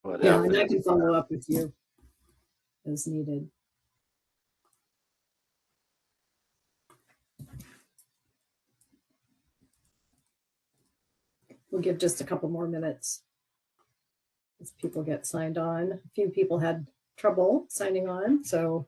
But yeah, and I can follow up with you as needed. We'll give just a couple more minutes as people get signed on. A few people had trouble signing on, so.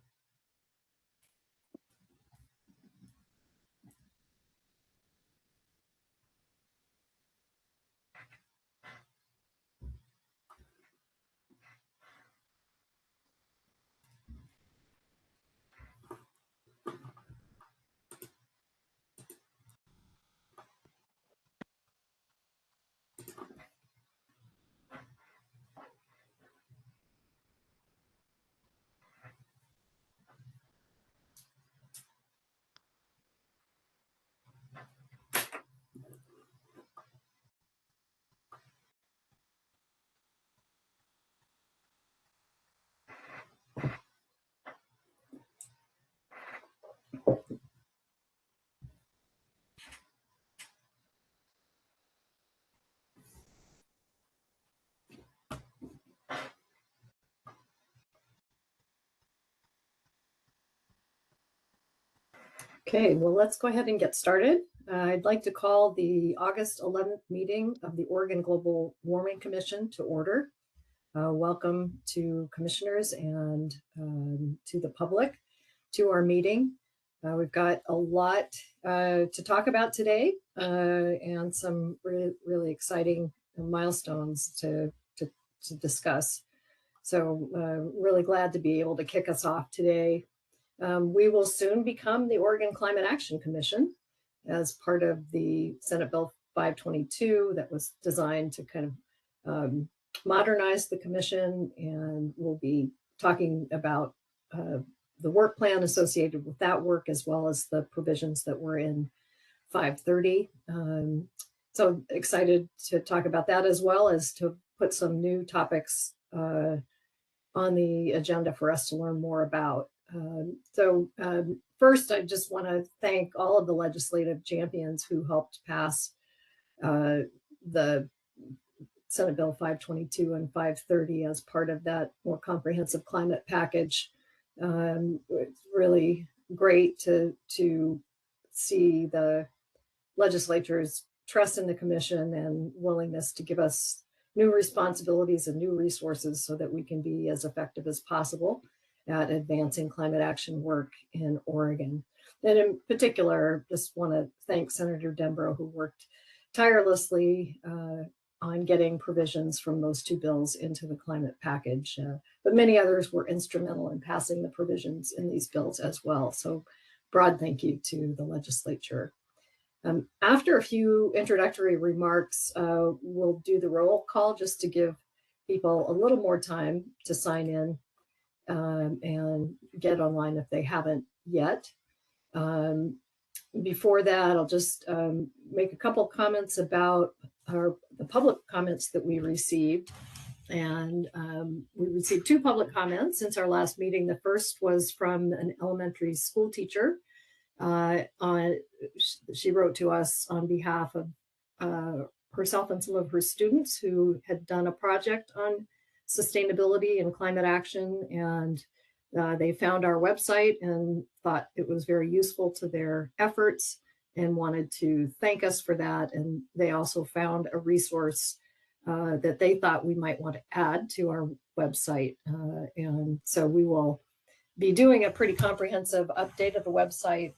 Okay, well, let's go ahead and get started. I'd like to call the August 11th meeting of the Oregon Global Warming Commission to order. Welcome to commissioners and to the public to our meeting. We've got a lot to talk about today and some really exciting milestones to discuss. So really glad to be able to kick us off today. We will soon become the Oregon Climate Action Commission as part of the Senate Bill 522 that was designed to kind of modernize the commission, and we'll be talking about the work plan associated with that work, as well as the provisions that were in 530. So excited to talk about that, as well as to put some new topics on the agenda for us to learn more about. First, I just want to thank all of the legislative champions who helped pass the Senate Bill 522 and 530 as part of that more comprehensive climate package. It's really great to see the legislature's trust in the commission and willingness to give us new responsibilities and new resources so that we can be as effective as possible at advancing climate action work in Oregon. And in particular, just want to thank Senator Dembrow, who worked tirelessly on getting provisions from those two bills into the climate package. But many others were instrumental in passing the provisions in these bills as well. So broad thank you to the legislature. After a few introductory remarks, we'll do the roll call just to give people a little more time to sign in and get online if they haven't yet. Before that, I'll just make a couple comments about the public comments that we received. And we received two public comments since our last meeting. The first was from an elementary school teacher. She wrote to us on behalf of herself and some of her students who had done a project on sustainability and climate action, and they found our website and thought it was very useful to their efforts and wanted to thank us for that. And they also found a resource that they thought we might want to add to our website. And so we will be doing a pretty comprehensive update of the website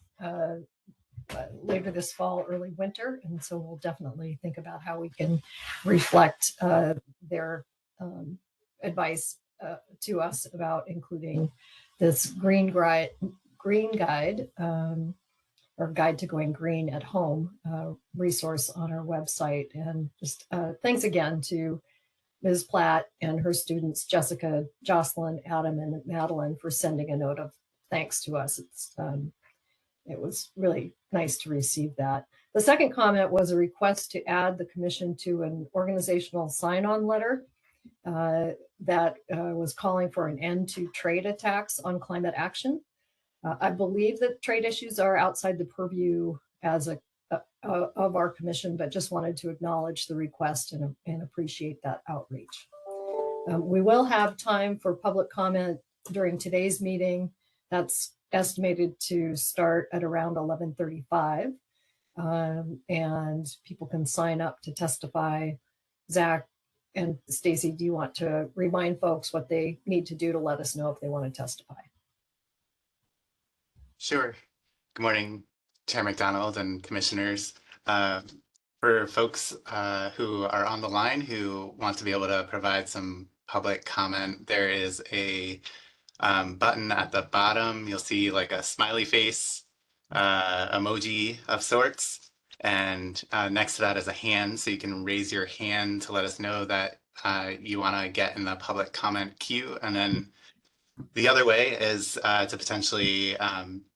later this fall, early winter. And so we'll definitely think about how we can reflect their advice to us about including this green guide or guide to going green at home resource on our website. And just thanks again to Ms. Platt and her students, Jessica, Jocelyn, Adam, and Madeline, for sending a note of thanks to us. It was really nice to receive that. The second comment was a request to add the commission to an organizational sign-on letter that was calling for an end to trade attacks on climate action. I believe that trade issues are outside the purview of our commission, but just wanted to acknowledge the request and appreciate that outreach. We will have time for public comment during today's meeting. That's estimated to start at around 11:35. And people can sign up to testify. Zach and Stacy, do you want to remind folks what they need to do to let us know if they want to testify? Sure. Good morning, Chair McDonald and commissioners. For folks who are on the line who want to be able to provide some public comment, there is a button at the bottom. You'll see like a smiley face emoji of sorts. And next to that is a hand. So you can raise your hand to let us know that you want to get in the public comment queue. And then the other way is to potentially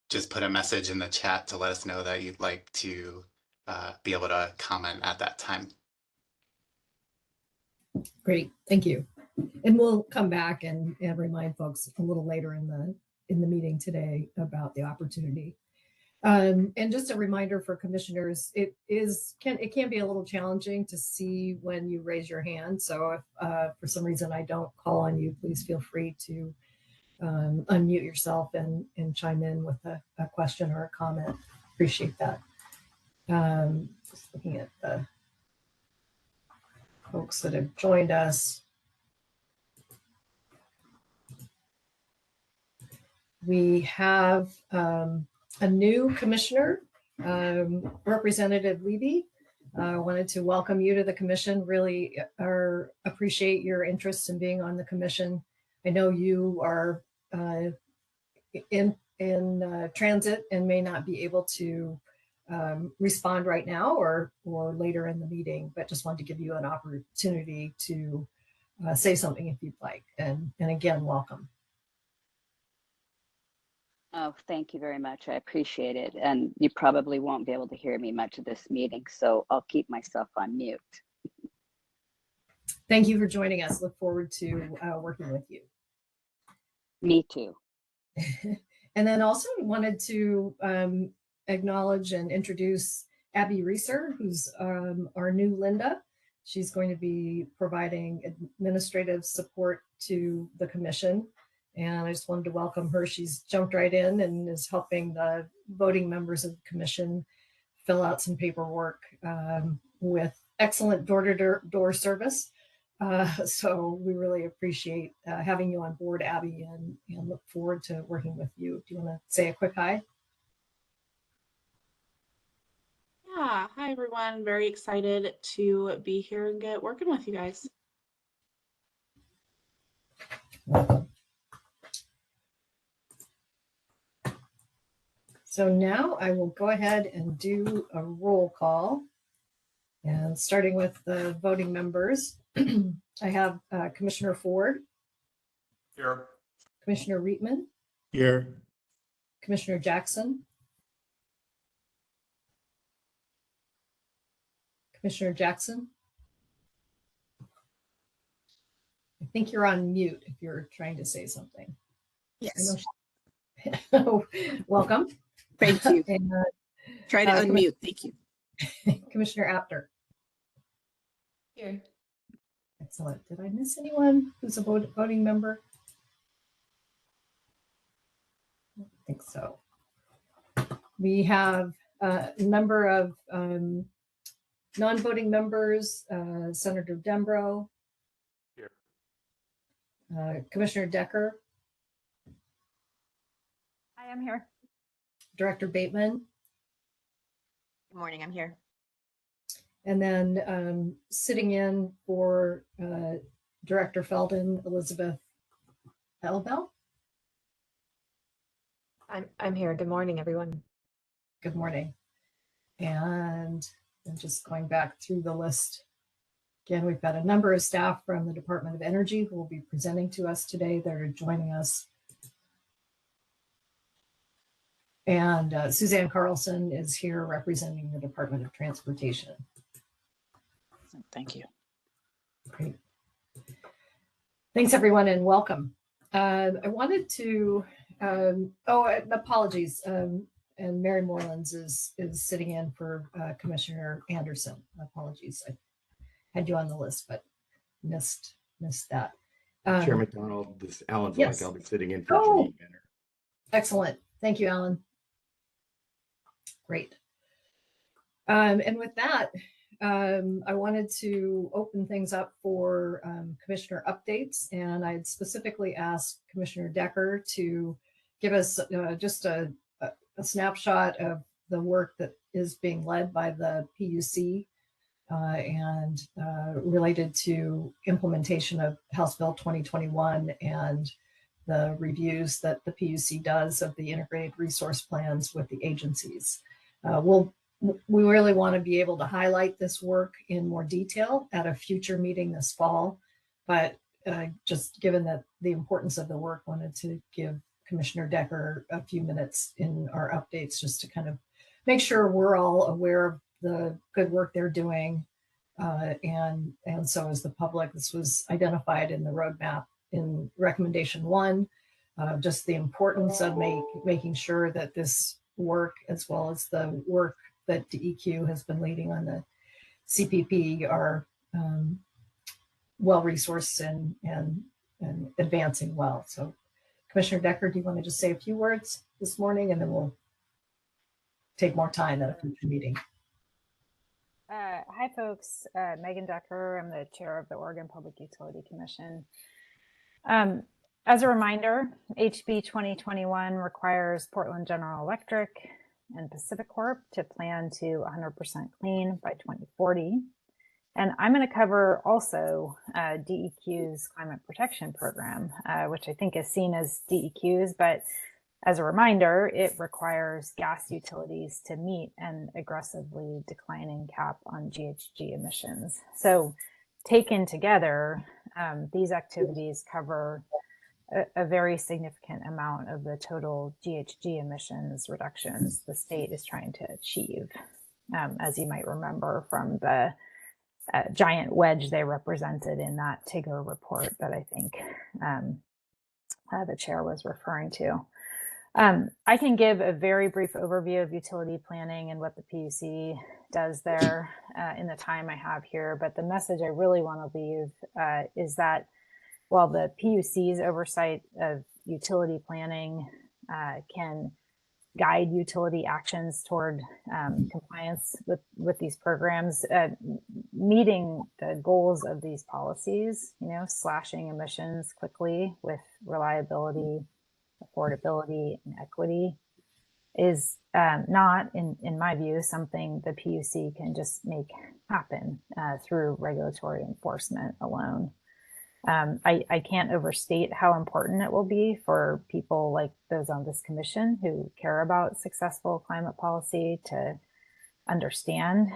just put a message in the chat to let us know that you'd like to be able to comment at that time. Great, thank you. And we'll come back and remind folks a little later in the meeting today about the opportunity. And just a reminder for commissioners, it can be a little challenging to see when you raise your hand. So if for some reason I don't call on you, please feel free to unmute yourself and chime in with a question or a comment. Appreciate that. Just looking at the folks that have joined us. We have a new commissioner, Representative Levy. I wanted to welcome you to the commission. Really appreciate your interest in being on the commission. I know you are in transit and may not be able to respond right now or later in the meeting, but just wanted to give you an opportunity to say something if you'd like. And again, welcome. Oh, thank you very much. I appreciate it. And you probably won't be able to hear me much of this meeting, so I'll keep myself on mute. Thank you for joining us. Look forward to working with you. Me too. And then also wanted to acknowledge and introduce Abby Reeser, who's our new Linda. She's going to be providing administrative support to the commission. And I just wanted to welcome her. She's jumped right in and is helping the voting members of the commission fill out some paperwork with excellent door-to-door service. So we really appreciate having you on board, Abby, and look forward to working with you. Do you want to say a quick hi? Yeah, hi everyone. Very excited to be here and get working with you guys. Welcome. So now I will go ahead and do a roll call. And starting with the voting members, I have Commissioner Ford. Here. Commissioner Reitman. Here. Commissioner Jackson. Commissioner Jackson. I think you're on mute if you're trying to say something. Yes. Welcome. Thank you. And, Try to unmute. Thank you. Commissioner Apter. Here. Excellent. Did I miss anyone who's a voting member? I don't think so. We have a number of non-voting members. Senator Dembro. Here. Commissioner Decker. I am here. Director Bateman. Good morning, I'm here. And then sitting in for Director Felden, Elizabeth Elbel. I'm here. Good morning, everyone. Good morning. And I'm just going back through the list. Again, we've got a number of staff from the Department of Energy who will be presenting to us today. They're joining us. And Suzanne Carlson is here representing the Department of Transportation. Thank you. Great. Thanks, everyone, and welcome. I wanted to, apologies. And Mary Morelands is sitting in for Commissioner Anderson. Apologies. I had you on the list, but missed that. Chair Um, McDonald, this is Alan yes. Zwick. I'll be sitting in for Oh. Janine Benner. Excellent. Thank you, Alan. Great. And with that, I wanted to open things up for commissioner updates, and I'd specifically asked Commissioner Decker to give us just a snapshot of the work that is being led by the PUC and related to implementation of House Bill 2021 and the reviews that the PUC does of the integrated resource plans with the agencies. We really want to be able to highlight this work in more detail at a future meeting this fall, but just given that the importance of the work, wanted to give Commissioner Decker a few minutes in our updates just to kind of make sure we're all aware of the good work they're doing. And so is the public. This was identified in the roadmap in recommendation 1, just the importance of making sure that this work, as well as the work that DEQ has been leading on the CPP, are well resourced and advancing well. So Commissioner Decker, do you want to just say a few words this morning, and then we'll take more time at a future meeting? Hi, folks. Megan Decker. I'm the chair of the Oregon Public Utility Commission. As a reminder, HB 2021 requires Portland General Electric and Pacific Corp to plan to 100% clean by 2040. And I'm going to cover also DEQ's climate protection program, which I think is seen as DEQ's, but as a reminder, it requires gas utilities to meet an aggressively declining cap on GHG emissions. So taken together, these activities cover a very significant amount of the total GHG emissions reductions the state is trying to achieve, as you might remember from the giant wedge they represented in that Tigger report that I think the chair was referring to. I can give a very brief overview of utility planning and what the PUC does there in the time I have here, but the message I really want to leave is that while the PUC's oversight of utility planning can guide utility actions toward compliance with these programs, meeting the goals of these policies, slashing emissions quickly with reliability, affordability, and equity is not, in my view, something the PUC can just make happen through regulatory enforcement alone. I can't overstate how important it will be for people like those on this commission who care about successful climate policy to understand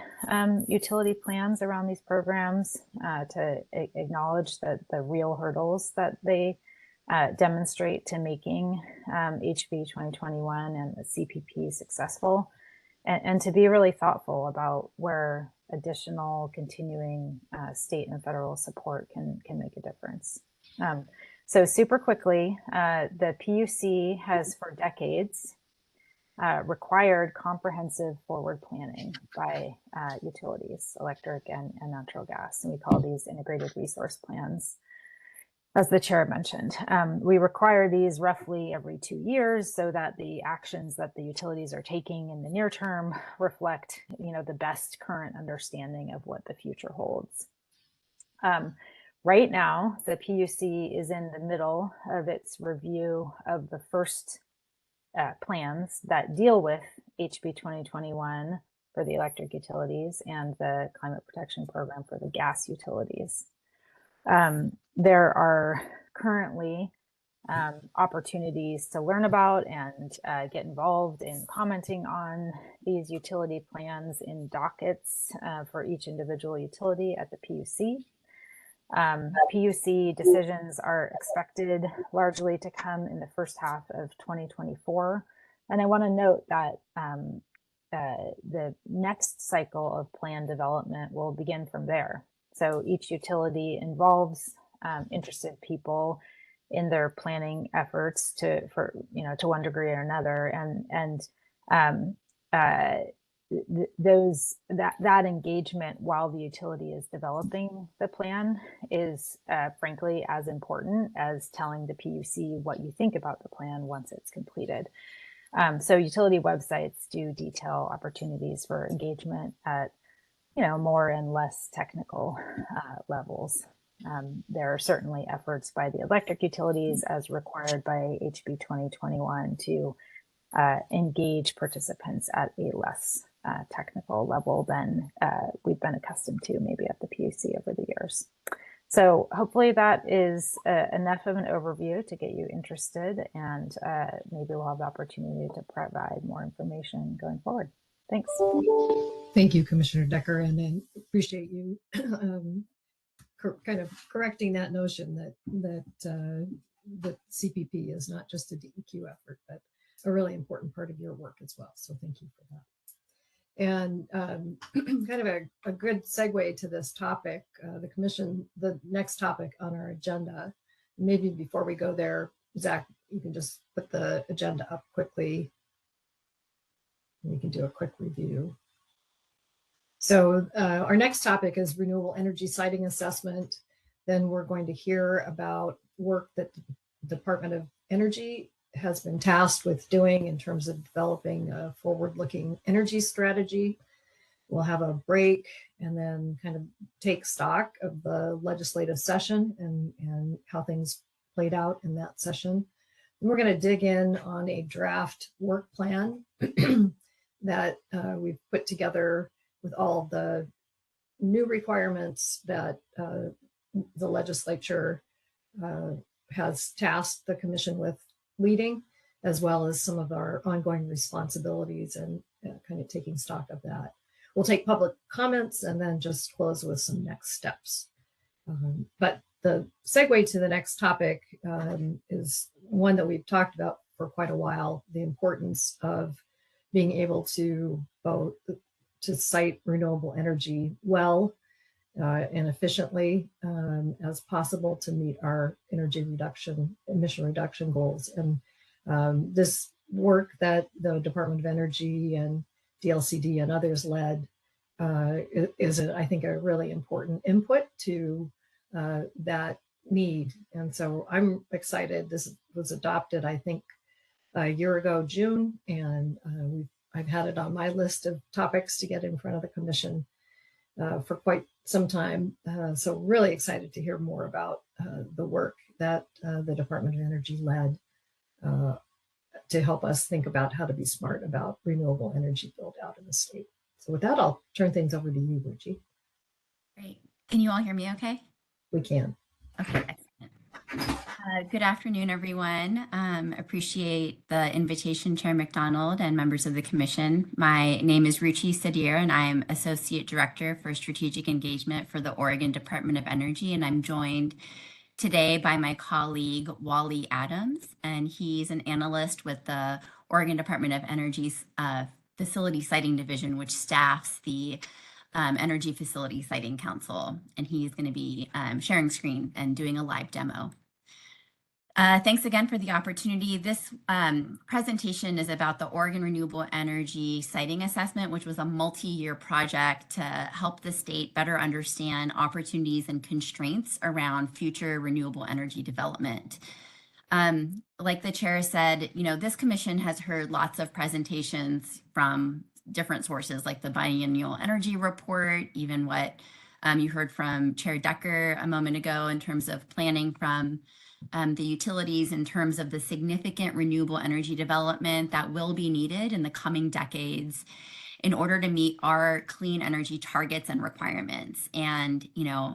utility plans around these programs, to acknowledge that the real hurdles that they demonstrate to making HB 2021 and the CPP successful, and to be really thoughtful about where additional continuing state and federal support can make a difference. So super quickly, the PUC has for decades required comprehensive forward planning by utilities, electric and natural gas, and we call these integrated resource plans. As the chair mentioned, we require these roughly every 2 years so that the actions that the utilities are taking in the near term reflect, the best current understanding of what the future holds. Right now, the PUC is in the middle of its review of the first plans that deal with HB 2021 for the electric utilities and the climate protection program for the gas utilities. There are currently opportunities to learn about and get involved in commenting on these utility plans in dockets for each individual utility at the PUC. PUC decisions are expected largely to come in the first half of 2024. And I want to note that the next cycle of plan development will begin from there. So each utility involves interested people in their planning efforts to one degree or another, and that engagement while the utility is developing the plan is frankly as important as telling the PUC what you think about the plan once it's completed. So utility websites do detail opportunities for engagement at more and less technical levels. There are certainly efforts by the electric utilities as required by HB 2021 to engage participants at a less technical level than we've been accustomed to maybe at the PUC over the years. So hopefully that is enough of an overview to get you interested, and maybe we'll have the opportunity to provide more information going forward. Thanks. Thank you, Commissioner Decker, and I appreciate you kind of correcting that notion that the CPP is not just a DEQ effort, but a really important part of your work as well. So thank you for that. And kind of a good segue to this topic, the next topic on our agenda. Maybe before we go there, Zach, you can just put the agenda up quickly. We can do a quick review. So our next topic is renewable energy siting assessment. Then we're going to hear about work that the Department of Energy has been tasked with doing in terms of developing a forward-looking energy strategy. We'll have a break and then kind of take stock of the legislative session and how things played out in that session. And we're going to dig in on a draft work plan that we've put together with all the new requirements that the legislature has tasked the commission with leading, as well as some of our ongoing responsibilities and kind of taking stock of that. We'll take public comments and then just close with some next steps. But the segue to the next topic is one that we've talked about for quite a while, the importance of being able to both to site renewable energy well and efficiently as possible to meet our emission reduction goals. And this work that the Department of Energy and DLCD and others led is, I think, a really important input to that need. And so I'm excited. This was adopted, I think, a year ago, June, and I've had it on my list of topics to get in front of the commission for quite some time. So really excited to hear more about the work that the Department of Energy led to help us think about how to be smart about renewable energy build out in the state. So with that, I'll turn things over to you, Ruchi. Great. Can you all hear me okay? We can. Okay, excellent. Good afternoon, everyone. Appreciate the invitation, Chair McDonald and members of the commission. My name is Ruchi Sadir, and I'm Associate Director for Strategic Engagement for the Oregon Department of Energy, and I'm joined today by my colleague, Wally Adams, and he's an analyst with the Oregon Department of Energy's Facility Siting Division, which staffs the Energy Facility Siting Council, and he's going to be sharing screen and doing a live demo. Thanks again for the opportunity. This presentation is about the Oregon Renewable Energy Siting Assessment, which was a multi-year project to help the state better understand opportunities and constraints around future renewable energy development. Like the chair said, this commission has heard lots of presentations from different sources, like the Biennial Energy Report, even what you heard from Chair Decker a moment ago in terms of planning from the utilities in terms of the significant renewable energy development that will be needed in the coming decades in order to meet our clean energy targets and requirements. And,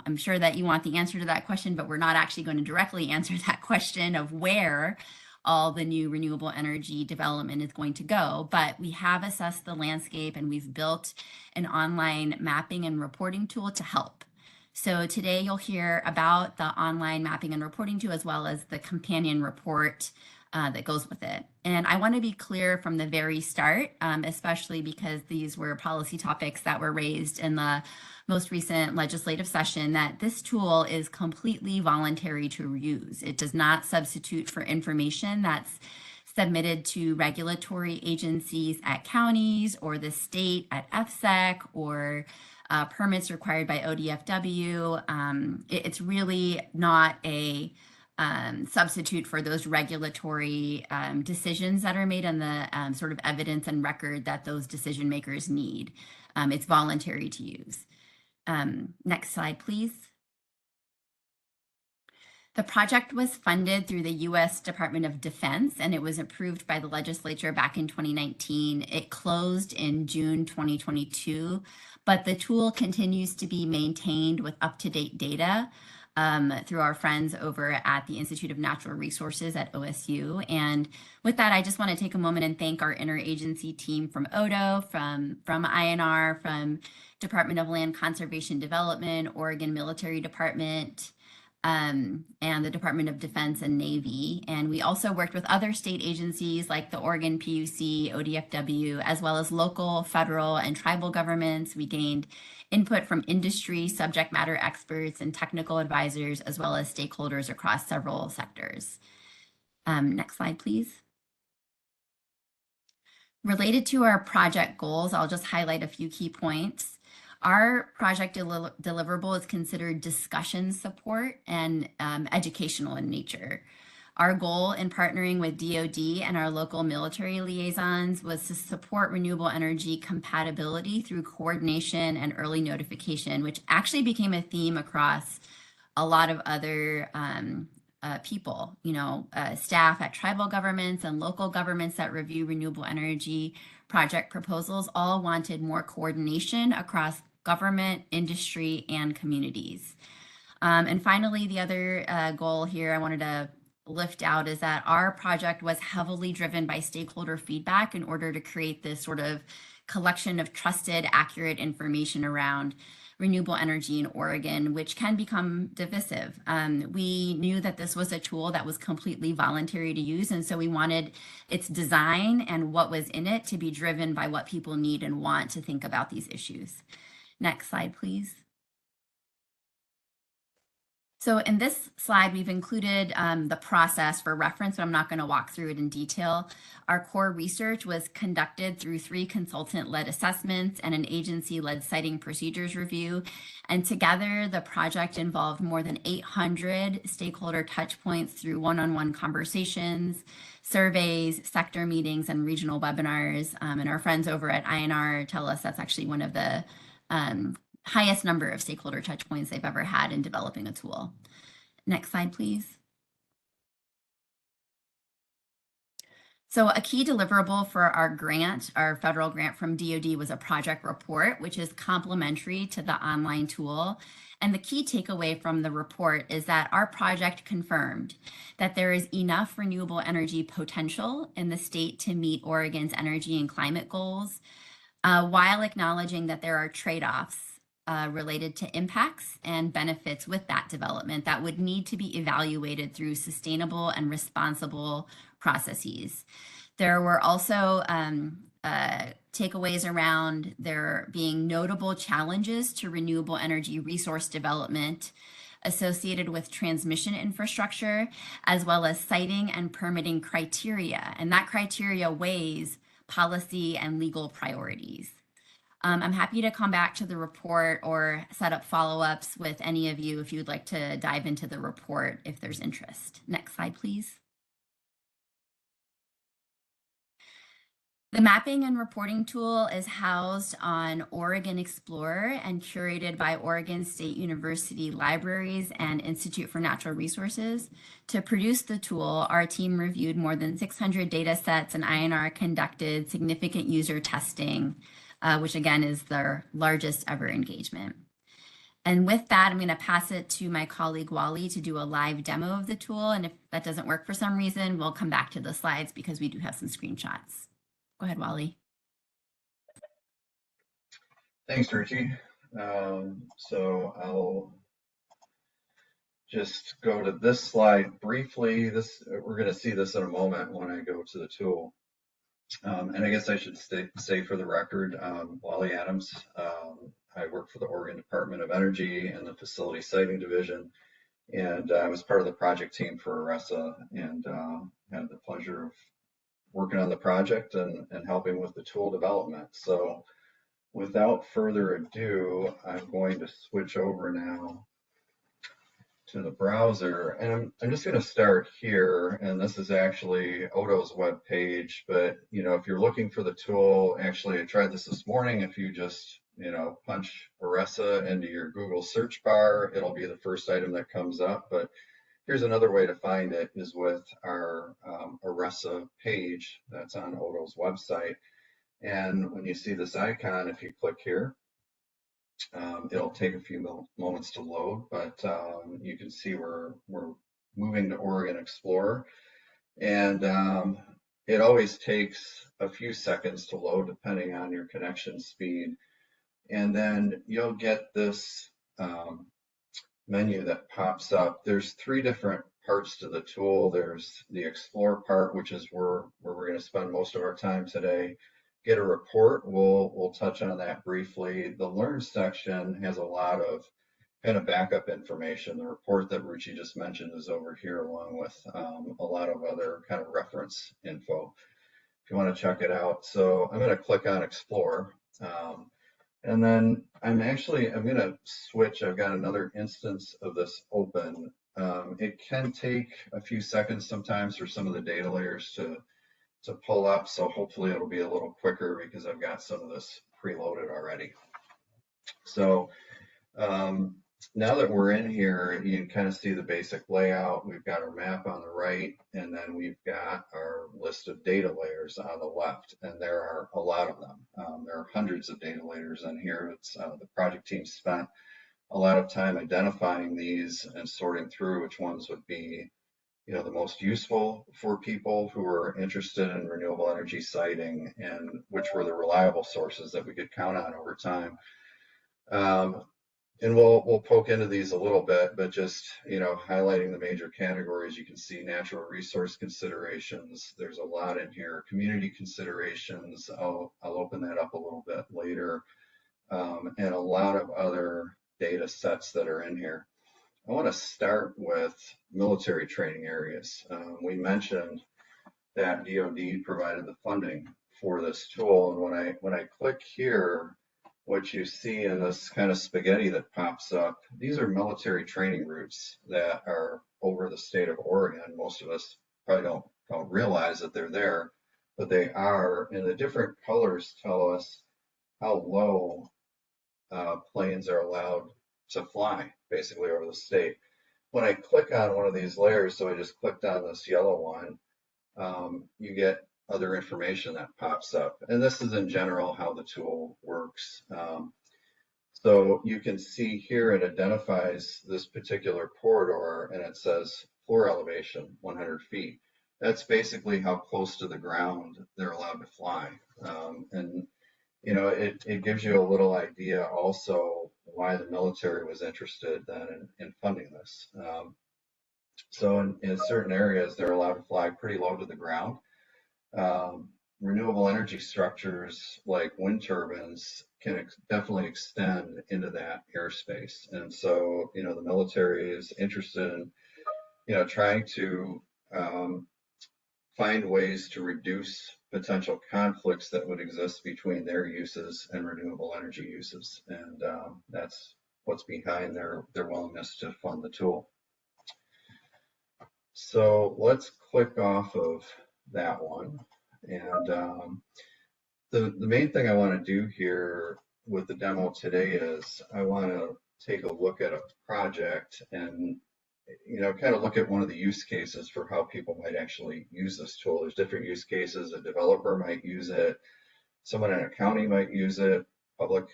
I'm sure that you want the answer to that question, but we're not actually going to directly answer that question of where all the new renewable energy development is going to go. But we have assessed the landscape and we've built an online mapping and reporting tool to help. So today you'll hear about the online mapping and reporting tool as well as the companion report that goes with it. And I want to be clear from the very start, especially because these were policy topics that were raised in the most recent legislative session, that this tool is completely voluntary to use. It does not substitute for information that's submitted to regulatory agencies at counties or the state at FSEC or permits required by ODFW. It's really not a substitute for those regulatory decisions that are made and the sort of evidence and record that those decision makers need. It's voluntary to use. Next slide, please. The project was funded through the U.S. Department of Defense, and it was approved by the legislature back in 2019. It closed in June 2022, but the tool continues to be maintained with up-to-date data through our friends over at the Institute of Natural Resources at OSU. And with that, I just want to take a moment and thank our interagency team from ODO, from INR, from Department of Land Conservation Development, Oregon Military Department, and the Department of Defense and Navy. And we also worked with other state agencies like the Oregon PUC, ODFW, as well as local, federal, and tribal governments. We gained input from industry, subject matter experts, and technical advisors, as well as stakeholders across several sectors. Next slide, please. Related to our project goals, I'll just highlight a few key points. Our project deliverable is considered discussion support and educational in nature. Our goal in partnering with DoD and our local military liaisons was to support renewable energy compatibility through coordination and early notification, which actually became a theme across a lot of other people, staff at tribal governments and local governments that review renewable energy project proposals all wanted more coordination across government, industry, and communities. And finally, the other goal here I wanted to lift out is that our project was heavily driven by stakeholder feedback in order to create this sort of collection of trusted, accurate information around renewable energy in Oregon, which can become divisive. We knew that this was a tool that was completely voluntary to use, and so we wanted its design and what was in it to be driven by what people need and want to think about these issues. Next slide, please. So in this slide, we've included the process for reference, but I'm not going to walk through it in detail. Our core research was conducted through 3 consultant-led assessments and an agency-led siting procedures review. And together, the project involved more than 800 stakeholder touchpoints through one-on-one conversations, surveys, sector meetings, and regional webinars. And our friends over at INR tell us that's actually one of the highest number of stakeholder touch points they've ever had in developing a tool. Next slide, please. So a key deliverable for our grant, our federal grant from DoD, was a project report, which is complementary to the online tool. And the key takeaway from the report is that our project confirmed that there is enough renewable energy potential in the state to meet Oregon's energy and climate goals, while acknowledging that there are trade-offs related to impacts and benefits with that development that would need to be evaluated through sustainable and responsible processes. There were also takeaways around there being notable challenges to renewable energy resource development associated with transmission infrastructure, as well as siting and permitting criteria. And that criteria weighs policy and legal priorities. I'm happy to come back to the report or set up follow-ups with any of you if you'd like to dive into the report if there's interest. Next slide, please. The mapping and reporting tool is housed on Oregon Explorer and curated by Oregon State University Libraries and Institute for Natural Resources. To produce the tool, our team reviewed more than 600 data sets, and INR conducted significant user testing, which again is their largest ever engagement. And with that, I'm going to pass it to my colleague Wally to do a live demo of the tool. And if that doesn't work for some reason, we'll come back to the slides because we do have some screenshots. Go ahead, Wally. Thanks, Richie. So I'll just go to this slide briefly. We're going to see this in a moment when I go to the tool. And I guess I should say for the record, Wally Adams. I work for the Oregon Department of Energy and the Facility Siting Division, and I was part of the project team for ARESA, and had the pleasure of working on the project and helping with the tool development. So without further ado, I'm going to switch over now to the browser, and I'm just going to start here. And this is actually Oto's web page, but if you're looking for the tool, actually I tried this morning. If you just punch ERESA into your Google search bar, it'll be the first item that comes up. But here's another way to find it is with our ERESA page that's on Oto's website. And when you see this icon, if you click here, it'll take a few moments to load, but you can see we're moving to Oregon Explorer. And it always takes a few seconds to load depending on your connection speed. And then you'll get this menu that pops up. There's 3 different parts to the tool. There's the Explore part, which is where we're going to spend most of our time today. Get a report, we'll touch on that briefly. The Learn section has a lot of kind of backup information. The report that Ruchi just mentioned is over here, along with a lot of other kind of reference info if you want to check it out. So I'm going to click on Explore. And then I'm going to switch. I've got another instance of this open. It can take a few seconds sometimes for some of the data layers to pull up. So hopefully it'll be a little quicker because I've got some of this preloaded already. So now that we're in here, you can kind of see the basic layout. We've got our map on the right, and then we've got our list of data layers on the left, and there are a lot of them. There are hundreds of data layers in here. It's the project team spent a lot of time identifying these and sorting through which ones would be the most useful for people who are interested in renewable energy siting, and which were the reliable sources that we could count on over time. And we'll poke into these a little bit, but just highlighting the major categories. You can see natural resource considerations. There's a lot in here. Community considerations. I'll open that up a little bit later, and a lot of other data sets that are in here. I want to start with military training areas. We mentioned that DoD provided the funding for this tool, and when I click here, what you see in this kind of spaghetti that pops up, these are military training routes that are over the state of Oregon. Most of us probably don't realize that they're there, but they are, and the different colors tell us how low planes are allowed to fly, basically, over the state. When I click on one of these layers, so I just clicked on this yellow one, you get other information that pops up. And this is in general how the tool works. So you can see here it identifies this particular corridor, and it says floor elevation 100 feet. That's basically how close to the ground they're allowed to fly. And it gives you a little idea also why the military was interested then in funding this. So in certain areas, they're allowed to fly pretty low to the ground. Renewable energy structures like wind turbines can definitely extend into that airspace. And so, the military is interested in, trying to find ways to reduce potential conflicts that would exist between their uses and renewable energy uses. And that's what's behind their willingness to fund the tool. So let's click off of that one. And the main thing I want to do here with the demo today is I want to take a look at a project and kind of look at one of the use cases for how people might actually use this tool. There's different use cases. A developer might use it. Someone in a county might use it. Public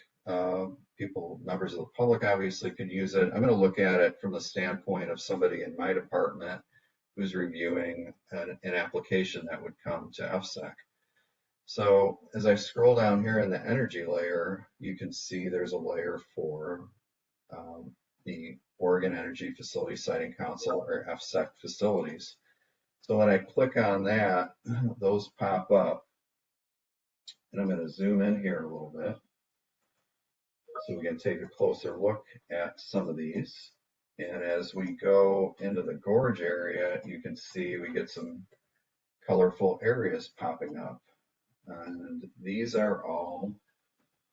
people, members of the public obviously could use it. I'm going to look at it from the standpoint of somebody in my department who's reviewing an application that would come to FSEC. So as I scroll down here in the energy layer, you can see there's a layer for the Oregon Energy Facility Siting Council, or FSEC facilities. So when I click on that, those pop up. And I'm going to zoom in here a little bit so we can take a closer look at some of these. And as we go into the gorge area, you can see we get some colorful areas popping up. And these are all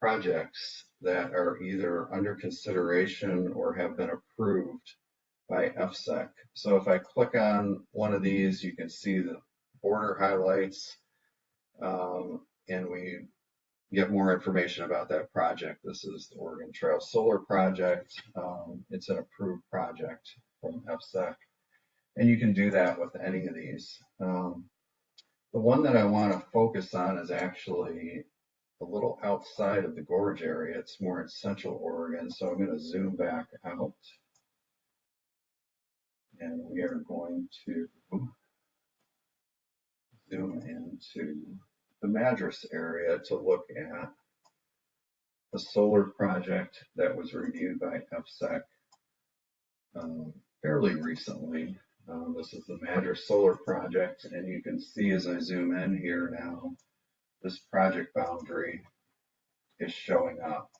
projects that are either under consideration or have been approved by FSEC. So if I click on one of these, you can see the border highlights, and we get more information about that project. This is the Oregon Trail Solar Project. It's an approved project from FSEC. And you can do that with any of these. The one that I want to focus on is actually a little outside of the gorge area. It's more in central Oregon. So I'm going to zoom back out. And we are going to zoom into the Madras area to look at the solar project that was reviewed by FSEC fairly recently. This is the Madras Solar Project, and you can see as I zoom in here now, this project boundary is showing up.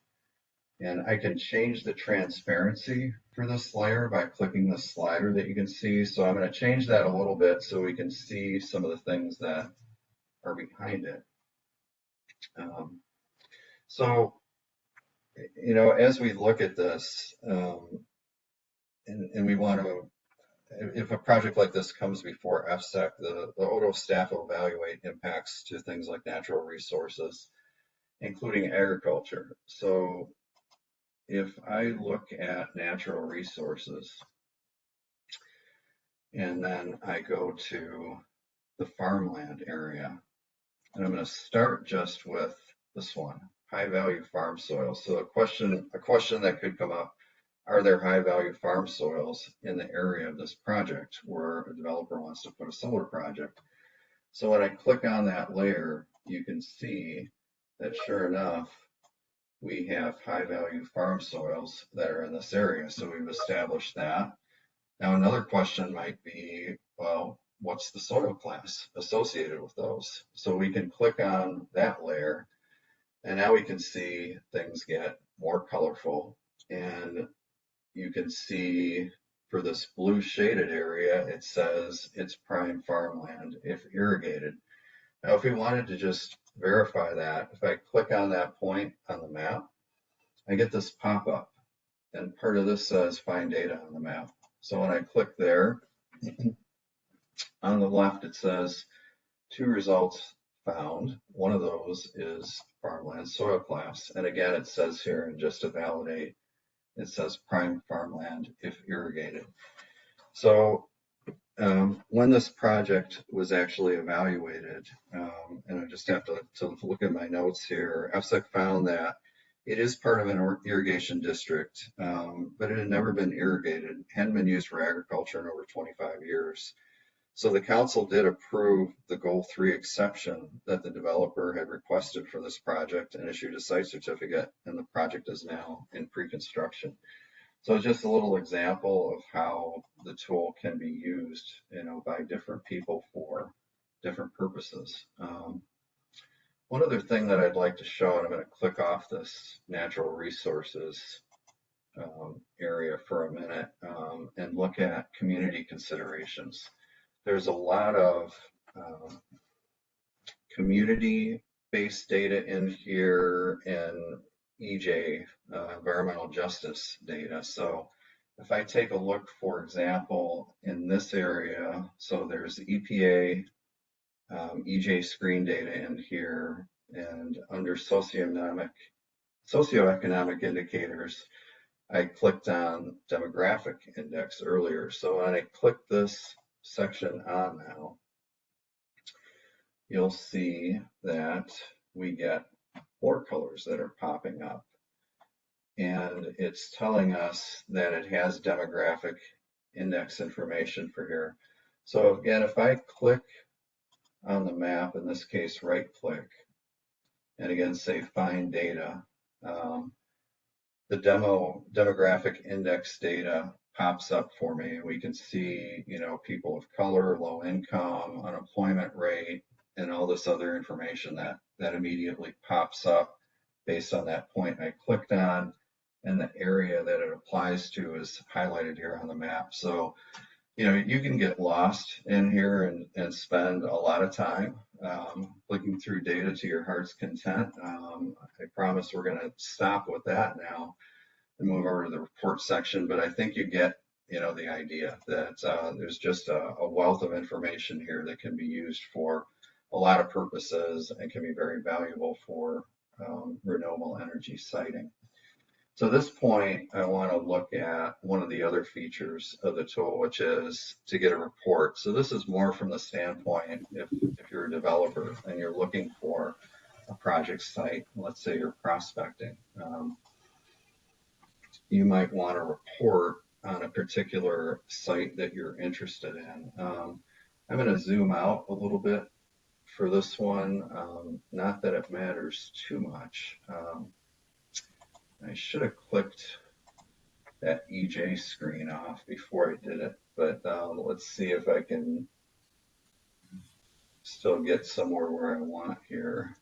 And I can change the transparency for this layer by clicking the slider that you can see. So I'm going to change that a little bit so we can see some of the things that are behind it. So, you know, as we look at this, and we want to, if a project like this comes before FSEC, the ODO staff will evaluate impacts to things like natural resources, including agriculture. So if I look at natural resources, and then I go to the farmland area, and I'm going to start just with this one, high value farm soils. So a question that could come up, are there high value farm soils in the area of this project where a developer wants to put a solar project? So when I click on that layer, you can see that sure enough, we have high value farm soils that are in this area. So we've established that. Now another question might be, well, what's the soil class associated with those? So we can click on that layer, and now we can see things get more colorful. And you can see for this blue shaded area, it says it's prime farmland if irrigated. Now, if we wanted to just verify that, if I click on that point on the map, I get this pop-up, and part of this says find data on the map. So when I click there, on the left it says 2 results found. One of those is farmland soil class. And again, it says here, and just to validate, it says prime farmland if irrigated. So when this project was actually evaluated, and I just have to look at my notes here, FSEC found that it is part of an irrigation district, but it had never been irrigated, hadn't been used for agriculture in over 25 years. So the council did approve the Goal 3 exception that the developer had requested for this project and issued a site certificate, and the project is now in pre-construction. So just a little example of how the tool can be used, you know, by different people for different purposes. One other thing that I'd like to show, and I'm going to click off this natural resources area for a minute and look at community considerations. There's a lot of community-based data in here and EJ, environmental justice data. So if I take a look, for example, in this area, so there's the EPA, EJ screen data in here, and under socioeconomic indicators, I clicked on demographic index earlier. So when I click this section on now, you'll see that we get 4 colors that are popping up, and it's telling us that it has demographic index information for here. So again, if I click on the map, in this case right click, and again say find data, the demographic index data pops up for me. We can see, you know, people of color, low income, unemployment rate, and all this other information that immediately pops up based on that point I clicked on, and the area that it applies to is highlighted here on the map. So you can get lost in here and spend a lot of time clicking through data to your heart's content. I promise we're going to stop with that now and move over to the report section, but I think you get the idea that there's just a wealth of information here that can be used for a lot of purposes and can be very valuable for renewable energy siting. So at this point, I want to look at one of the other features of the tool, which is to get a report. So this is more from the standpoint if you're a developer and you're looking for a project site, let's say you're prospecting, you might want to report on a particular site that you're interested in. I'm going to zoom out a little bit for this one. Not that it matters too much. I should have clicked that EJ screen off before I did it, but let's see if I can still get somewhere where I want here.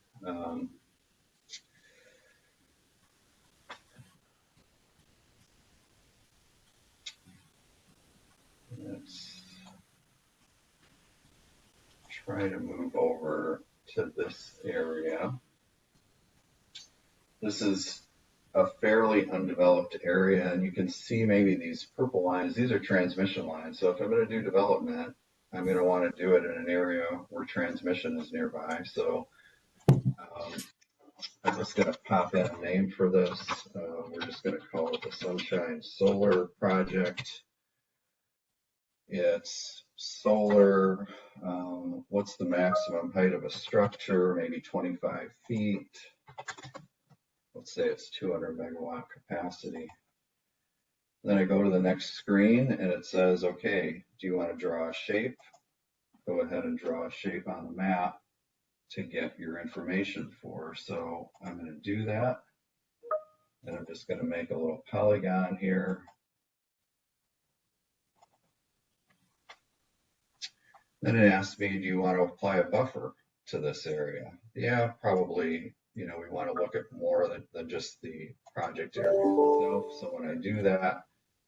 Let's try to move over to this area. This is a fairly undeveloped area, and you can see maybe these purple lines. These are transmission lines. So if I'm going to do development, I'm going to want to do it in an area where transmission is nearby. So I'm just going to pop in a name for this. We're just going to call it the Sunshine Solar Project. It's solar. What's the maximum height of a structure? Maybe 25 feet. Let's say it's 200 megawatt capacity. Then I go to the next screen and it says, okay, do you want to draw a shape? Go ahead and draw a shape on the map to get your information for. So I'm going to do that. And I'm just going to make a little polygon here. Then it asks me, do you want to apply a buffer to this area? Yeah, probably. We want to look at more than just the project area itself. So when I do that,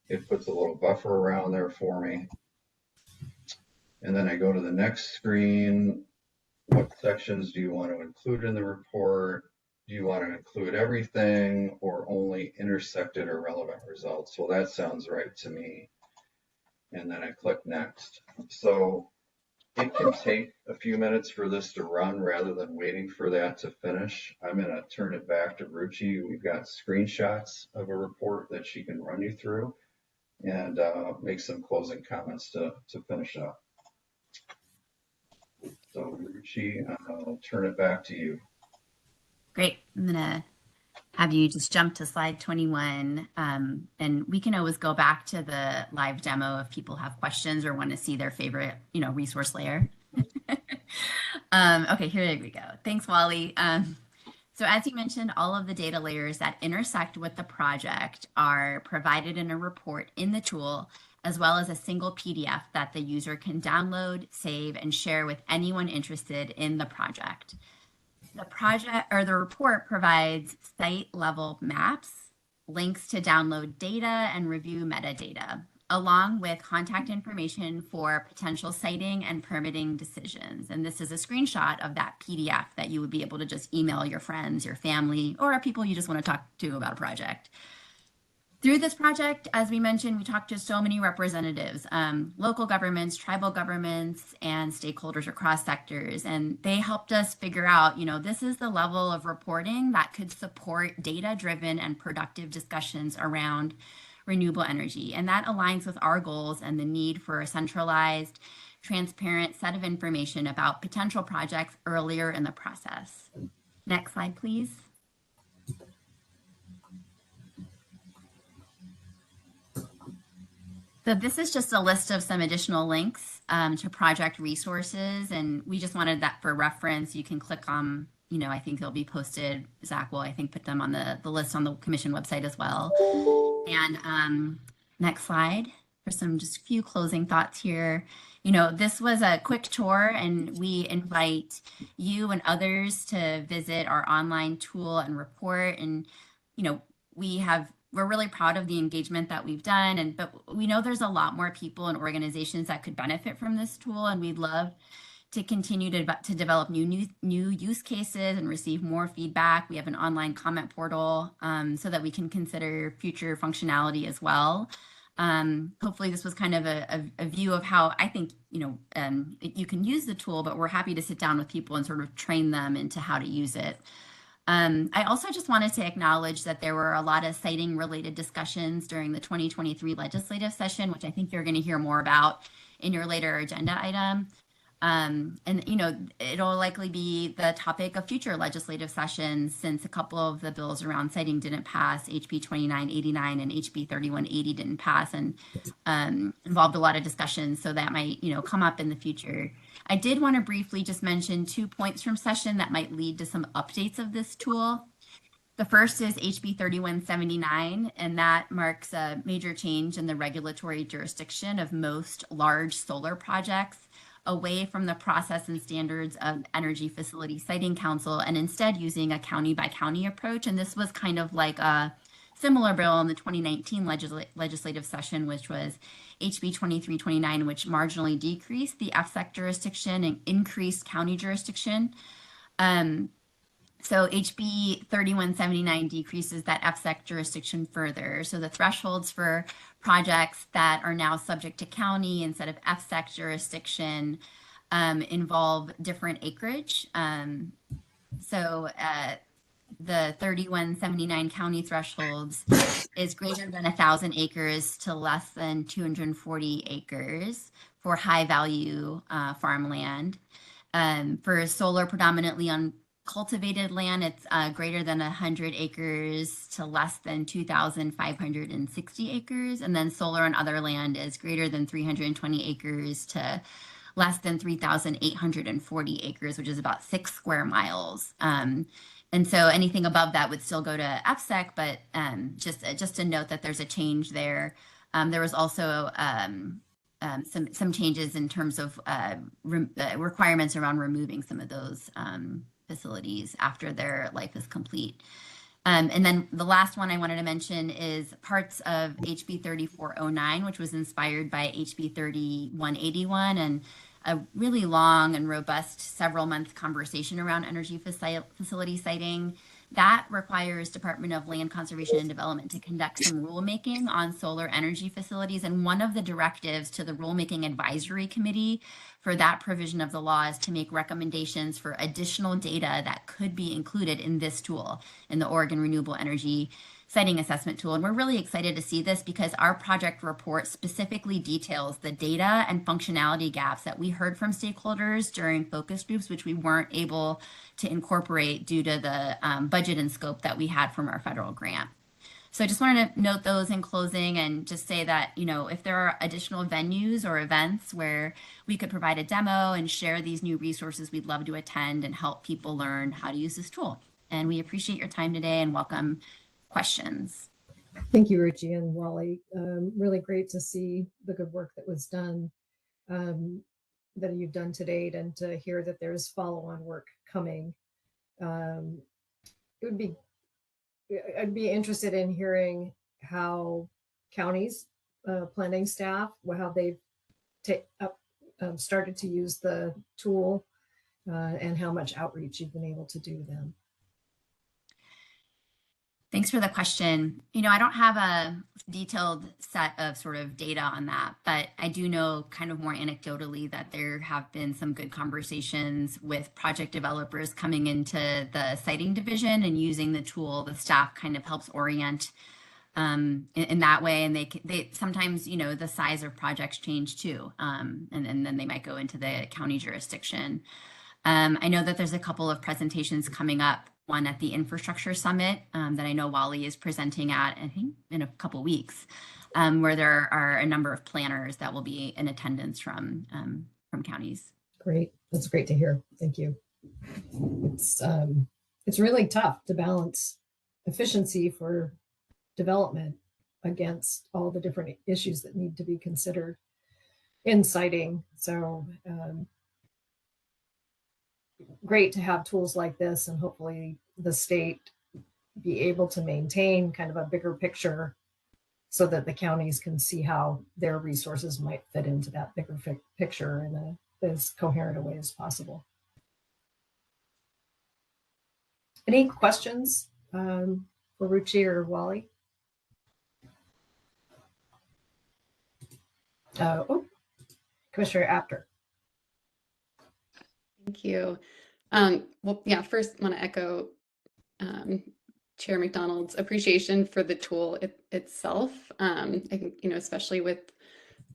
it puts a little buffer around there for me. And then I go to the next screen. What sections do you want to include in the report? Do you want to include everything or only intersected or relevant results? Well, that sounds right to me. And then I click next. So it can take a few minutes for this to run rather than waiting for that to finish. I'm going to turn it back to Ruchi. We've got screenshots of a report that she can run you through and make some closing comments to finish up. So Ruchi, I'll turn it back to you. Great. I'm going to have you just jump to slide 21. And we can always go back to the live demo if people have questions or want to see their favorite, resource layer. Okay, here we go. Thanks, Wally. So as you mentioned, all of the data layers that intersect with the project are provided in a report in the tool, as well as a single PDF that the user can download, save, and share with anyone interested in the project. The report provides site-level maps, links to download data and review metadata, along with contact information for potential siting and permitting decisions. And this is a screenshot of that PDF that you would be able to just email your friends, your family, or people you just want to talk to about a project. Through this project, as we mentioned, we talked to so many representatives, local governments, tribal governments, and stakeholders across sectors. And they helped us figure out, this is the level of reporting that could support data-driven and productive discussions around renewable energy. And that aligns with our goals and the need for a centralized, transparent set of information about potential projects earlier in the process. Next slide, please. So this is just a list of some additional links to project resources, and we just wanted that for reference. You can click on, I think they'll be posted. Zach will, I think, put them on the list on the commission website as well. And next slide for some just few closing thoughts here. This was a quick tour, and we invite you and others to visit our online tool and report. And, we have we're really proud of the engagement that we've done, but we know there's a lot more people and organizations that could benefit from this tool, and we'd love to continue to develop new use cases and receive more feedback. We have an online comment portal so that we can consider future functionality as well. Hopefully this was kind of a view of how I think, you can use the tool, but we're happy to sit down with people and sort of train them into how to use it. I also just wanted to acknowledge that there were a lot of siting related discussions during the 2023 legislative session, which I think you're going to hear more about in your later agenda item. And, it'll likely be the topic of future legislative sessions, since a couple of the bills around siting didn't pass. HB 2989 and HB 3180 didn't pass, and involved a lot of discussions. So that might, come up in the future. I did want to briefly just mention 2 points from session that might lead to some updates of this tool. The first is HB 3179, and that marks a major change in the regulatory jurisdiction of most large solar projects, away from the process and standards of Energy Facility Siting Council, and instead using a county by county approach. And this was kind of like a similar bill in the 2019 legislative session, which was HB 2329, which marginally decreased the FSEC jurisdiction and increased county jurisdiction. So HB 3179 decreases that FSEC jurisdiction further. So the thresholds for projects that are now subject to county instead of FSEC jurisdiction involve different acreage. The 3179 county thresholds is greater than 1,000 acres to less than 240 acres for high value farmland. For solar predominantly on cultivated land, it's greater than 100 acres to less than 2,560 acres. And then solar on other land is greater than 320 acres to less than 3,840 acres, which is about 6 square miles. And so anything above that would still go to FSEC, but just to note that there's a change there. There was also some changes in terms of requirements around removing some of those facilities after their life is complete. And then the last one I wanted to mention is parts of HB 3409, which was inspired by HB 3181, and a really long and robust several-month conversation around energy facility siting. That requires Department of Land Conservation and Development to conduct some rulemaking on solar energy facilities. And one of the directives to the Rulemaking Advisory Committee for that provision of the law is to make recommendations for additional data that could be included in this tool, in the Oregon Renewable Energy Siting Assessment Tool. And we're really excited to see this because our project report specifically details the data and functionality gaps that we heard from stakeholders during focus groups, which we weren't able to incorporate due to the budget and scope that we had from our federal grant. So I just wanted to note those in closing and just say that, if there are additional venues or events where we could provide a demo and share these new resources, we'd love to attend and help people learn how to use this tool. And we appreciate your time today and welcome questions. Thank you, Richie and Wally. Really great to see the good work that was done, that you've done to date, and to hear that there's follow-on work coming. I'd be interested in hearing how counties, planning staff, how they've started to use the tool, and how much outreach you've been able to do then. Thanks for the question. I don't have a detailed set of sort of data on that, but I do know kind of more anecdotally that there have been some good conversations with project developers coming into the siting division and using the tool. The staff kind of helps orient in that way. And they sometimes, the size of projects change too. And then they might go into the county jurisdiction. I know that there's a couple of presentations coming up, one at the Infrastructure Summit that I know Wally is presenting at, I think in a couple weeks, where there are a number of planners that will be in attendance from counties. Great, that's great to hear. Thank you. It's really tough to balance efficiency for development against all the different issues that need to be considered in siting. So great to have tools like this, and hopefully the state be able to maintain kind of a bigger picture so that the counties can see how their resources might fit into that bigger picture in as coherent a way as possible. Any questions for Ruchi or Wally? Commissioner Apter. Thank you. Well, yeah, first want to echo Chair McDonald's appreciation for the tool itself. I think, especially with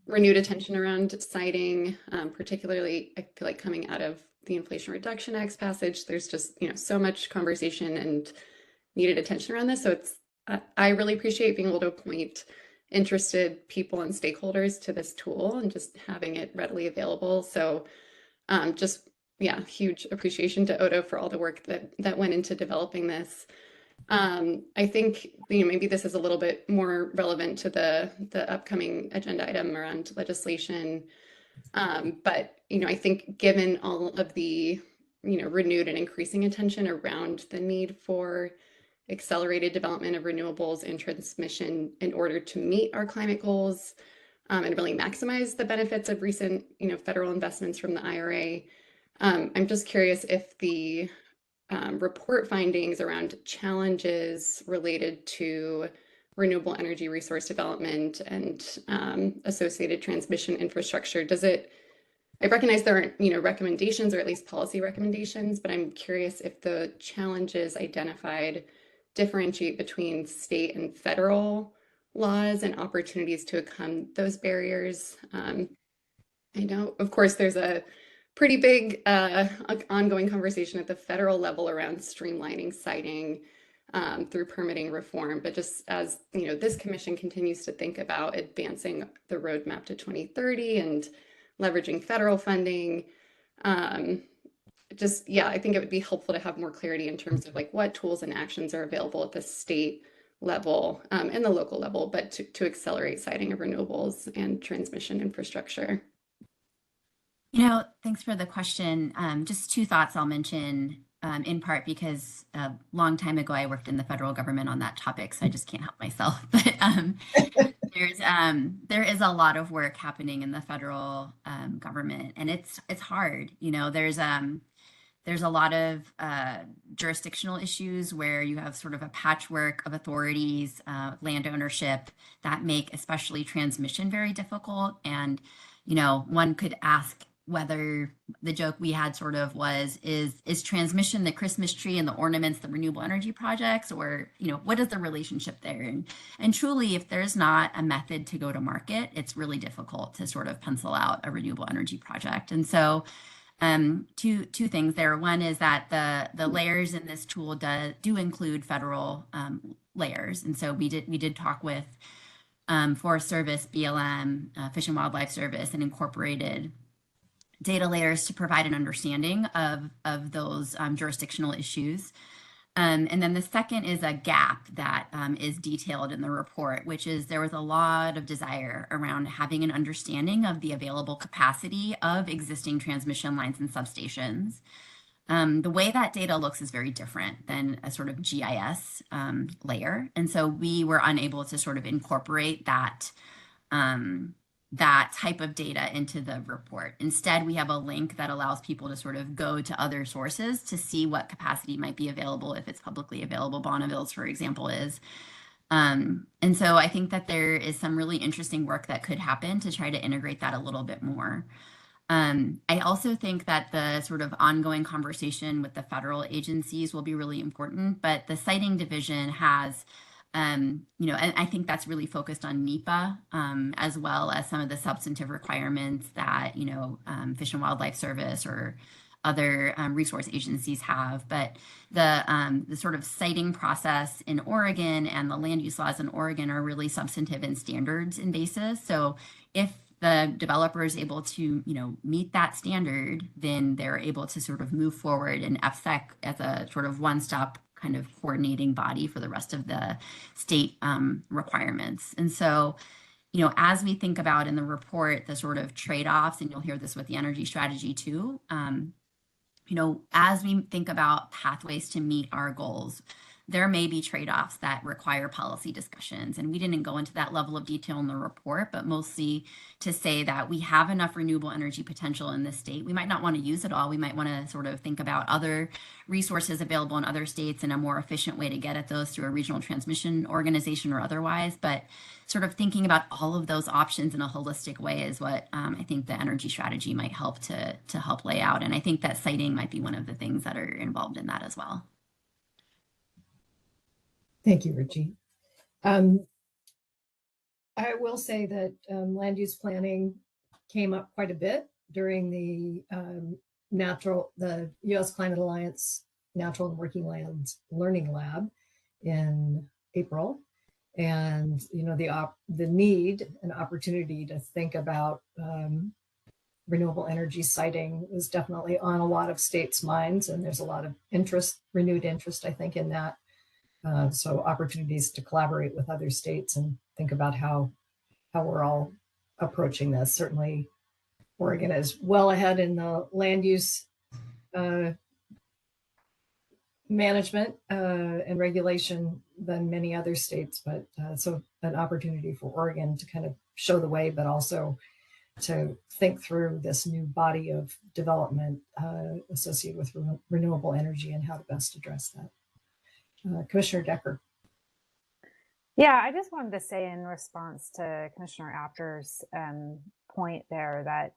renewed attention around siting, particularly, I feel like coming out of the Inflation Reduction Act's passage, there's just, so much conversation and needed attention around this. So I really appreciate being able to appoint interested people and stakeholders to this tool and just having it readily available. So huge appreciation to Odo for all the work that went into developing this. I think maybe this is a little bit more relevant to the upcoming agenda item around legislation. But I think given all of the renewed and increasing attention around the need for accelerated development of renewables and transmission in order to meet our climate goals, and really maximize the benefits of recent federal investments from the IRA. I'm just curious if the report findings around challenges related to renewable energy resource development and associated transmission infrastructure, I recognize there aren't recommendations or at least policy recommendations, but I'm curious if the challenges identified differentiate between state and federal laws and opportunities to overcome those barriers. I know, of course, there's a pretty big ongoing conversation at the federal level around streamlining siting through permitting reform. But just as this commission continues to think about advancing the roadmap to 2030 and leveraging federal funding, I think it would be helpful to have more clarity in terms of what tools and actions are available at the state level and the local level, but to accelerate siting of renewables and transmission infrastructure. Thanks for the question. Just two thoughts I'll mention, in part because a long time ago I worked in the federal government on that topic, so I just can't help myself. But there is a lot of work happening in the federal government, and it's hard. There's a lot of jurisdictional issues where you have sort of a patchwork of authorities, land ownership that make especially transmission very difficult. And one could ask whether the joke we had sort of was, is transmission the Christmas tree and the ornaments the renewable energy projects, or what is the relationship there? And truly, if there's not a method to go to market, it's really difficult to sort of pencil out a renewable energy project. And so two things there. One is that the layers in this tool do include federal layers. And so we did talk with Forest Service, BLM, Fish and Wildlife Service, and incorporated data layers to provide an understanding of those jurisdictional issues. And then the second is a gap that is detailed in the report, which is there was a lot of desire around having an understanding of the available capacity of existing transmission lines and substations. The way that data looks is very different than a sort of GIS layer. And so we were unable to sort of incorporate that type of data into the report. Instead, we have a link that allows people to sort of go to other sources to see what capacity might be available if it's publicly available. Bonneville's, for example, is. And so I think that there is some really interesting work that could happen to try to integrate that a little bit more. I also think that the sort of ongoing conversation with the federal agencies will be really important, but the siting division has and I think that's really focused on NEPA, as well as some of the substantive requirements that, Fish and Wildlife Service or other resource agencies have. But the sort of siting process in Oregon and the land use laws in Oregon are really substantive and standards in basis. So if the developer is able to, meet that standard, then they're able to sort of move forward, and FSEC as a sort of one-stop kind of coordinating body for the rest of the state requirements. And so, as we think about in the report, the sort of trade-offs, and you'll hear this with the energy strategy too, as we think about pathways to meet our goals, there may be trade-offs that require policy discussions. And we didn't go into that level of detail in the report, but mostly to say that we have enough renewable energy potential in this state. We might not want to use it all. We might want to sort of think about other resources available in other states and a more efficient way to get at those through a regional transmission organization or otherwise. But sort of thinking about all of those options in a holistic way is what I think the energy strategy might help to help lay out. And I think that siting might be one of the things that are involved in that as well. Thank you, Richie. I will say that land use planning came up quite a bit during the U.S. Climate Alliance Natural and Working Lands Learning Lab in April. And, the need and opportunity to think about renewable energy siting was definitely on a lot of states' minds. And there's a lot of renewed interest, I think, in that. So opportunities to collaborate with other states and think about how we're all approaching this. Certainly, Oregon is well ahead in the land use management and regulation than many other states, but so an opportunity for Oregon to kind of show the way, but also to think through this new body of development associated with renewable energy and how to best address that. Commissioner Decker. Yeah, I just wanted to say in response to Commissioner Apter's point there that,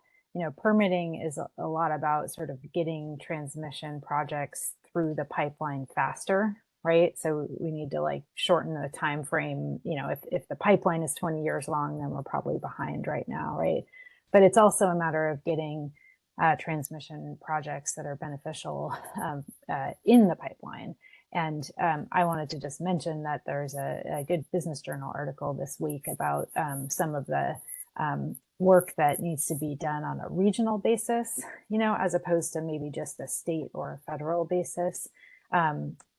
permitting is a lot about sort of getting transmission projects through the pipeline faster, right? So we need to shorten the time frame. If the pipeline is 20 years long, then we're probably behind right now, right? But it's also a matter of getting transmission projects that are beneficial in the pipeline. And I wanted to just mention that there's a good Business Journal article this week about some of the work that needs to be done on a regional basis, as opposed to maybe just a state or a federal basis,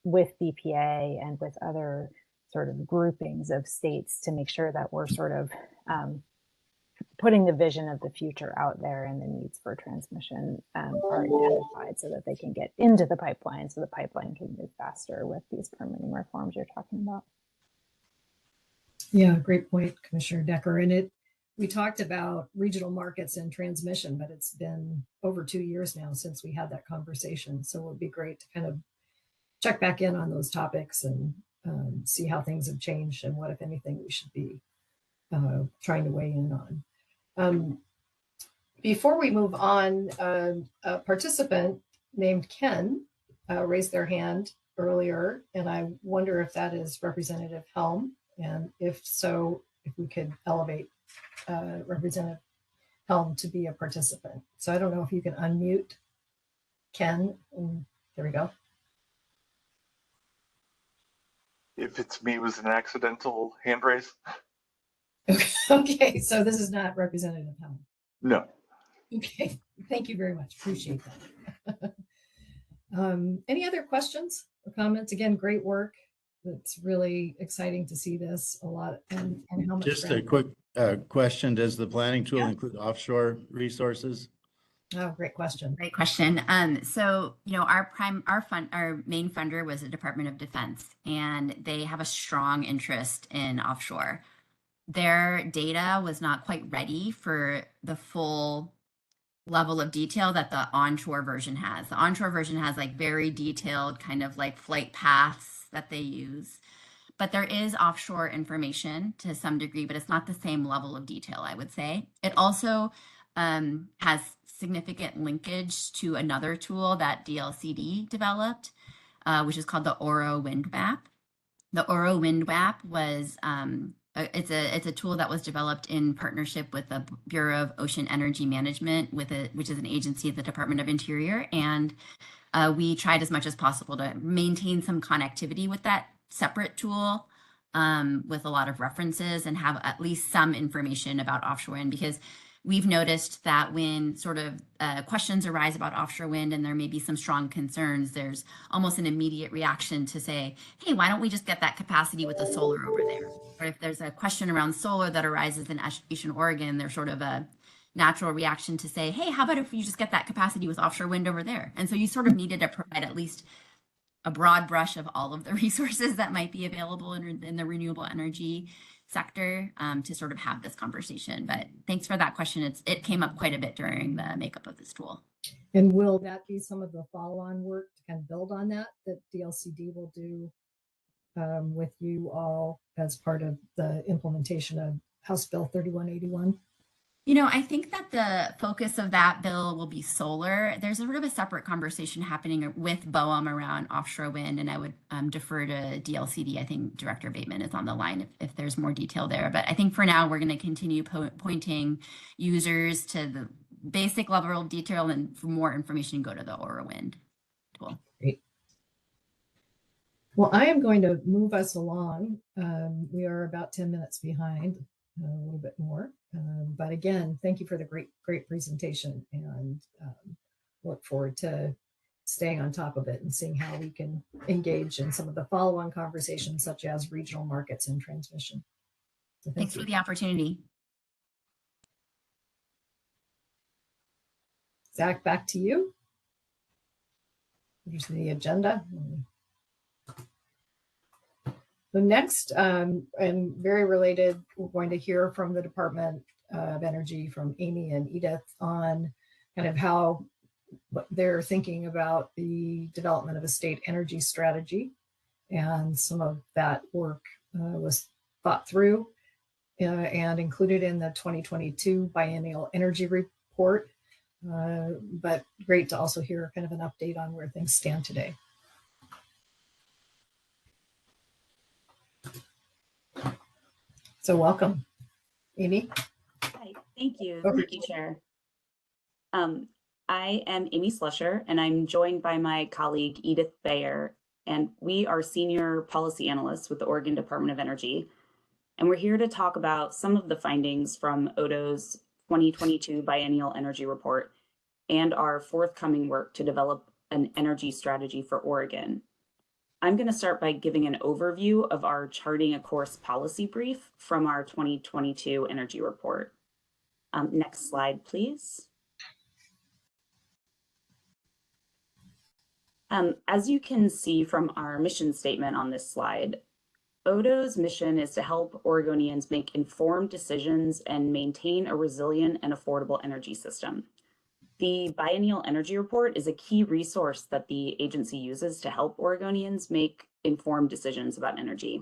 with BPA and with other sort of groupings of states to make sure that we're sort of putting the vision of the future out there and the needs for transmission are identified so that they can get into the pipeline so the pipeline can move faster with these permitting reforms you're talking about. Yeah, great point, Commissioner Decker. And we talked about regional markets and transmission, but it's been over 2 years now since we had that conversation. So it would be great to kind of check back in on those topics and see how things have changed and what, if anything, we should be trying to weigh in on. Before we move on, a participant named Ken raised their hand earlier, and I wonder if that is Representative Helm, and if so, if we could elevate Representative Helm to be a participant. So I don't know if you can unmute Ken. There we go. If it's me, it was an accidental hand raise. Okay, so this is not Representative Helm. No. Okay, thank you very much. Appreciate that. Any other questions or comments? Again, great work. It's really exciting to see this a lot and how much. Just a quick question. Does the planning tool include offshore resources? Oh, great question. Great question. So, our main funder was the Department of Defense, and they have a strong interest in offshore. Their data was not quite ready for the full level of detail that the onshore version has. The onshore version has very detailed kind of flight paths that they use. But there is offshore information to some degree, but it's not the same level of detail, I would say. It also has significant linkage to another tool that DLCD developed, which is called the Oro Wind Map. The Oro Wind Map was it's a tool that was developed in partnership with the Bureau of Ocean Energy Management, which is an agency of the Department of Interior, and we tried as much as possible to maintain some connectivity with that separate tool, with a lot of references, and have at least some information about offshore wind, because we've noticed that when sort of questions arise about offshore wind and there may be some strong concerns, there's almost an immediate reaction to say, hey, why don't we just get that capacity with the solar over there? Or if there's a question around solar that arises in Eastern Oregon, there's sort of a natural reaction to say, hey, how about if you just get that capacity with offshore wind over there? And so you sort of needed to provide at least a broad brush of all of the resources that might be available in the renewable energy sector to sort of have this conversation. But thanks for that question. It came up quite a bit during the makeup of this tool. And will that be some of the follow-on work to kind of build on that DLCD will do with you all as part of the implementation of House Bill 3181? You know, I think that the focus of that bill will be solar. There's a sort of a separate conversation happening with BOEM around offshore wind, and I would defer to DLCD. I think Director Bateman is on the line if there's more detail there. But I think for now, we're going to continue pointing users to the basic level of detail, and for more information, go to the Aura Wind tool. Great. Well, I am going to move us along. We are about 10 minutes behind, a little bit more. But again, thank you for the great presentation, and look forward to staying on top of it and seeing how we can engage in some of the follow-on conversations, such as regional markets and transmission. So Thanks for the opportunity. Zach, back to you. Here's the agenda. So next, and very related, we're going to hear from the Department of Energy, from Amy and Edith, on kind of how they're thinking about the development of a state energy strategy. And some of that work was thought through and included in the 2022 Biennial Energy Report. But great to also hear kind of an update on where things stand today. So welcome, Amy. Hi, thank you. Okay. Thank you, Chair. I am Amy Slusher, and I'm joined by my colleague Edith Bayer, and we are senior policy analysts with the Oregon Department of Energy. And we're here to talk about some of the findings from ODO's 2022 Biennial Energy Report and our forthcoming work to develop an energy strategy for Oregon. I'm going to start by giving an overview of our Charting a Course policy brief from our 2022 energy report. Next slide, please. As you can see from our mission statement on this slide, ODO's mission is to help Oregonians make informed decisions and maintain a resilient and affordable energy system. The Biennial Energy Report is a key resource that the agency uses to help Oregonians make informed decisions about energy.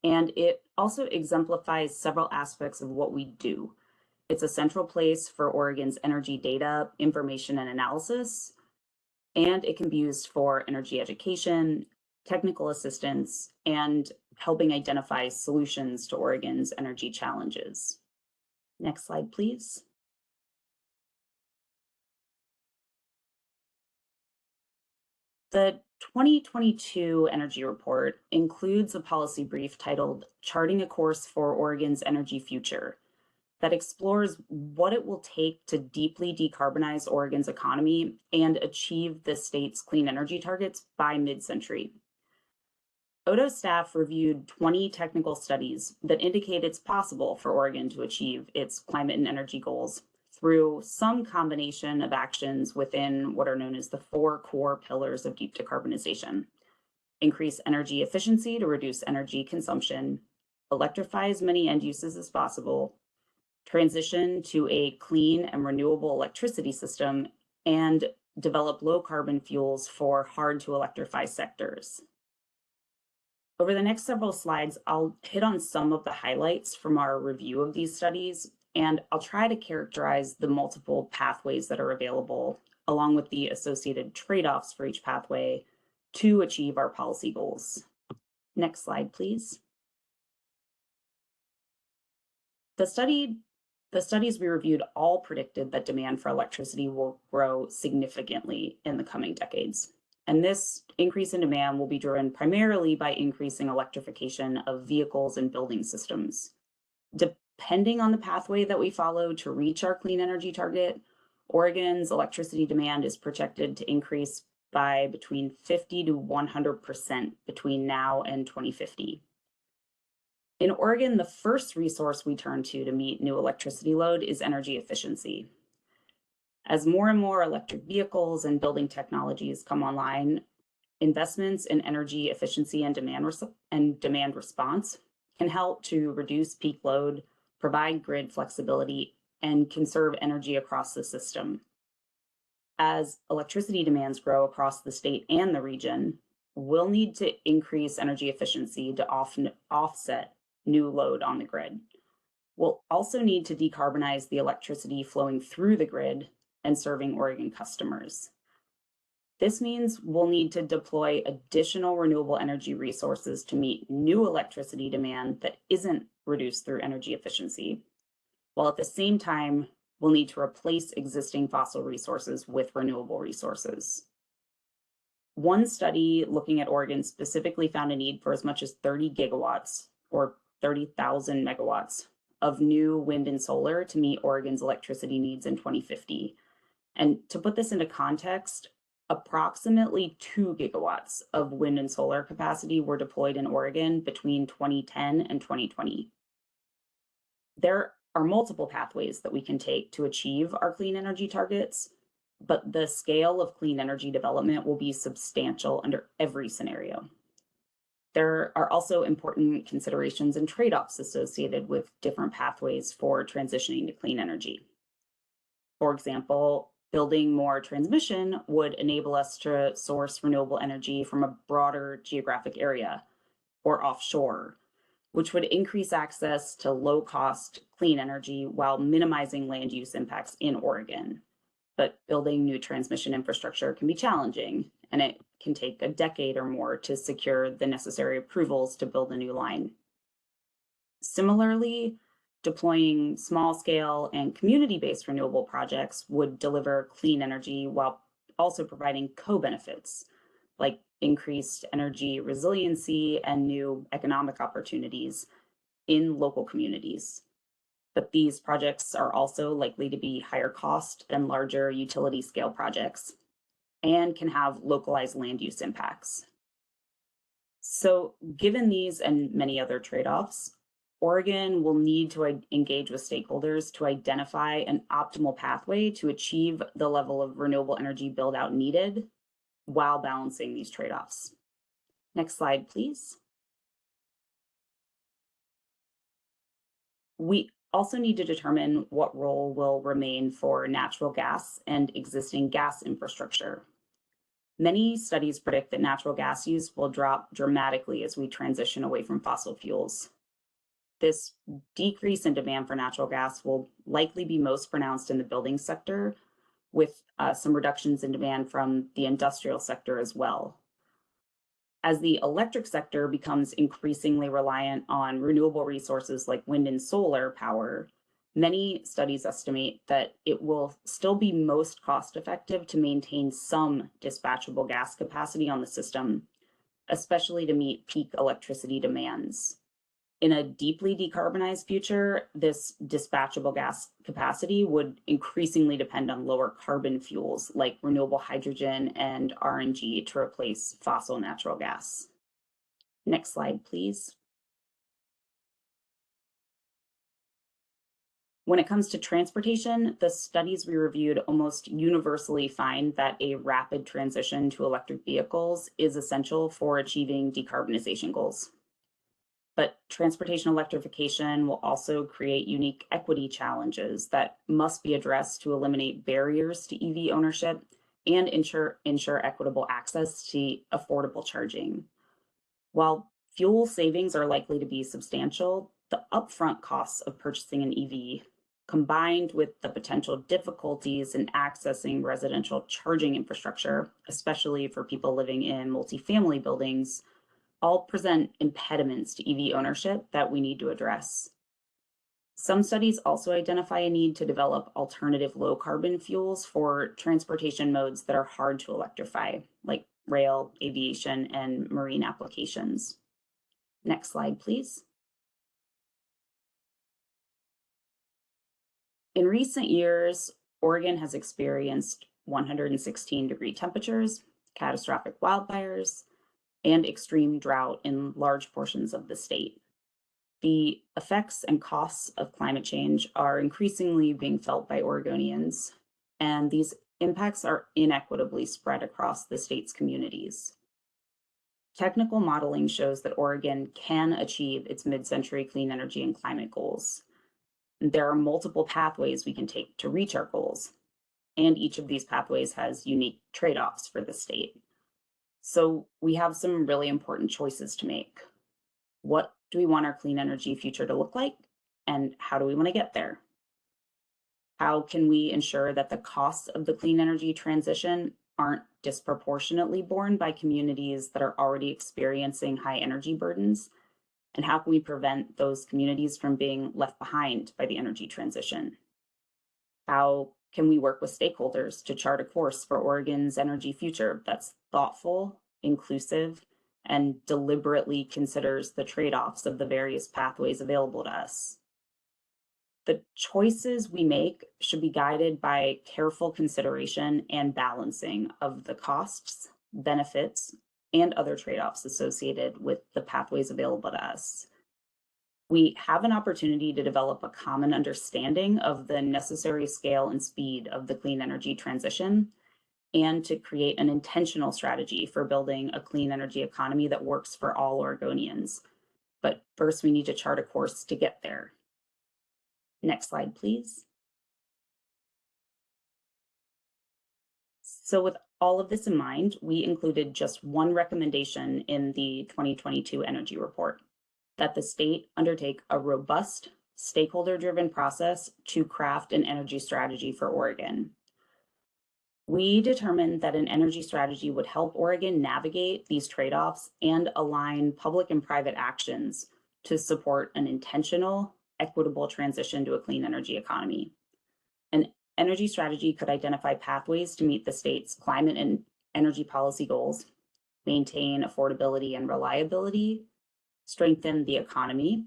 And it also exemplifies several aspects of what we do. It's a central place for Oregon's energy data, information, and analysis, and it can be used for energy education, technical assistance, and helping identify solutions to Oregon's energy challenges. Next slide, please. The 2022 Energy Report includes a policy brief titled Charting a Course for Oregon's Energy Future that explores what it will take to deeply decarbonize Oregon's economy and achieve the state's clean energy targets by mid-century. ODO staff reviewed 20 technical studies that indicate it's possible for Oregon to achieve its climate and energy goals through some combination of actions within what are known as the 4 core pillars of deep decarbonization. Increase energy efficiency to reduce energy consumption, electrify as many end uses as possible, transition to a clean and renewable electricity system, and develop low carbon fuels for hard to electrify sectors. Over the next several slides, I'll hit on some of the highlights from our review of these studies, and I'll try to characterize the multiple pathways that are available, along with the associated trade-offs for each pathway to achieve our policy goals. Next slide, please. The studies we reviewed all predicted that demand for electricity will grow significantly in the coming decades. And this increase in demand will be driven primarily by increasing electrification of vehicles and building systems. Depending on the pathway that we follow to reach our clean energy target, Oregon's electricity demand is projected to increase by between 50 to 100% between now and 2050. In Oregon, the first resource we turn to meet new electricity load is energy efficiency. As more and more electric vehicles and building technologies come online, investments in energy efficiency and demand response can help to reduce peak load, provide grid flexibility, and conserve energy across the system. As electricity demands grow across the state and the region, we'll need to increase energy efficiency to offset new load on the grid. We'll also need to decarbonize the electricity flowing through the grid and serving Oregon customers. This means we'll need to deploy additional renewable energy resources to meet new electricity demand that isn't reduced through energy efficiency, while at the same time, we'll need to replace existing fossil resources with renewable resources. One study looking at Oregon specifically found a need for as much as 30 gigawatts or 30,000 megawatts of new wind and solar to meet Oregon's electricity needs in 2050. And to put this into context, approximately 2 gigawatts of wind and solar capacity were deployed in Oregon between 2010 and 2020. There are multiple pathways that we can take to achieve our clean energy targets, but the scale of clean energy development will be substantial under every scenario. There are also important considerations and trade-offs associated with different pathways for transitioning to clean energy. For example, building more transmission would enable us to source renewable energy from a broader geographic area or offshore, which would increase access to low-cost clean energy while minimizing land use impacts in Oregon. But building new transmission infrastructure can be challenging, and it can take a decade or more to secure the necessary approvals to build a new line. Similarly, deploying small-scale and community-based renewable projects would deliver clean energy while also providing co-benefits, like increased energy resiliency and new economic opportunities in local communities. But these projects are also likely to be higher cost than larger utility scale projects and can have localized land use impacts. So given these and many other trade-offs, Oregon will need to engage with stakeholders to identify an optimal pathway to achieve the level of renewable energy build out needed while balancing these trade-offs. Next slide, please. We also need to determine what role will remain for natural gas and existing gas infrastructure. Many studies predict that natural gas use will drop dramatically as we transition away from fossil fuels. This decrease in demand for natural gas will likely be most pronounced in the building sector, with some reductions in demand from the industrial sector as well. As the electric sector becomes increasingly reliant on renewable resources like wind and solar power, many studies estimate that it will still be most cost-effective to maintain some dispatchable gas capacity on the system, especially to meet peak electricity demands. In a deeply decarbonized future, this dispatchable gas capacity would increasingly depend on lower carbon fuels like renewable hydrogen and RNG to replace fossil natural gas. Next slide, please. When it comes to transportation, the studies we reviewed almost universally find that a rapid transition to electric vehicles is essential for achieving decarbonization goals. But transportation electrification will also create unique equity challenges that must be addressed to eliminate barriers to EV ownership and ensure equitable access to affordable charging. While fuel savings are likely to be substantial, the upfront costs of purchasing an EV, combined with the potential difficulties in accessing residential charging infrastructure, especially for people living in multifamily buildings, all present impediments to EV ownership that we need to address. Some studies also identify a need to develop alternative low carbon fuels for transportation modes that are hard to electrify, like rail, aviation, and marine applications. Next slide, please. In recent years, Oregon has experienced 116-degree temperatures, catastrophic wildfires, and extreme drought in large portions of the state. The effects and costs of climate change are increasingly being felt by Oregonians, and these impacts are inequitably spread across the state's communities. technical modeling shows that Oregon can achieve its mid-century clean energy and climate goals. There are multiple pathways we can take to reach our goals, and each of these pathways has unique trade-offs for the state. So we have some really important choices to make. What do we want our clean energy future to look like, and how do we want to get there? How can we ensure that the costs of the clean energy transition aren't disproportionately borne by communities that are already experiencing high energy burdens? And how can we prevent those communities from being left behind by the energy transition? How can we work with stakeholders to chart a course for Oregon's energy future that's thoughtful, inclusive, and deliberately considers the trade-offs of the various pathways available to us? The choices we make should be guided by careful consideration and balancing of the costs, benefits, and other trade-offs associated with the pathways available to us. We have an opportunity to develop a common understanding of the necessary scale and speed of the clean energy transition, and to create an intentional strategy for building a clean energy economy that works for all Oregonians. But first, we need to chart a course to get there. Next slide, please. So with all of this in mind, we included just one recommendation in the 2022 energy report, that the state undertake a robust, stakeholder-driven process to craft an energy strategy for Oregon. We determined that an energy strategy would help Oregon navigate these trade-offs and align public and private actions to support an intentional, equitable transition to a clean energy economy. An energy strategy could identify pathways to meet the state's climate and energy policy goals, maintain affordability and reliability, strengthen the economy,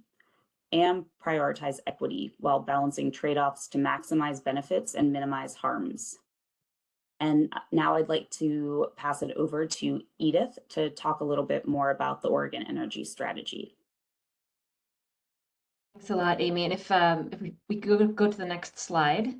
and prioritize equity while balancing trade-offs to maximize benefits and minimize harms. And now I'd like to pass it over to Edith to talk a little bit more about the Oregon energy strategy. Thanks a lot, Amy. And if we go to the next slide.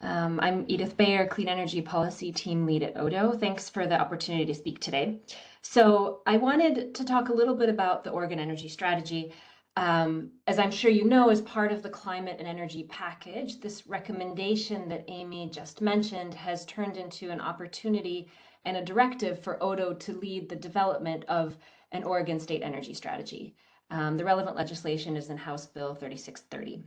I'm Edith Bayer, Clean Energy Policy Team Lead at Odo. Thanks for the opportunity to speak today. So I wanted to talk a little bit about the Oregon Energy Strategy. As I'm sure you know, as part of the climate and energy package, this recommendation that Amy just mentioned has turned into an opportunity and a directive for Odo to lead the development of an Oregon State Energy Strategy. The relevant legislation is in House Bill 3630.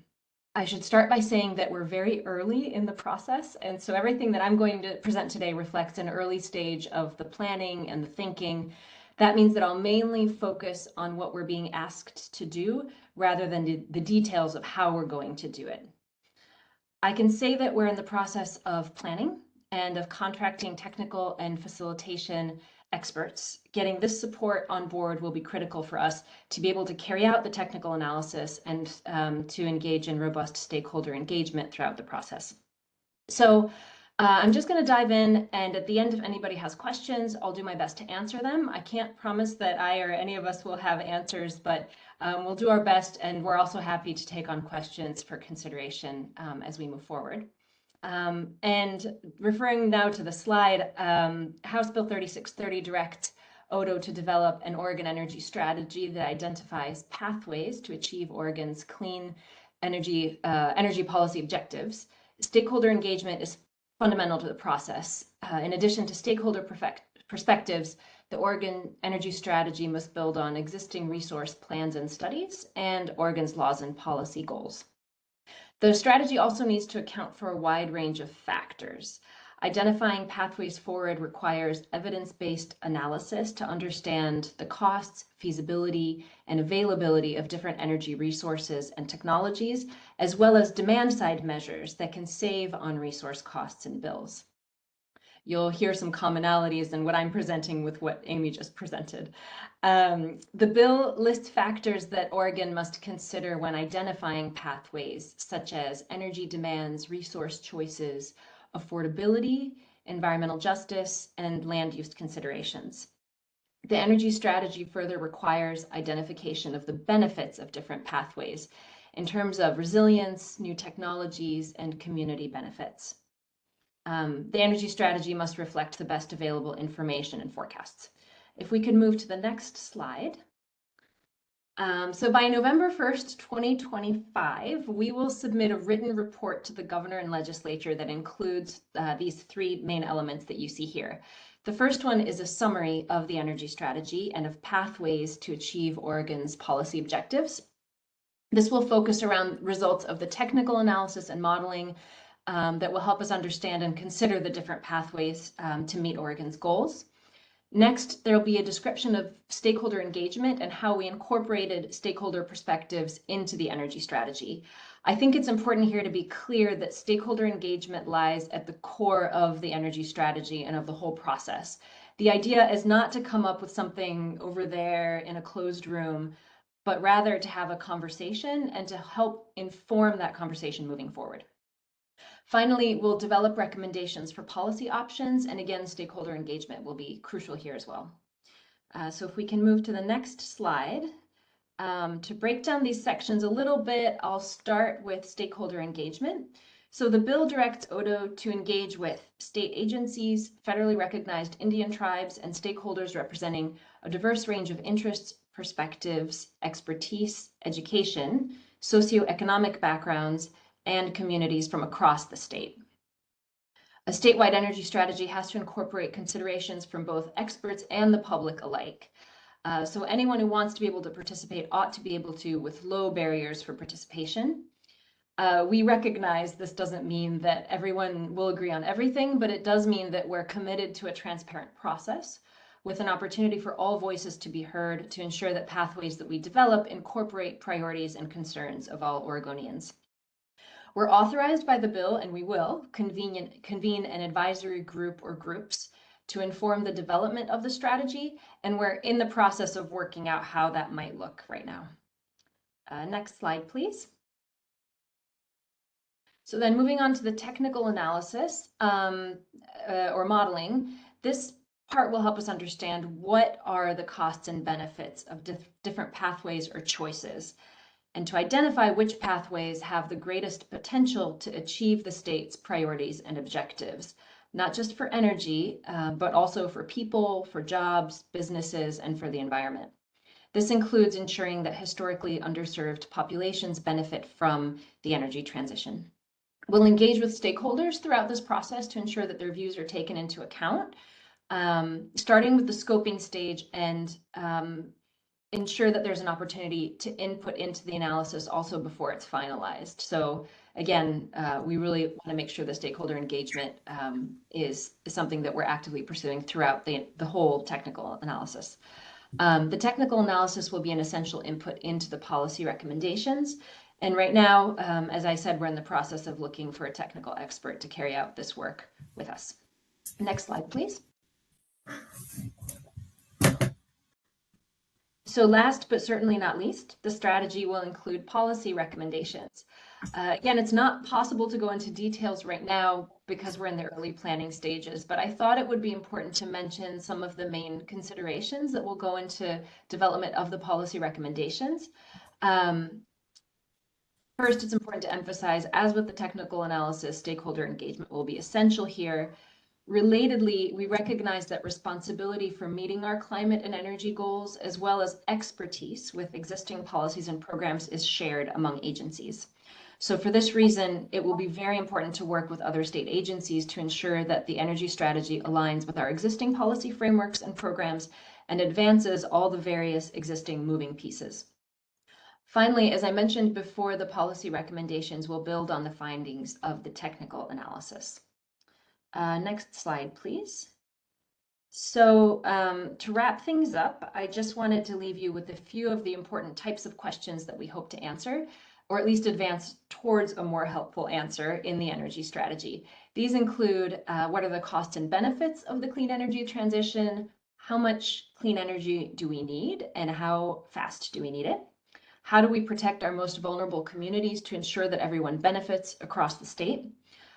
I should start by saying that we're very early in the process, and so everything that I'm going to present today reflects an early stage of the planning and the thinking. That means that I'll mainly focus on what we're being asked to do rather than the details of how we're going to do it. I can say that we're in the process of planning and of contracting technical and facilitation experts. Getting this support on board will be critical for us to be able to carry out the technical analysis and to engage in robust stakeholder engagement throughout the process. So I'm just going to dive in, and at the end, if anybody has questions, I'll do my best to answer them. I can't promise that I or any of us will have answers, but we'll do our best, and we're also happy to take on questions for consideration as we move forward. And referring now to the slide, House Bill 3630 directs Odo to develop an Oregon energy strategy that identifies pathways to achieve Oregon's clean energy policy objectives. Stakeholder engagement is fundamental to the process. In addition to stakeholder perspectives, the Oregon energy strategy must build on existing resource plans and studies and Oregon's laws and policy goals. The strategy also needs to account for a wide range of factors. Identifying pathways forward requires evidence-based analysis to understand the costs, feasibility, and availability of different energy resources and technologies, as well as demand-side measures that can save on resource costs and bills. You'll hear some commonalities in what I'm presenting with what Amy just presented. The bill lists factors that Oregon must consider when identifying pathways, such as energy demands, resource choices, affordability, environmental justice, and land use considerations. The energy strategy further requires identification of the benefits of different pathways in terms of resilience, new technologies, and community benefits. The energy strategy must reflect the best available information and forecasts. If we could move to the next slide. So by November 1st, 2025, we will submit a written report to the governor and legislature that includes these three main elements that you see here. The first one is a summary of the energy strategy and of pathways to achieve Oregon's policy objectives. This will focus around results of the technical analysis and modeling that will help us understand and consider the different pathways to meet Oregon's goals. Next, there will be a description of stakeholder engagement and how we incorporated stakeholder perspectives into the energy strategy. I think it's important here to be clear that stakeholder engagement lies at the core of the energy strategy and of the whole process. The idea is not to come up with something over there in a closed room, but rather to have a conversation and to help inform that conversation moving forward. Finally, we'll develop recommendations for policy options, and again, stakeholder engagement will be crucial here as well. So if we can move to the next slide. To break down these sections a little bit, I'll start with stakeholder engagement. So the bill directs Odo to engage with state agencies, federally recognized Indian tribes, and stakeholders representing a diverse range of interests, perspectives, expertise, education, socioeconomic backgrounds, and communities from across the state. A statewide energy strategy has to incorporate considerations from both experts and the public alike. So anyone who wants to be able to participate ought to be able to with low barriers for participation. We recognize this doesn't mean that everyone will agree on everything, but it does mean that we're committed to a transparent process with an opportunity for all voices to be heard to ensure that pathways that we develop incorporate priorities and concerns of all Oregonians. We're authorized by the bill, and we will convene an advisory group or groups to inform the development of the strategy, and we're in the process of working out how that might look right now. Next slide, please. So then moving on to the technical analysis or modeling, this part will help us understand what are the costs and benefits of different pathways or choices, and to identify which pathways have the greatest potential to achieve the state's priorities and objectives, not just for energy, but also for people, for jobs, businesses, and for the environment. This includes ensuring that historically underserved populations benefit from the energy transition. We'll engage with stakeholders throughout this process to ensure that their views are taken into account, starting with the scoping stage, and ensure that there's an opportunity to input into the analysis also before it's finalized. So again, we really want to make sure the stakeholder engagement is something that we're actively pursuing throughout the whole technical analysis. The technical analysis will be an essential input into the policy recommendations. And right now, as I said, we're in the process of looking for a technical expert to carry out this work with us. Next slide, please. So last but certainly not least, the strategy will include policy recommendations. Again, it's not possible to go into details right now because we're in the early planning stages, but I thought it would be important to mention some of the main considerations that will go into development of the policy recommendations. First, it's important to emphasize, as with the technical analysis, stakeholder engagement will be essential here. Relatedly, we recognize that responsibility for meeting our climate and energy goals, as well as expertise with existing policies and programs, is shared among agencies. So for this reason, it will be very important to work with other state agencies to ensure that the energy strategy aligns with our existing policy frameworks and programs and advances all the various existing moving pieces. Finally, as I mentioned before, the policy recommendations will build on the findings of the technical analysis. Next slide, please. So to wrap things up, I just wanted to leave you with a few of the important types of questions that we hope to answer, or at least advance towards a more helpful answer in the energy strategy. These include what are the costs and benefits of the clean energy transition? How much clean energy do we need, and how fast do we need it? How do we protect our most vulnerable communities to ensure that everyone benefits across the state?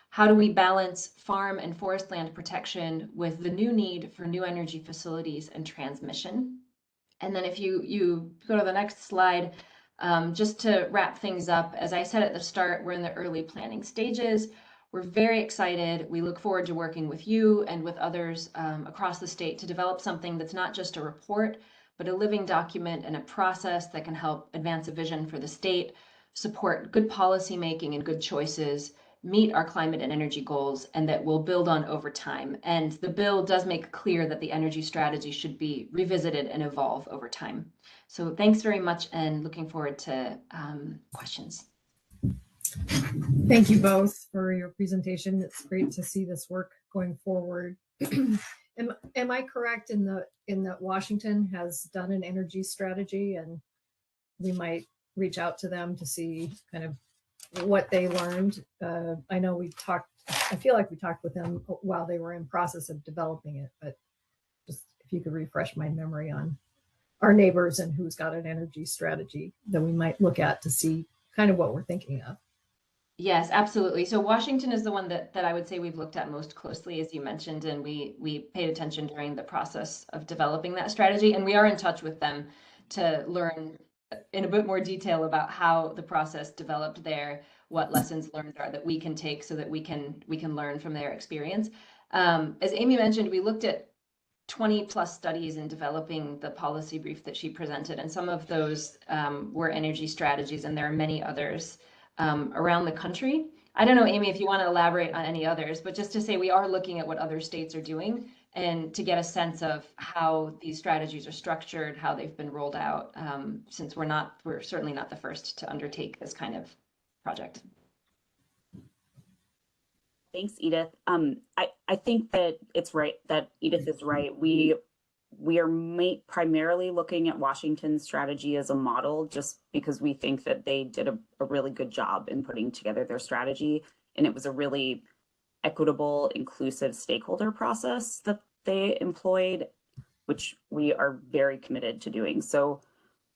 How do we balance farm and forest land protection with the new need for new energy facilities and transmission? And then if you go to the next slide, just to wrap things up, as I said at the start, we're in the early planning stages. We're very excited. We look forward to working with you and with others across the state to develop something that's not just a report, but a living document and a process that can help advance a vision for the state, support good policy making and good choices, meet our climate and energy goals, and that will build on over time. And the bill does make clear that the energy strategy should be revisited and evolve over time. So thanks very much, and looking forward to questions. Thank you both for your presentation. It's great to see this work going forward. Am I correct in that Washington has done an energy strategy, and we might reach out to them to see kind of what they learned? I know I feel like we talked with them while they were in process of developing it, but just if you could refresh my memory on our neighbors and who's got an energy strategy that we might look at to see kind of what we're thinking of. Yes, absolutely. So Washington is the one that I would say we've looked at most closely, as you mentioned, and we paid attention during the process of developing that strategy. And we are in touch with them to learn in a bit more detail about how the process developed there, what lessons learned are that we can take so that we can learn from their experience. As Amy mentioned, we looked at 20 plus studies in developing the policy brief that she presented, and some of those were energy strategies, and there are many others around the country. I don't know, Amy, if you want to elaborate on any others, but just to say we are looking at what other states are doing and to get a sense of how these strategies are structured, how they've been rolled out, since we're certainly not the first to undertake this kind of project. Thanks, Edith. I think that it's right, that Edith is right. We are primarily looking at Washington's strategy as a model, just because we think that they did a really good job in putting together their strategy. And it was a really equitable, inclusive stakeholder process that they employed, which we are very committed to doing. So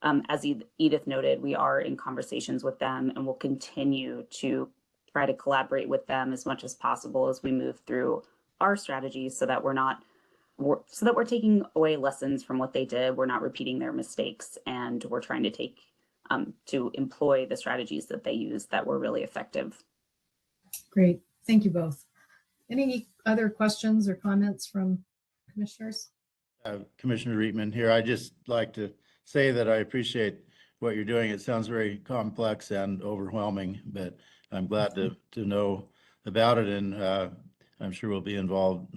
as Edith noted, we are in conversations with them, and we'll continue to try to collaborate with them as much as possible as we move through our strategies, so that we're taking away lessons from what they did. We're not repeating their mistakes, and we're trying to employ the strategies that they used that were really effective. Great. Thank you both. Any other questions or comments from commissioners? Commissioner Reitman here. I just like to say that I appreciate what you're doing. It sounds very complex and overwhelming, but I'm glad to know about it, and I'm sure we'll be involved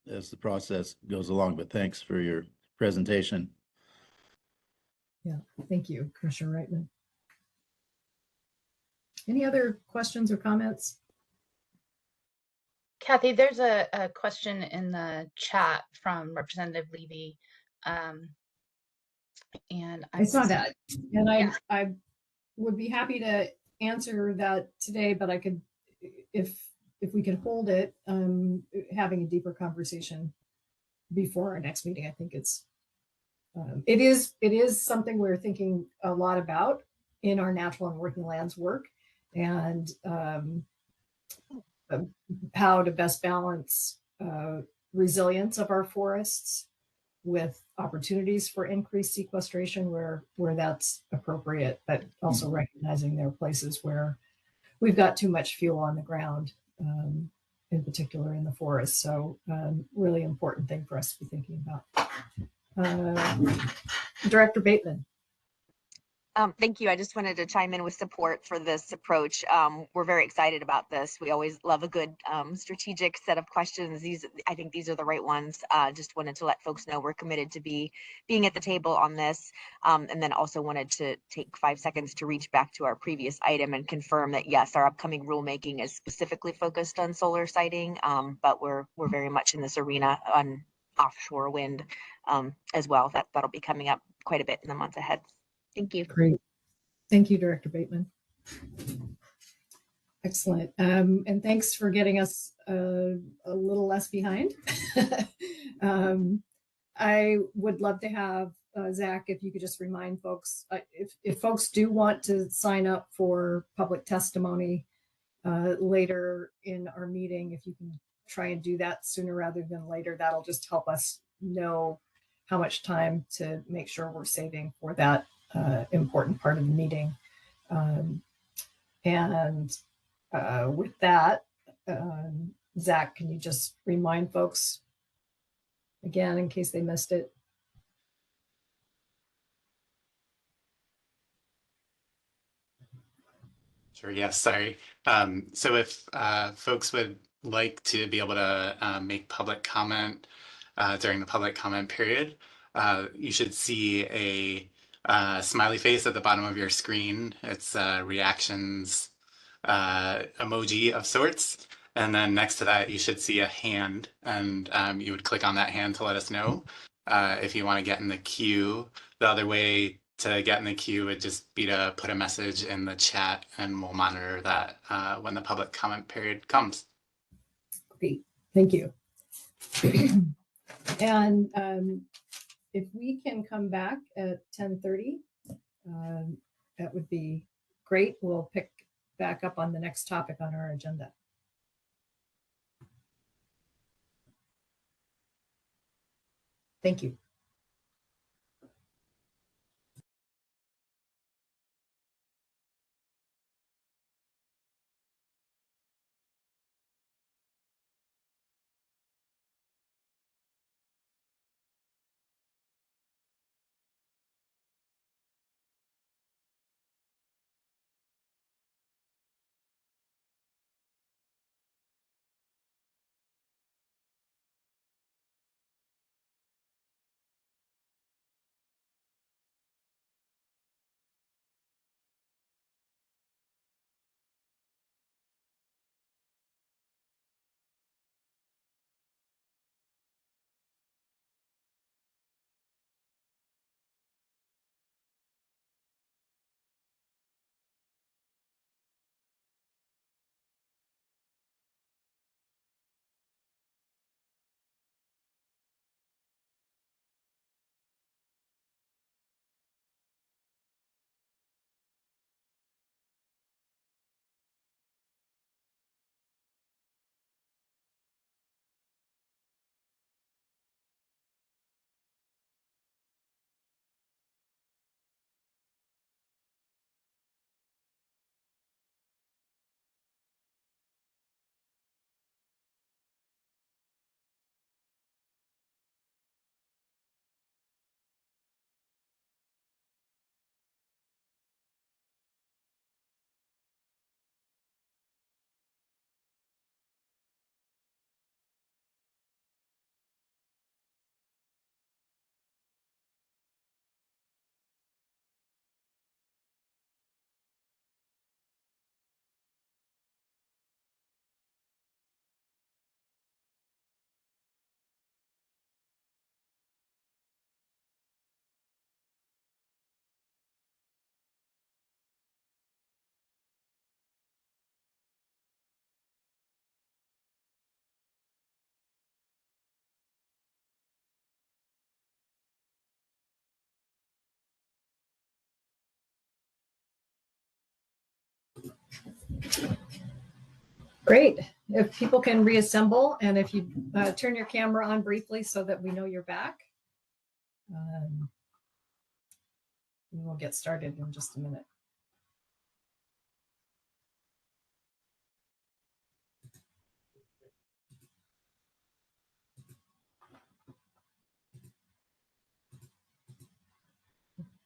as the process goes along. But thanks for your presentation. Yeah, thank you, Commissioner Reitman. Any other questions or comments? Kathy, there's a question in the chat from Representative Levy. And I saw that, and I would be happy to answer that today, but I could, if we could hold it, having a deeper conversation before our next meeting. I think it is something we're thinking a lot about in our natural and working lands work, and how to best balance resilience of our forests with opportunities for increased sequestration where that's appropriate, but also recognizing there are places where we've got too much fuel on the ground, in particular in the forest. So really important thing for us to be thinking about. Director Bateman. Thank you. I just wanted to chime in with support for this approach. We're very excited about this. We always love a good strategic set of questions. I think these are the right ones. Just wanted to let folks know we're committed to being at the table on this. And then also wanted to take 5 seconds to reach back to our previous item and confirm that yes, our upcoming rulemaking is specifically focused on solar siting, but we're very much in this arena on offshore wind as well. That'll be coming up quite a bit in the months ahead. Thank you. Great. Thank you, Director Bateman. Excellent. And thanks for getting us a little less behind. I would love to have, Zach, if you could just remind folks, if folks do want to sign up for public testimony later in our meeting, if you can try and do that sooner rather than later, that'll just help us know how much time to make sure we're saving for that important part of the meeting. With that, Zach, can you just remind folks again in case they missed it? Sure, yes, sorry. So if folks would like to be able to make public comment during the public comment period, you should see a smiley face at the bottom of your screen. It's a reactions emoji of sorts. And then next to that, you should see a hand, and you would click on that hand to let us know if you want to get in the queue. The other way to get in the queue would just be to put a message in the chat, and we'll monitor that when the public comment period comes. Great, thank you. And if we can come back at 10:30, that would be great. We'll pick back up on the next topic on our agenda. Thank you. Great. If people can reassemble, and if you turn your camera on briefly so that we know you're back. We'll get started in just a minute.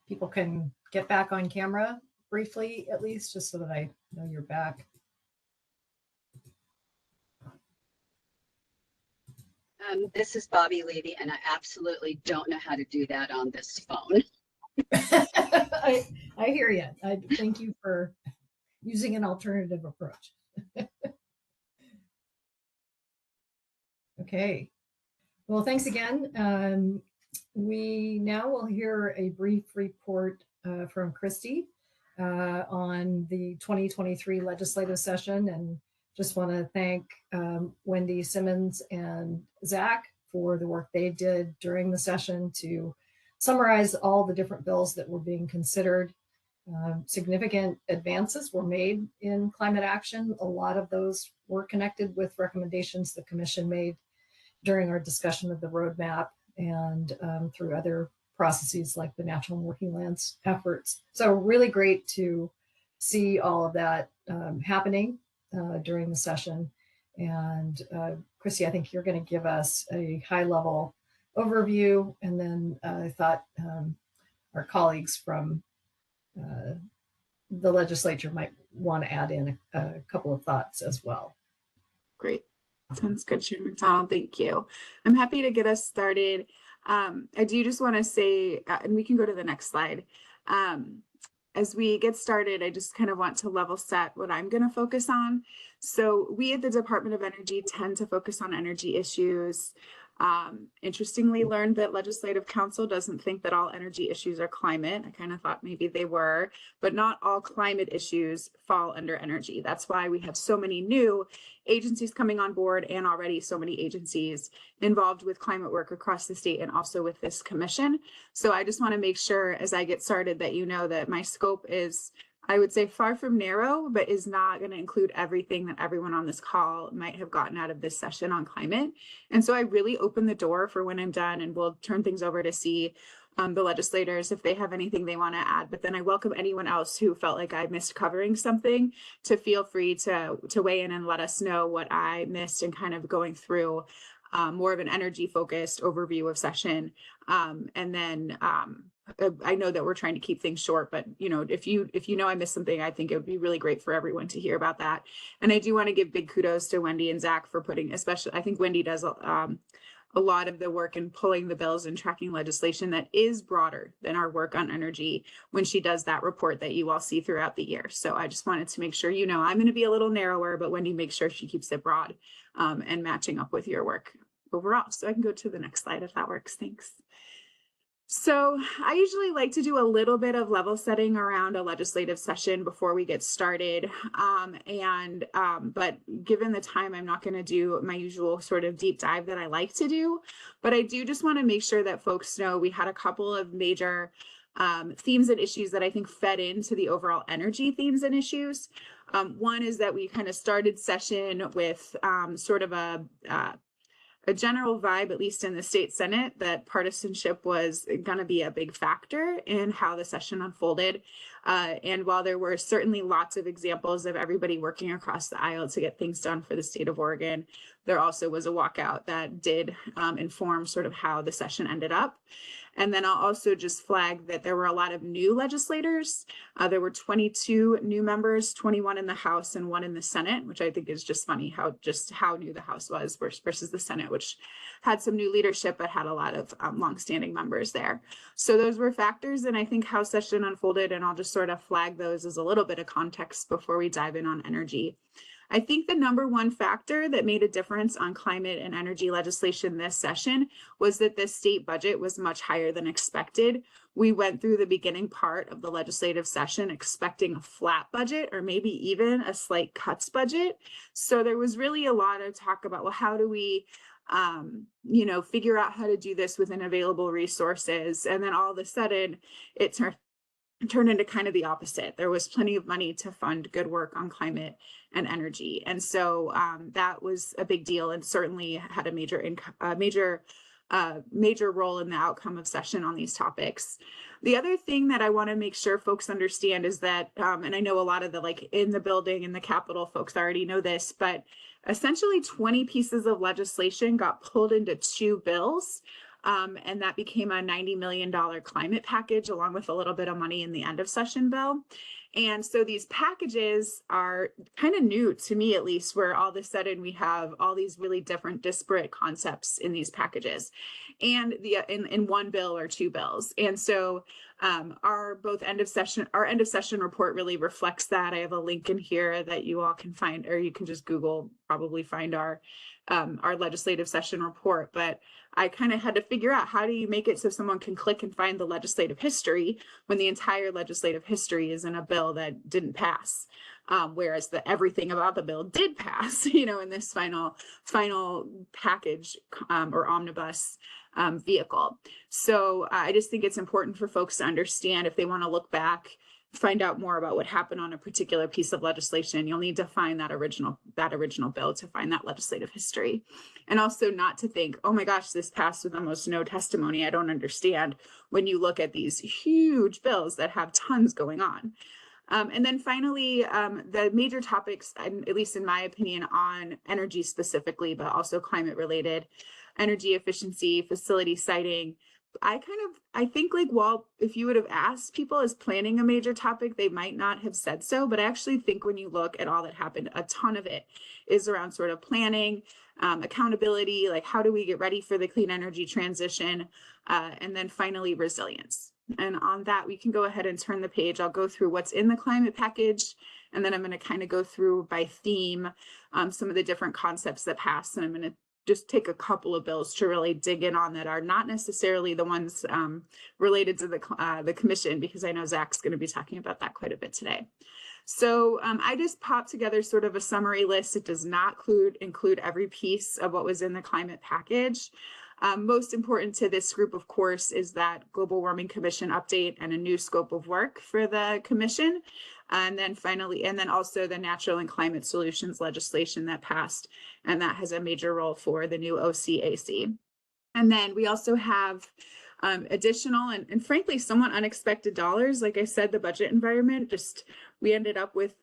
People can get back on camera briefly, at least, just so that I know you're back. This is Bobby Levy, and I absolutely don't know how to do that on this phone. I hear you. I thank you for using an alternative approach. Okay. Well, thanks again. We now will hear a brief report from Christy on the 2023 legislative session, and just want to thank Wendy Simmons and Zach for the work they did during the session to summarize all the different bills that were being considered. Significant advances were made in climate action. A lot of those were connected with recommendations the Commission made during our discussion of the roadmap and through other processes like the Natural and Working Lands efforts. So really great to see all of that happening during the session. And Chrissy, I think you're going to give us a high-level overview, and then I thought our colleagues from the legislature might want to add in a couple of thoughts as well. Great. Sounds good, Chair McDonald. Thank you. I'm happy to get us started. I do just want to say, and we can go to the next slide. As we get started, I just kind of want to level set what I'm going to focus on. So we at the Department of Energy tend to focus on energy issues. Interestingly, learned that Legislative Council doesn't think that all energy issues are climate. I kind of thought maybe they were, but not all climate issues fall under energy. That's why we have so many new agencies coming on board, and already so many agencies involved with climate work across the state and also with this commission. So I just want to make sure as I get started that you know that my scope is, I would say, far from narrow, but is not going to include everything that everyone on this call might have gotten out of this session on climate. And so I really open the door for when I'm done, and we'll turn things over to see the legislators if they have anything they want to add. But then I welcome anyone else who felt like I missed covering something to feel free to weigh in and let us know what I missed, and kind of going through more of an energy focused overview of session. And then I know that we're trying to keep things short, but you know, if you know I missed something, I think it would be really great for everyone to hear about that. And I do want to give big kudos to Wendy and Zach for putting, especially, I think Wendy does a lot of the work in pulling the bills and tracking legislation that is broader than our work on energy when she does that report that you all see throughout the year. So I just wanted to make sure, you know, I'm going to be a little narrower, but Wendy makes sure she keeps it broad and matching up with your work overall. So I can go to the next slide if that works. Thanks. So I usually like to do a little bit of level setting around a legislative session before we get started. But given the time, I'm not going to do my usual sort of deep dive that I like to do. But I do just want to make sure that folks know we had a couple of major themes and issues that I think fed into the overall energy themes and issues. One is that we kind of started session with sort of a general vibe, at least in the state Senate, that partisanship was going to be a big factor in how the session unfolded. And while there were certainly lots of examples of everybody working across the aisle to get things done for the state of Oregon, there also was a walkout that did inform sort of how the session ended up. And then I'll also just flag that there were a lot of new legislators. There were 22 new members, 21 in the House and 1 in the Senate, which I think is just funny how new the House was versus the Senate, which had some new leadership but had a lot of longstanding members there. So those were factors in, I think, how session unfolded, and I'll just sort of flag those as a little bit of context before we dive in on energy. I think the number one factor that made a difference on climate and energy legislation this session was that the state budget was much higher than expected. We went through the beginning part of the legislative session expecting a flat budget or maybe even a slight cuts budget. So there was really a lot of talk about, well, how do we figure out how to do this within available resources? And then all of a sudden it turned into kind of the opposite. There was plenty of money to fund good work on climate and energy. And so that was a big deal, and certainly had a major role in the outcome of session on these topics. The other thing that I want to make sure folks understand is that, and I know a lot of the in the building in the Capitol folks already know this, but essentially 20 pieces of legislation got pulled into 2 bills. And that became a $90 million climate package, along with a little bit of money in the end of session bill. And so these packages are kind of new to me, at least, where all of a sudden we have all these really different disparate concepts in these packages and in one bill or 2 bills. And so our end of session report really reflects that. I have a link in here that you all can find, or you can just Google, probably find our legislative session report. But I kind of had to figure out, how do you make it so someone can click and find the legislative history when the entire legislative history is in a bill that didn't pass, whereas everything about the bill did pass, in this final package or omnibus vehicle. So I just think it's important for folks to understand, if they want to look back, find out more about what happened on a particular piece of legislation, you'll need to find that original bill to find that legislative history. And also not to think, oh my gosh, this passed with almost no testimony, I don't understand, when you look at these huge bills that have tons going on. And then finally, the major topics, at least in my opinion, on energy specifically, but also climate related, energy efficiency, facility siting. I think like, well, if you would have asked people, is planning a major topic, they might not have said so, but I actually think when you look at all that happened, a ton of it is around sort of planning, accountability, like how do we get ready for the clean energy transition, and then finally resilience. And on that, we can go ahead and turn the page. I'll go through what's in the climate package, and then I'm going to kind of go through by theme some of the different concepts that passed, and I'm going to just take a couple of bills to really dig in on that are not necessarily the ones related to the commission, because I know Zach's going to be talking about that quite a bit today. So I just popped together sort of a summary list. It does not include every piece of what was in the climate package. Most important to this group, of course, is that Global Warming Commission update and a new scope of work for the commission. And then finally, and then also the natural and climate solutions legislation that passed, and that has a major role for the new OCAC. And then we also have additional and frankly somewhat unexpected dollars. Like I said, the budget environment, we ended up with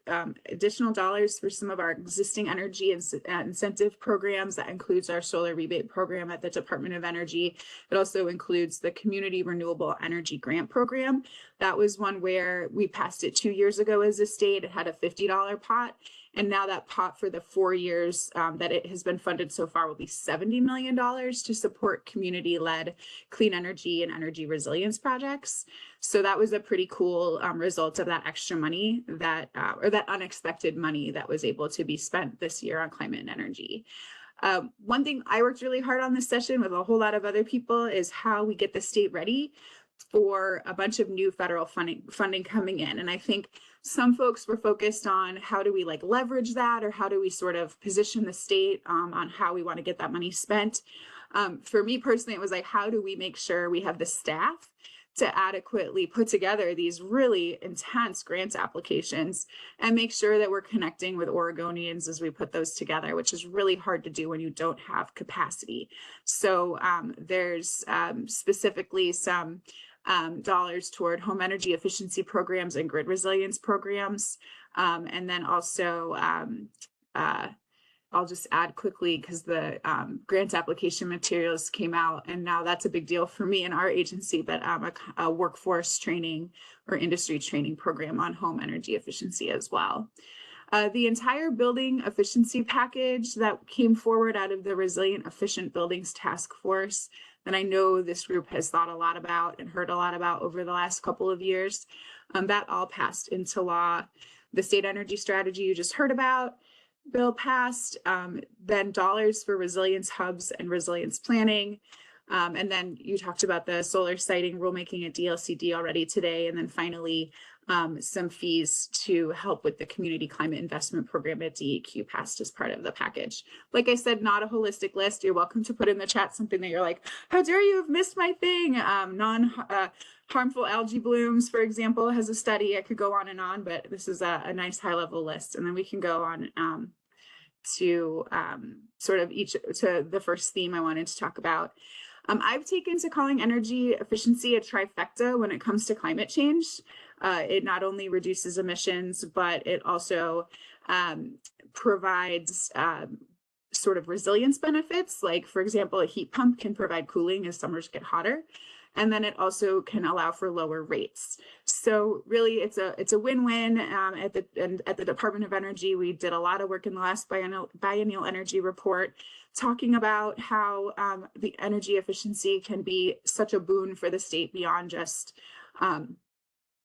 additional dollars for some of our existing energy incentive programs. That includes our solar rebate program at the Department of Energy. It also includes the Community Renewable Energy Grant Program. That was one where we passed it 2 years ago as a state. It had a $50 pot. And now that pot for the 4 years that it has been funded so far will be $70 million to support community-led clean energy and energy resilience projects. So that was a pretty cool result of that extra money or that unexpected money that was able to be spent this year on climate and energy. One thing I worked really hard on this session with a whole lot of other people is how we get the state ready for a bunch of new federal funding coming in. And I think some folks were focused on how do we like leverage that, or how do we sort of position the state on how we want to get that money spent. For me personally, it was like, how do we make sure we have the staff to adequately put together these really intense grants applications and make sure that we're connecting with Oregonians as we put those together, which is really hard to do when you don't have capacity. So there's specifically some dollars toward home energy efficiency programs and grid resilience programs. And then also, I'll just add quickly because the grant application materials came out, and now that's a big deal for me and our agency, but a workforce training or industry training program on home energy efficiency as well. The entire building efficiency package that came forward out of the Resilient Efficient Buildings Task Force that I know this group has thought a lot about and heard a lot about over the last couple of years, that all passed into law. The state energy strategy you just heard about, bill passed, then dollars for resilience hubs and resilience planning. And then you talked about the solar siting rulemaking at DLCD already today. And then finally, some fees to help with the community climate investment program at DEQ passed as part of the package. Like I said, not a holistic list. You're welcome to put in the chat something that you're like, how dare you have missed my thing? Harmful algae blooms, for example, has a study. I could go on, but this is a nice high level list. And then we can go on to sort of to the first theme I wanted to talk about. I've taken to calling energy efficiency a trifecta when it comes to climate change. It not only reduces emissions, but it also provides sort of resilience benefits. Like, for example, a heat pump can provide cooling as summers get hotter. And then it also can allow for lower rates. So really, it's a win-win. At the Department of Energy, we did a lot of work in the last biennial energy report, talking about how the energy efficiency can be such a boon for the state beyond just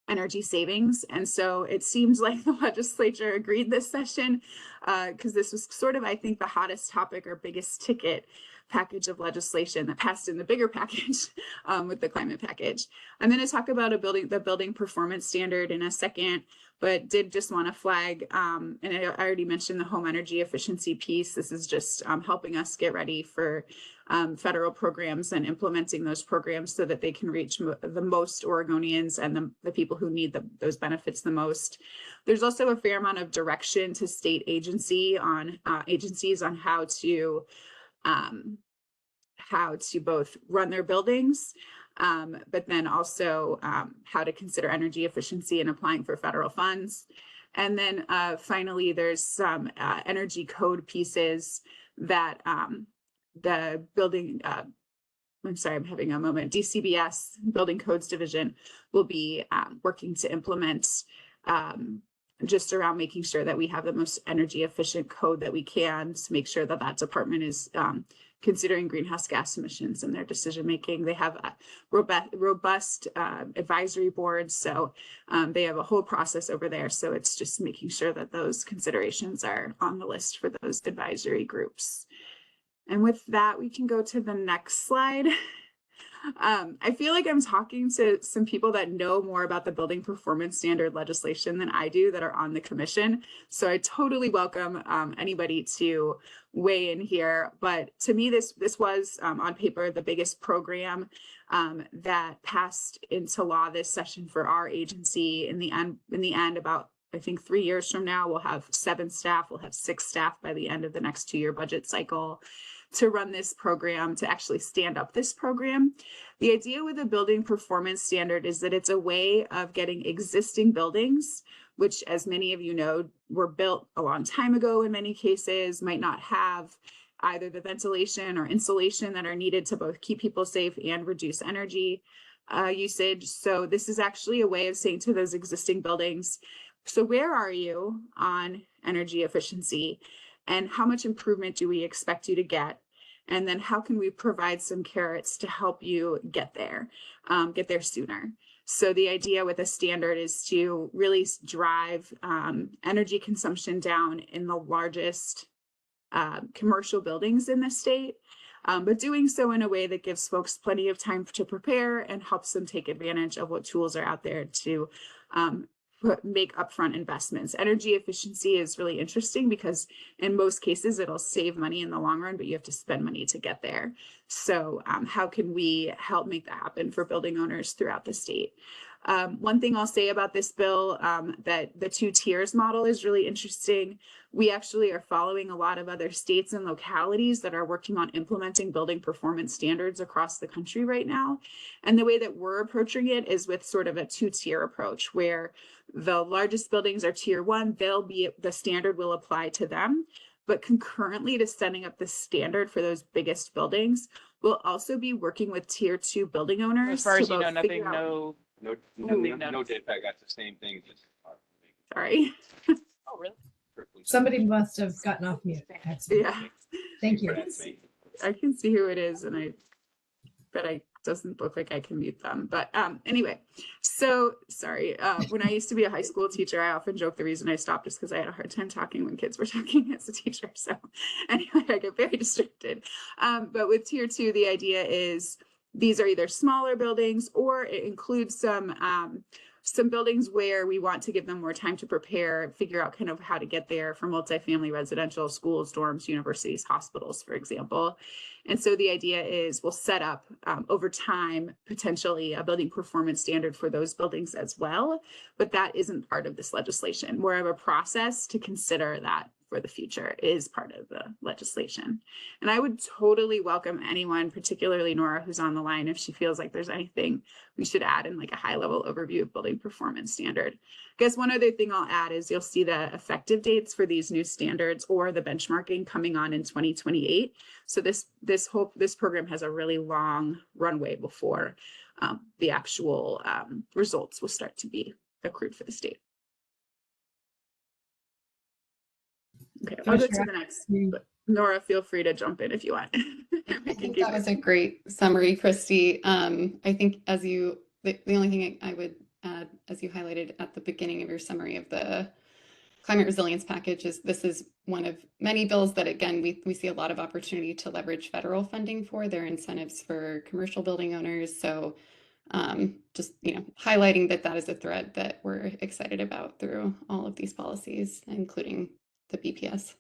energy savings. And so it seems like the legislature agreed this session because this was sort of, I think, the hottest topic or biggest ticket package of legislation that passed in the bigger package with the climate package. I'm going to talk about the building performance standard in a second, but did just want to flag, and I already mentioned the home energy efficiency piece. This is just helping us get ready for federal programs and implementing those programs so that they can reach the most Oregonians and the people who need those benefits the most. There's also a fair amount of direction to state agencies on how to both run their buildings but then also how to consider energy efficiency in applying for federal funds. And then finally, there's some energy code pieces that the building, I'm sorry, I'm having a moment, DCBS, Building Codes Division, will be working to implement just around making sure that we have the most energy efficient code that we can to make sure that that department is considering greenhouse gas emissions in their decision making. They have a robust advisory boards, so they have a whole process over there. So it's just making sure that those considerations are on the list for those advisory groups. And with that, we can go to the next slide. I feel like I'm talking to some people that know more about the building performance standard legislation than I do that are on the commission. So I totally welcome anybody to weigh in here. But to me, this was on paper the biggest program that passed into law this session for our agency. In the end, about I think 3 years from now, we'll have 7 staff. We'll have 6 staff by the end of the next 2-year budget cycle to run this program, to actually stand up this program. The idea with a building performance standard is that it's a way of getting existing buildings, which, as many of you know, were built a long time ago in many cases, might not have either the ventilation or insulation that are needed to both keep people safe and reduce energy usage. So this is actually a way of saying to those existing buildings, so where are you on energy efficiency? And how much improvement do we expect you to get? And then how can we provide some carrots to help you get there sooner? So the idea with a standard is to really drive energy consumption down in the largest commercial buildings in the state, but doing so in a way that gives folks plenty of time to prepare and helps them take advantage of what tools are out there to make upfront investments. Energy efficiency is really interesting because in most cases it'll save money in the long run, but you have to spend money to get there. So how can we help make that happen for building owners throughout the state? One thing I'll say about this bill, that the 2 tiers model is really interesting. We actually are following a lot of other states and localities that are working on implementing building performance standards across the country right now. And the way that we're approaching it is with sort of a 2-tier approach, where the largest buildings are tier 1, the standard will apply to them. But concurrently to setting up the standard for those biggest buildings, we'll also be working with tier 2 building owners. As far as to you know, both nothing, figure out- no data pack got the same thing. Just Sorry. oh, really? Somebody must have gotten off mute. Yeah. Thank you. I can see who it is, and but it doesn't look like I can mute them. But anyway, so sorry. When I used to be a high school teacher, I often joke the reason I stopped is because I had a hard time talking when kids were talking as a teacher. So anyway, I get very distracted. But with tier 2, the idea is these are either smaller buildings or it includes some buildings where we want to give them more time to prepare, figure out kind of how to get there for multifamily residential, schools, dorms, universities, hospitals, for example. And so the idea is we'll set up over time, potentially a building performance standard for those buildings as well, but that isn't part of this legislation. More of a process to consider that for the future is part of the legislation. And I would totally welcome anyone, particularly Nora, who's on the line, if she feels like there's anything we should add in like a high level overview of building performance standard. I guess one other thing I'll add is you'll see the effective dates for these new standards or the benchmarking coming on in 2028. So this program has a really long runway before the actual results will start to be accrued for the state. Okay, I'll go to the next. But Nora, feel free to jump in if you want. I think that was a great summary, Christy. I think the only thing I would add, as you highlighted at the beginning of your summary of the climate resilience package, is this is one of many bills that, again, we see a lot of opportunity to leverage federal funding for. There are incentives for commercial building owners. So just, highlighting that is a thread that we're excited about through all of these policies, including the BPS.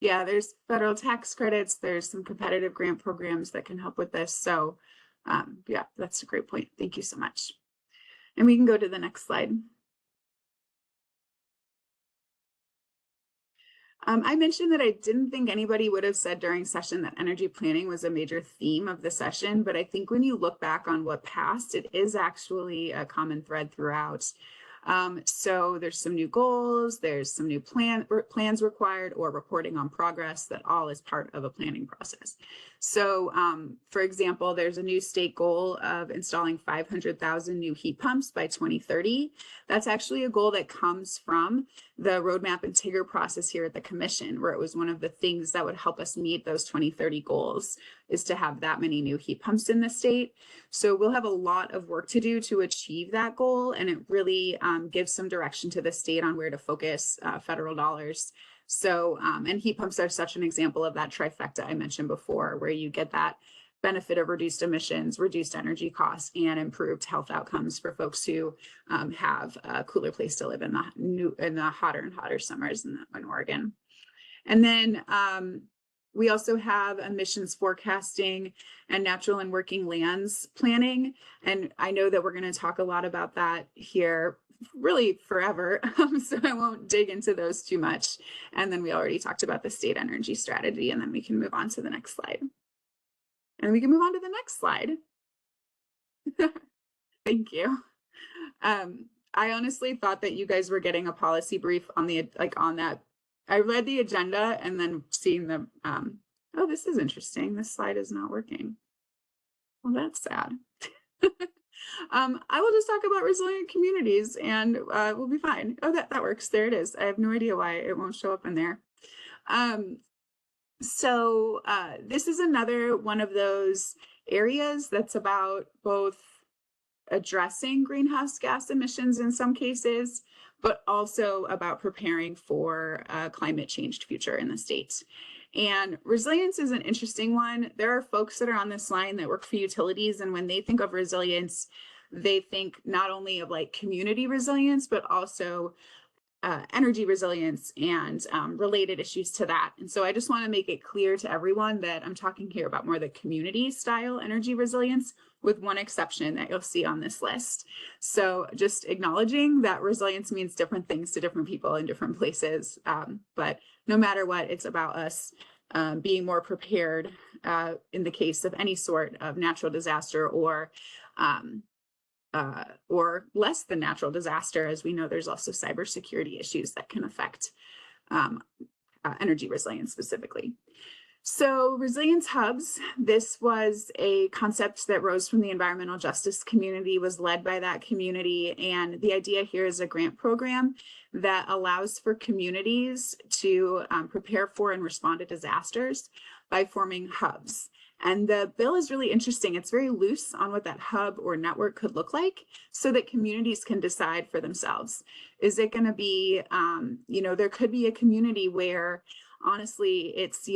Yeah, there's federal tax credits. There's some competitive grant programs that can help with this. So yeah, that's a great point. Thank you so much. And we can go to the next slide. I mentioned that I didn't think anybody would have said during session that energy planning was a major theme of the session, but I think when you look back on what passed, it is actually a common thread throughout. So there's some new goals, there's some new plans required, or reporting on progress. That all is part of a planning process. So for example, there's a new state goal of installing 500,000 new heat pumps by 2030. That's actually a goal that comes from the roadmap and TIGR process here at the commission, where it was one of the things that would help us meet those 2030 goals, is to have that many new heat pumps in the state. So we'll have a lot of work to do to achieve that goal, and it really gives some direction to the state on where to focus federal dollars. So, and heat pumps are such an example of that trifecta I mentioned before, where you get that benefit of reduced emissions, reduced energy costs, and improved health outcomes for folks who have a cooler place to live in the hotter and hotter summers in Oregon. And then we also have emissions forecasting and natural and working lands planning. And I know that we're going to talk a lot about that here really forever, so I won't dig into those too much. And then we already talked about the state energy strategy, and then we can move on to the next slide. And we can move on to the next slide. Thank you. I honestly thought that you guys were getting a policy brief on the, on that. I read the agenda and then seeing the, oh, this is interesting. This slide is not working. Well, that's sad. I will just talk about resilient communities and we'll be fine. Oh, that works. There it is. I have no idea why it won't show up in there. So this is another one of those areas that's about both addressing greenhouse gas emissions in some cases, but also about preparing for a climate changed future in the state. And resilience is an interesting one. There are folks that are on this line that work for utilities, and when they think of resilience, they think not only of like community resilience, but also energy resilience and related issues to that. And so I just want to make it clear to everyone that I'm talking here about more the community style energy resilience, with one exception that you'll see on this list. So just acknowledging that resilience means different things to different people in different places. But no matter what, it's about us being more prepared in the case of any sort of natural disaster or less than natural disaster. As we know, there's also cybersecurity issues that can affect energy resilience specifically. So resilience hubs, this was a concept that rose from the environmental justice community, was led by that community. And the idea here is a grant program that allows for communities to prepare for and respond to disasters by forming hubs. And the bill is really interesting. It's very loose on what that hub or network could look like, so that communities can decide for themselves. Is it going to be, there could be a community where honestly, it's,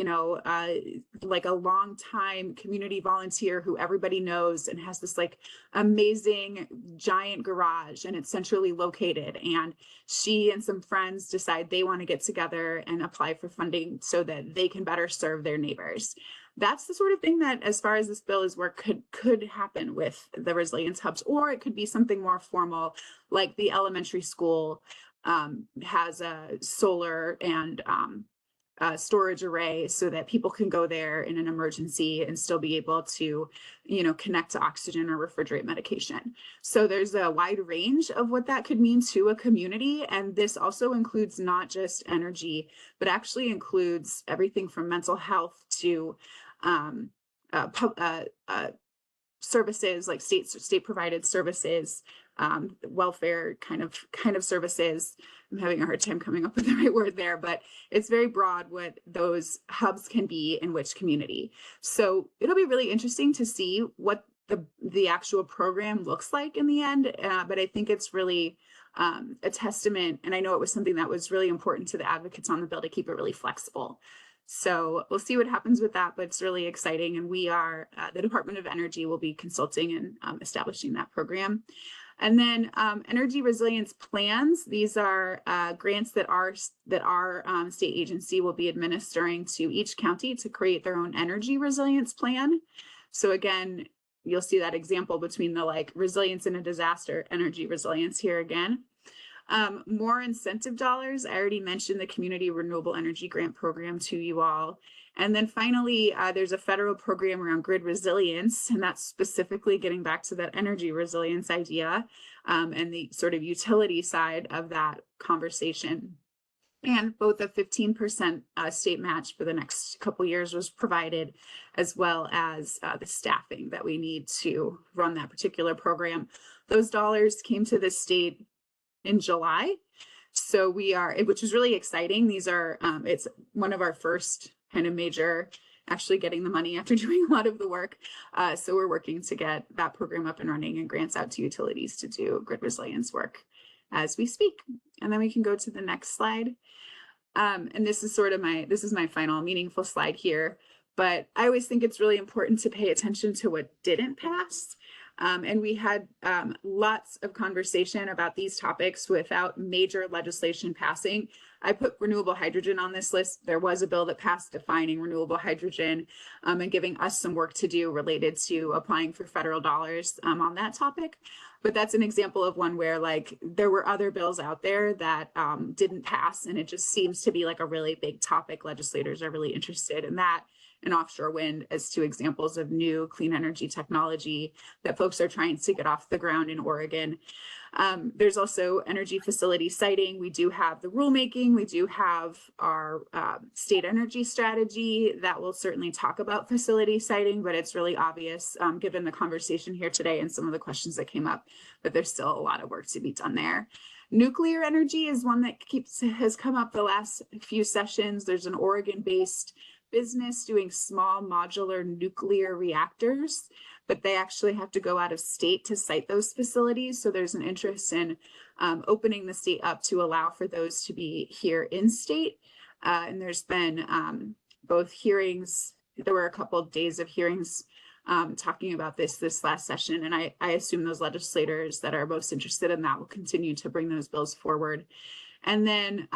like a long time community volunteer who everybody knows and has this like amazing giant garage, and it's centrally located. And she and some friends decide they want to get together and apply for funding so that they can better serve their neighbors. That's the sort of thing that, as far as this bill is work, could happen with the resilience hubs, or it could be something more formal, like the elementary school has a solar and storage array so that people can go there in an emergency and still be able to, connect to oxygen or refrigerate medication. So there's a wide range of what that could mean to a community. And this also includes not just energy, but actually includes everything from mental health to services like state provided services, welfare kind of services. I'm having a hard time coming up with the right word there, but it's very broad what those hubs can be in which community. So it'll be really interesting to see what the actual program looks like in the end. But I think it's really a testament, and I know it was something that was really important to the advocates on the bill to keep it really flexible. So we'll see what happens with that, but it's really exciting. And we are, the Department of Energy will be consulting and establishing that program. And then energy resilience plans. These are grants that our state agency will be administering to each county to create their own energy resilience plan. So again, you'll see that example between the like resilience in a disaster, energy resilience here again. More incentive dollars. I already mentioned the Community Renewable Energy Grant Program to you all. And then finally, there's a federal program around grid resilience, and that's specifically getting back to that energy resilience idea and the sort of utility side of that conversation. And both a 15% state match for the next couple years was provided, as well as the staffing that we need to run that particular program. Those dollars came to the state in July. So we are, which is really exciting. These are, it's one of our first kind of major, actually getting the money after doing a lot of the work. So we're working to get that program up and running and grants out to utilities to do grid resilience work as we speak. And then we can go to the next slide. And this is sort of my final meaningful slide here, but I always think it's really important to pay attention to what didn't pass. And we had lots of conversation about these topics without major legislation passing. I put renewable hydrogen on this list. There was a bill that passed defining renewable hydrogen and giving us some work to do related to applying for federal dollars on that topic. But that's an example of one where like there were other bills out there that didn't pass, and it just seems to be like a really big topic. Legislators are really interested in that, and offshore wind as two examples of new clean energy technology that folks are trying to get off the ground in Oregon. There's also energy facility siting. We do have the rulemaking. We do have our state energy strategy that will certainly talk about facility siting, but it's really obvious given the conversation here today and some of the questions that came up that there's still a lot of work to be done there. Nuclear energy is one that has come up the last few sessions. There's an Oregon-based business doing small modular nuclear reactors, but they actually have to go out of state to site those facilities. So there's an interest in opening the state up to allow for those to be here in state. And there's been both hearings. There were a couple of days of hearings talking about this last session. And I assume those legislators that are most interested in that will continue to bring those bills forward. And then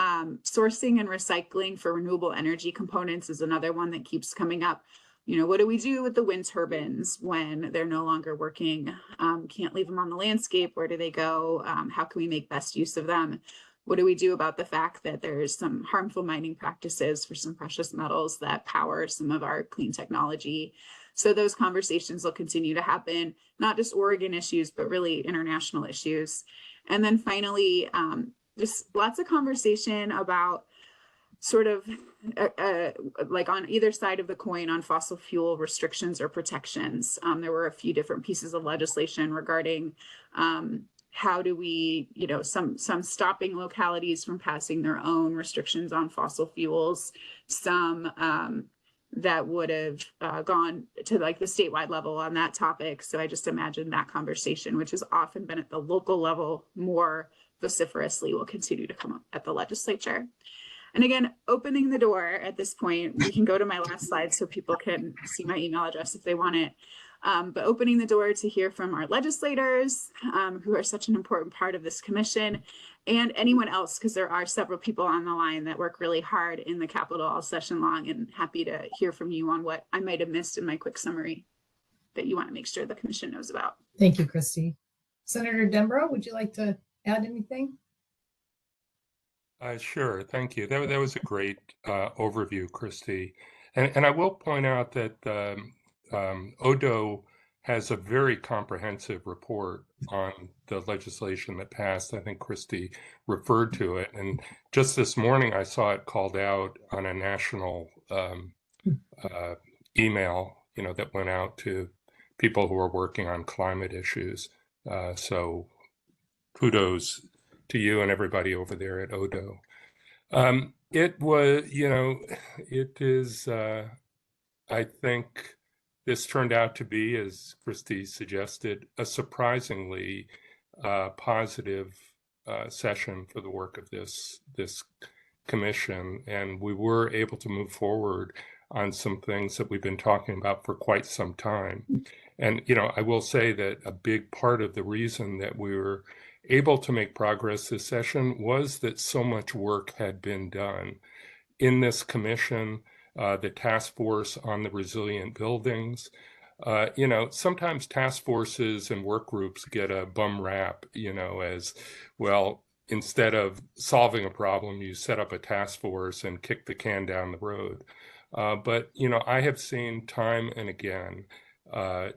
sourcing and recycling for renewable energy components is another one that keeps coming up. You know, what do we do with the wind turbines when they're no longer working? Can't leave them on the landscape. Where do they go? How can we make best use of them? What do we do about the fact that there's some harmful mining practices for some precious metals that power some of our clean technology? So those conversations will continue to happen, not just Oregon issues, but really international issues. And then finally, just lots of conversation about sort of like on either side of the coin on fossil fuel restrictions or protections. There were a few different pieces of legislation regarding how do we, you know, some stopping localities from passing their own restrictions on fossil fuels, some that would have gone to like the statewide level on that topic. So I just imagine that conversation, which has often been at the local level more vociferously, will continue to come up at the legislature. And again, opening the door at this point, we can go to my last slide so people can see my email address if they want it. But opening the door to hear from our legislators who are such an important part of this commission, and anyone else, because there are several people on the line that work really hard in the Capitol all session long, and happy to hear from you on what I might have missed in my quick summary that you want to make sure the commission knows about. Thank you, Christy. Senator Dembro, would you like to add anything? Sure, thank you. That was a great overview, Christy. And I will point out that ODO has a very comprehensive report on the legislation that passed. I think Christy referred to it. And just this morning, I saw it called out on a national email, you know, that went out to people who are working on climate issues. So kudos to you and everybody over there at ODO. It was, you know, it is, I think this turned out to be, as Christy suggested, a surprisingly positive session for the work of this commission. And we were able to move forward on some things that we've been talking about for quite some time. And, you know, I will say that a big part of the reason that we were able to make progress this session was that so much work had been done in this commission, the task force on the resilient buildings. You know, sometimes task forces and work groups get a bum rap, you know, as, well, instead of solving a problem, you set up a task force and kick the can down the road. But, I have seen time and again,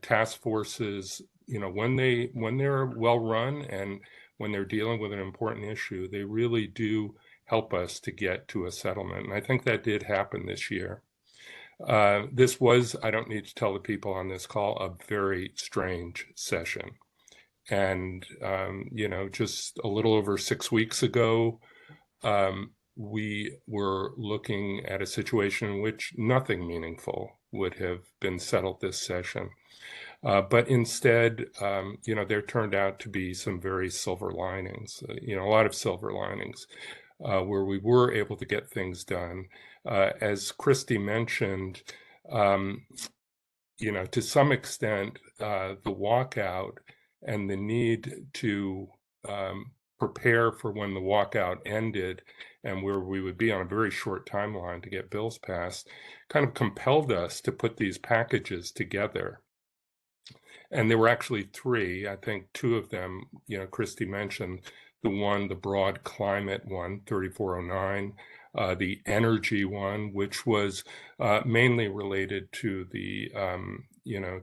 task forces, when they're well run and when they're dealing with an important issue, they really do help us to get to a settlement. And I think that did happen this year. This was, I don't need to tell the people on this call, a very strange session. And, just a little over 6 weeks ago, we were looking at a situation in which nothing meaningful would have been settled this session. But instead, there turned out to be some very silver linings, a lot of silver linings, where we were able to get things done. As Christy mentioned, to some extent, the walkout and the need to prepare for when the walkout ended and where we would be on a very short timeline to get bills passed kind of compelled us to put these packages together. And there were actually three. I think two of them, Christy mentioned the broad climate one, 3409, the energy one, which was mainly related to the,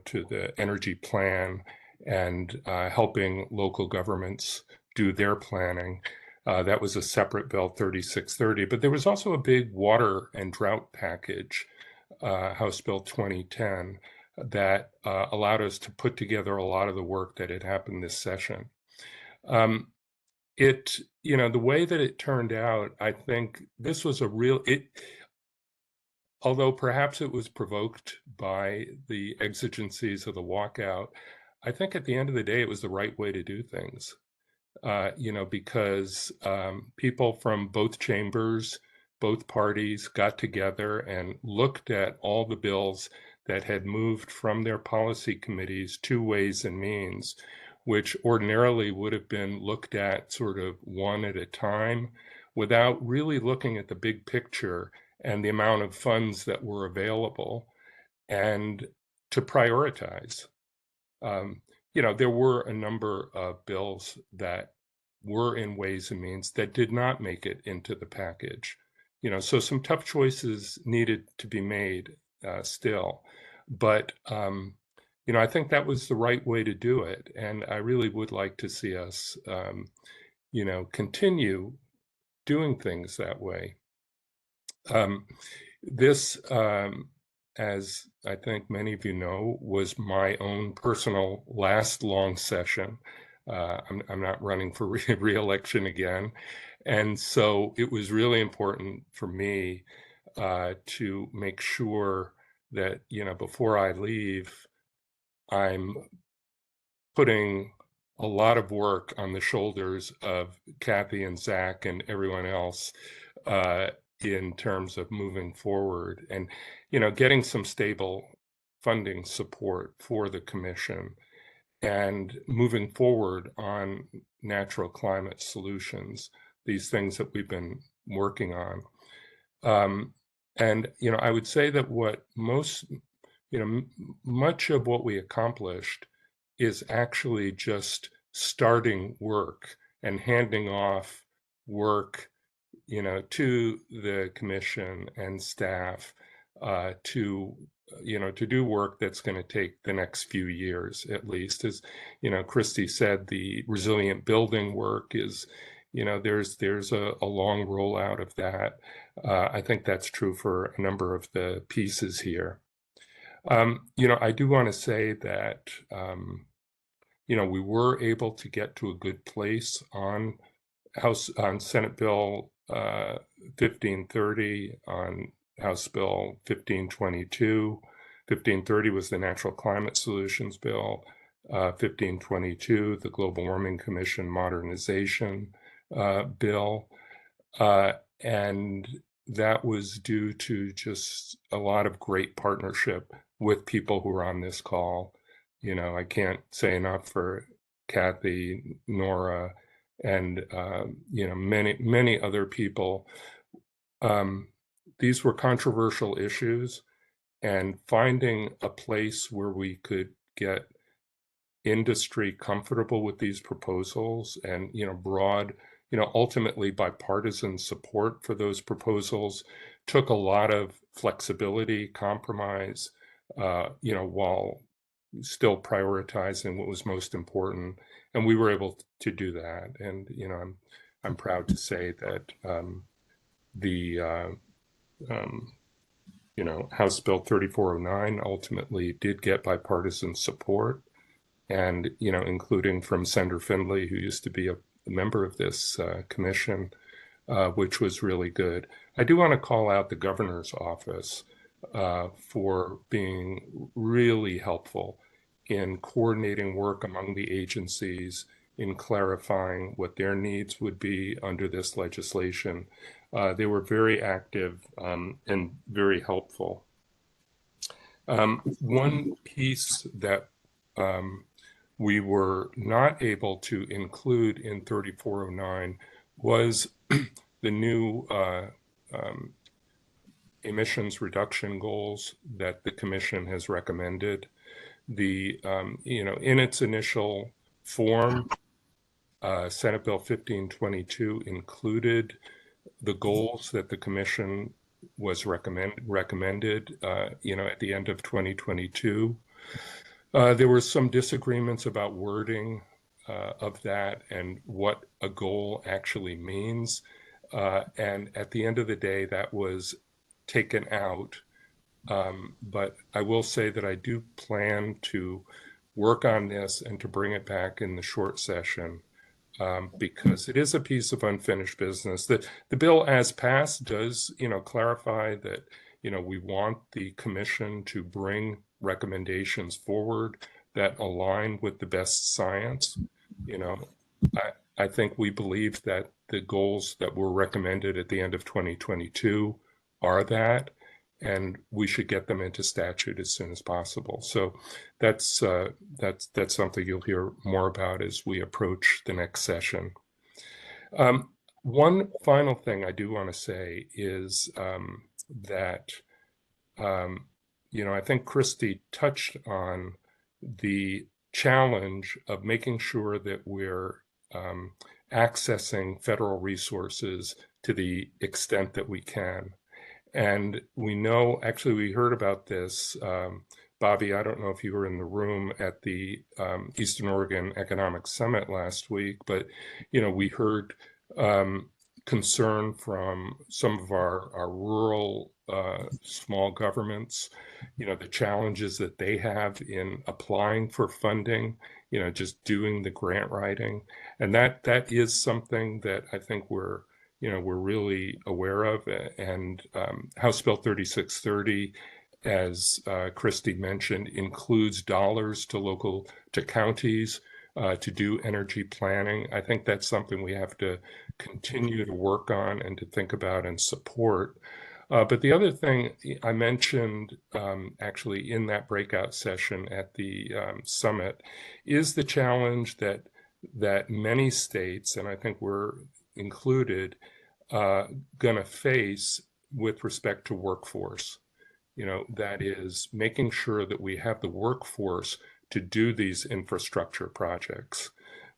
to the energy plan and helping local governments do their planning. That was a separate bill, 3630. But there was also a big water and drought package, House Bill 2010, that allowed us to put together a lot of the work that had happened this session. The way that it turned out, I think this was although perhaps it was provoked by the exigencies of the walkout, I think at the end of the day, it was the right way to do things. Because people from both chambers, both parties got together and looked at all the bills that had moved from their policy committees to Ways and Means, which ordinarily would have been looked at sort of one at a time without really looking at the big picture and the amount of funds that were available, and to prioritize. There were a number of bills that were in Ways and Means that did not make it into the package. So some tough choices needed to be made still. But, I think that was the right way to do it. And I really would like to see us, continue doing things that way. This, as I think many of you know, was my own personal last long session. I'm not running for re-election again. And so it was really important for me to make sure that, before I leave, I'm putting a lot of work on the shoulders of Kathy and Zach and everyone else in terms of moving forward and, getting some stable funding support for the commission and moving forward on natural climate solutions, these things that we've been working on. And, I would say that what much of what we accomplished is actually just starting work and handing off work, to the commission and staff to do work that's going to take the next few years, at least. As, Christy said, the resilient building work is, there's a long rollout of that. I think that's true for a number of the pieces here. I do want to say that, we were able to get to a good place on Senate Bill 1530, on House Bill 1522. 1530 was the Natural Climate Solutions Bill. 1522, the Global Warming Commission Modernization Bill. And that was due to just a lot of great partnership with people who are on this call. I can't say enough for Kathy, Nora, and, many other people. These were controversial issues, and finding a place where we could get industry comfortable with these proposals and, broad ultimately bipartisan support for those proposals, took a lot of flexibility, compromise, while still prioritizing what was most important. And we were able to do that. And, I'm proud to say that House Bill 3409 ultimately did get bipartisan support, and, including from Senator Findley, who used to be a member of this commission, which was really good. I do want to call out the governor's office for being really helpful in coordinating work among the agencies, in clarifying what their needs would be under this legislation. They were very active and very helpful. One piece that we were not able to include in 3409 was the new emissions reduction goals that the Commission has recommended. In its initial form, Senate Bill 1522 included the goals that the Commission was recommended, at the end of 2022. There were some disagreements about wording of that and what a goal actually means. And at the end of the day, that was taken out. But I will say that I do plan to work on this and to bring it back in the short session, because it is a piece of unfinished business. The bill as passed does, clarify that, we want the Commission to bring recommendations forward that align with the best science. I think we believe that the goals that were recommended at the end of 2022 are that, and we should get them into statute as soon as possible. So that's something you'll hear more about as we approach the next session. One final thing I do want to say is that I think Christy touched on the challenge of making sure that we're accessing federal resources to the extent that we can. And we know, actually, we heard about this, Bobby, I don't know if you were in the room at the Eastern Oregon Economic Summit last week, but, we heard concern from some of our rural small governments, the challenges that they have in applying for funding, just doing the grant writing. And that is something that I think we're really aware of. And House Bill 3630, as Christy mentioned, includes dollars to counties to do energy planning. I think that's something we have to continue to work on and to think about and support. But the other thing I mentioned actually in that breakout session at the summit is the challenge that many states, and I think we're included, going to face with respect to workforce. That is making sure that we have the workforce to do these infrastructure projects.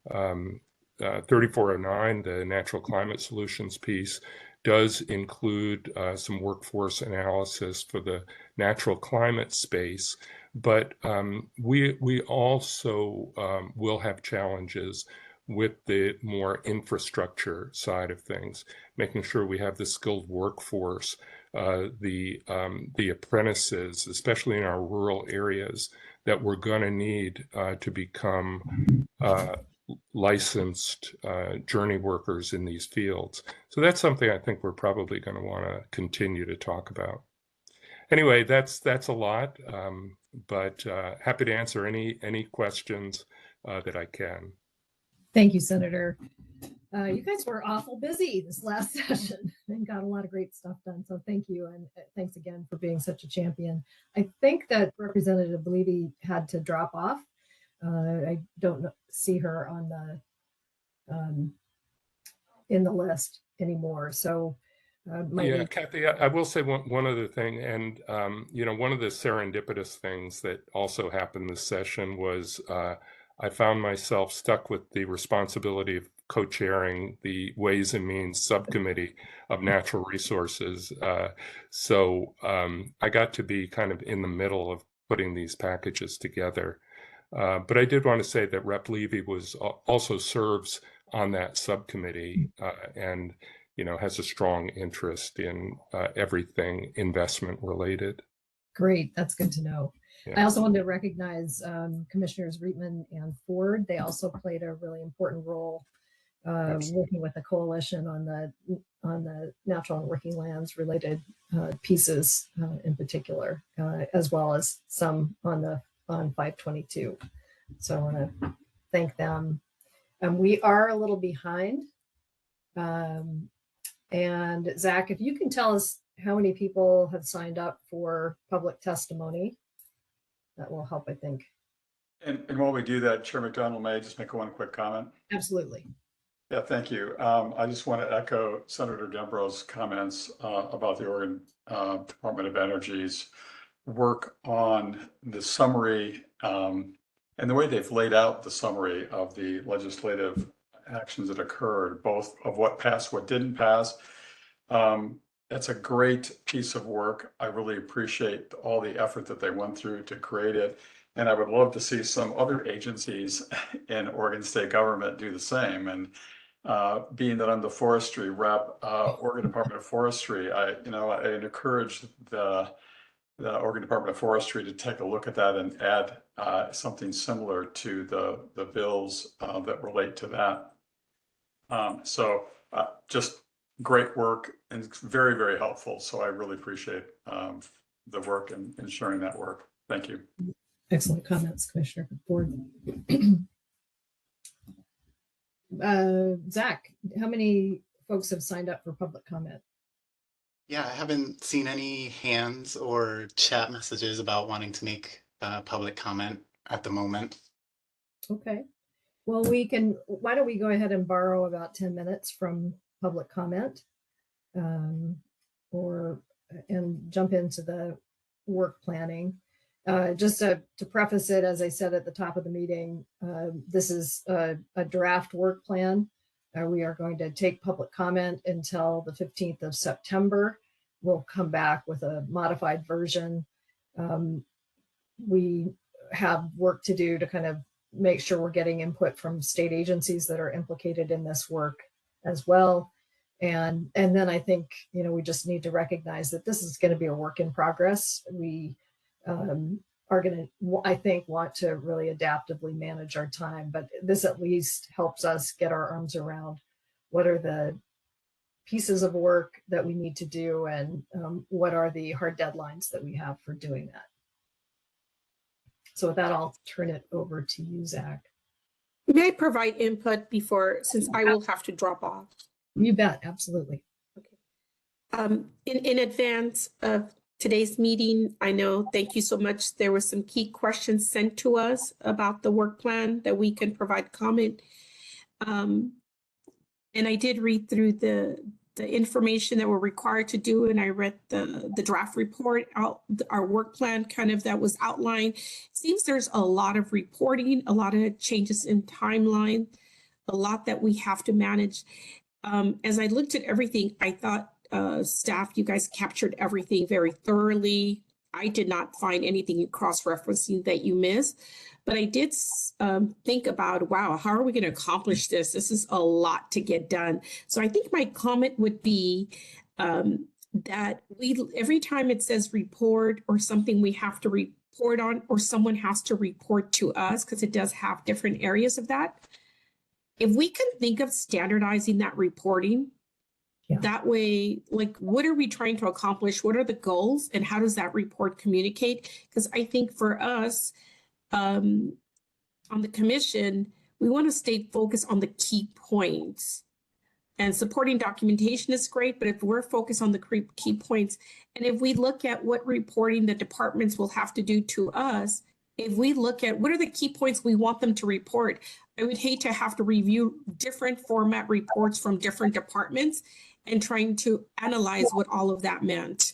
3409, the Natural Climate Solutions piece, does include some workforce analysis for the natural climate space, but we also will have challenges with the more infrastructure side of things, making sure we have the skilled workforce, the apprentices, especially in our rural areas, that we're going to need to become licensed journey workers in these fields. So that's something I think we're probably going to want to continue to talk about. Anyway, that's a lot, but happy to answer any questions that I can. Thank you, Senator. You guys were awful busy this last session and got a lot of great stuff done. So thank you. And thanks again for being such a champion. I think that Representative Levy had to drop off. I don't see her on in the list anymore. So yeah, Kathy, I will say one other thing. And, one of the serendipitous things that also happened this session was I found myself stuck with the responsibility of co-chairing the Ways and Means Subcommittee of Natural Resources. So I got to be kind of in the middle of putting these packages together. But I did want to say that Rep. Levy also serves on that subcommittee and has a strong interest in everything investment related. Great, that's good to know. Yeah. I also wanted to recognize Commissioners Reitman and Ford. They also played a really important role working with the coalition on the natural and working lands related pieces in particular, as well as some on 522. So I want to thank them. We are a little behind. And Zach, if you can tell us how many people have signed up for public testimony, that will help, I think. And while we do that, Chair McDonald, may I just make one quick comment? Absolutely. Yeah, thank you. I just want to echo Senator Dembro's comments about the Oregon Department of Energy's work on the summary and the way they've laid out the summary of the legislative actions that occurred, both of what passed, what didn't pass. That's a great piece of work. I really appreciate all the effort that they went through to create it. And I would love to see some other agencies in Oregon state government do the same. And being that I'm the forestry rep, Oregon Department of Forestry, I encourage the Oregon Department of Forestry to take a look at that and add something similar to the bills that relate to that. Just great work and it's very, very helpful. So I really appreciate the work and sharing that work. Thank you. Excellent comments, Commissioner Ford. Zach, how many folks have signed up for public comment? Yeah, I haven't seen any hands or chat messages about wanting to make public comment at the moment. Okay. Well, why don't we go ahead and borrow about 10 minutes from public comment and jump into the work planning. Just to preface it, as I said at the top of the meeting, this is a draft work plan. We are going to take public comment until the 15th of September. We'll come back with a modified version. We have work to do to kind of make sure we're getting input from state agencies that are implicated in this work as well. And then I think, we just need to recognize that this is going to be a work in progress. We are going to, I think, want to really adaptively manage our time, but this at least helps us get our arms around what are the pieces of work that we need to do and what are the hard deadlines that we have for doing that. So with that, I'll turn it over to you, Zach. May I provide input since I will have to drop off? You bet, absolutely. Okay. In advance of today's meeting, thank you so much. There were some key questions sent to us about the work plan that we can provide comment. And I did read through the information that we're required to do, and I read the draft report, our work plan kind of that was outlined. It seems there's a lot of reporting, a lot of changes in timeline, a lot that we have to manage. As I looked at everything, I thought staff, you guys captured everything very thoroughly. I did not find anything cross-referencing that you missed, but I did think about, wow, how are we going to accomplish this? This is a lot to get done. So I think my comment would be that every time it says report or something we have to report on, or someone has to report to us, because it does have different areas of that. If we can think of standardizing that reporting, that way, like, what are we trying to accomplish? What are the goals and how does that report communicate? Because I think for us on the commission, we want to stay focused on the key points. And supporting documentation is great, but if we're focused on the key points, and if we look at what reporting the departments will have to do to us, if we look at what are the key points we want them to report, I would hate to have to review different format reports from different departments and trying to analyze what all of that meant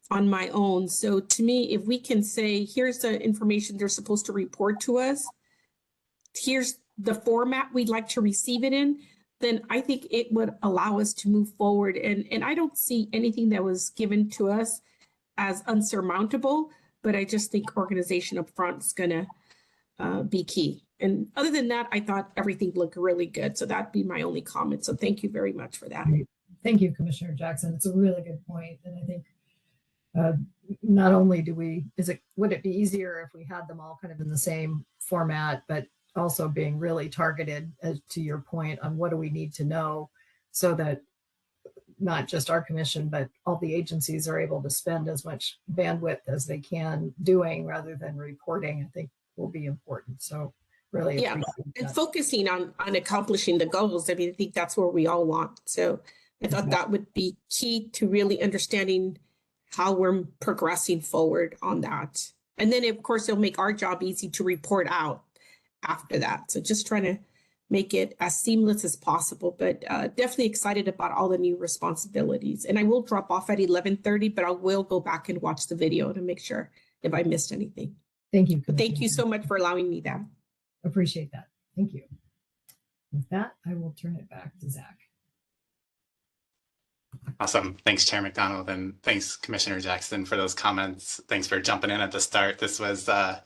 on my own. So to me, if we can say, here's the information they're supposed to report to us, here's the format we'd like to receive it in, then I think it would allow us to move forward. And I don't see anything that was given to us as unsurmountable, but I just think organization up front is gonna be key. And other than that, I thought everything looked really good. So that'd be my only comment. So thank you very much for that. Thank you, Commissioner Jackson. It's a really good point. And I think not only would it be easier if we had them all kind of in the same format, but also being really targeted, to your point, on what do we need to know so that not just our commission, but all the agencies are able to spend as much bandwidth as they can doing rather than reporting, I think will be important. So really Yeah, and focusing on accomplishing the goals. I mean, I think that's where we all want. So I thought that would be key to really understanding how we're progressing forward on that. And then of course, it'll make our job easy to report out after that. So just trying to make it as seamless as possible, but definitely excited about all the new responsibilities. And I will drop off at 11:30, but I will go back and watch the video to make sure if I missed anything. Thank you. But thank you so much for allowing me that. Appreciate that. Thank you. With that, I will turn it back to Zach. Awesome. Thanks, Chair McDonald, and thanks, Commissioner Jackson, for those comments. Thanks for jumping in at the start. This was the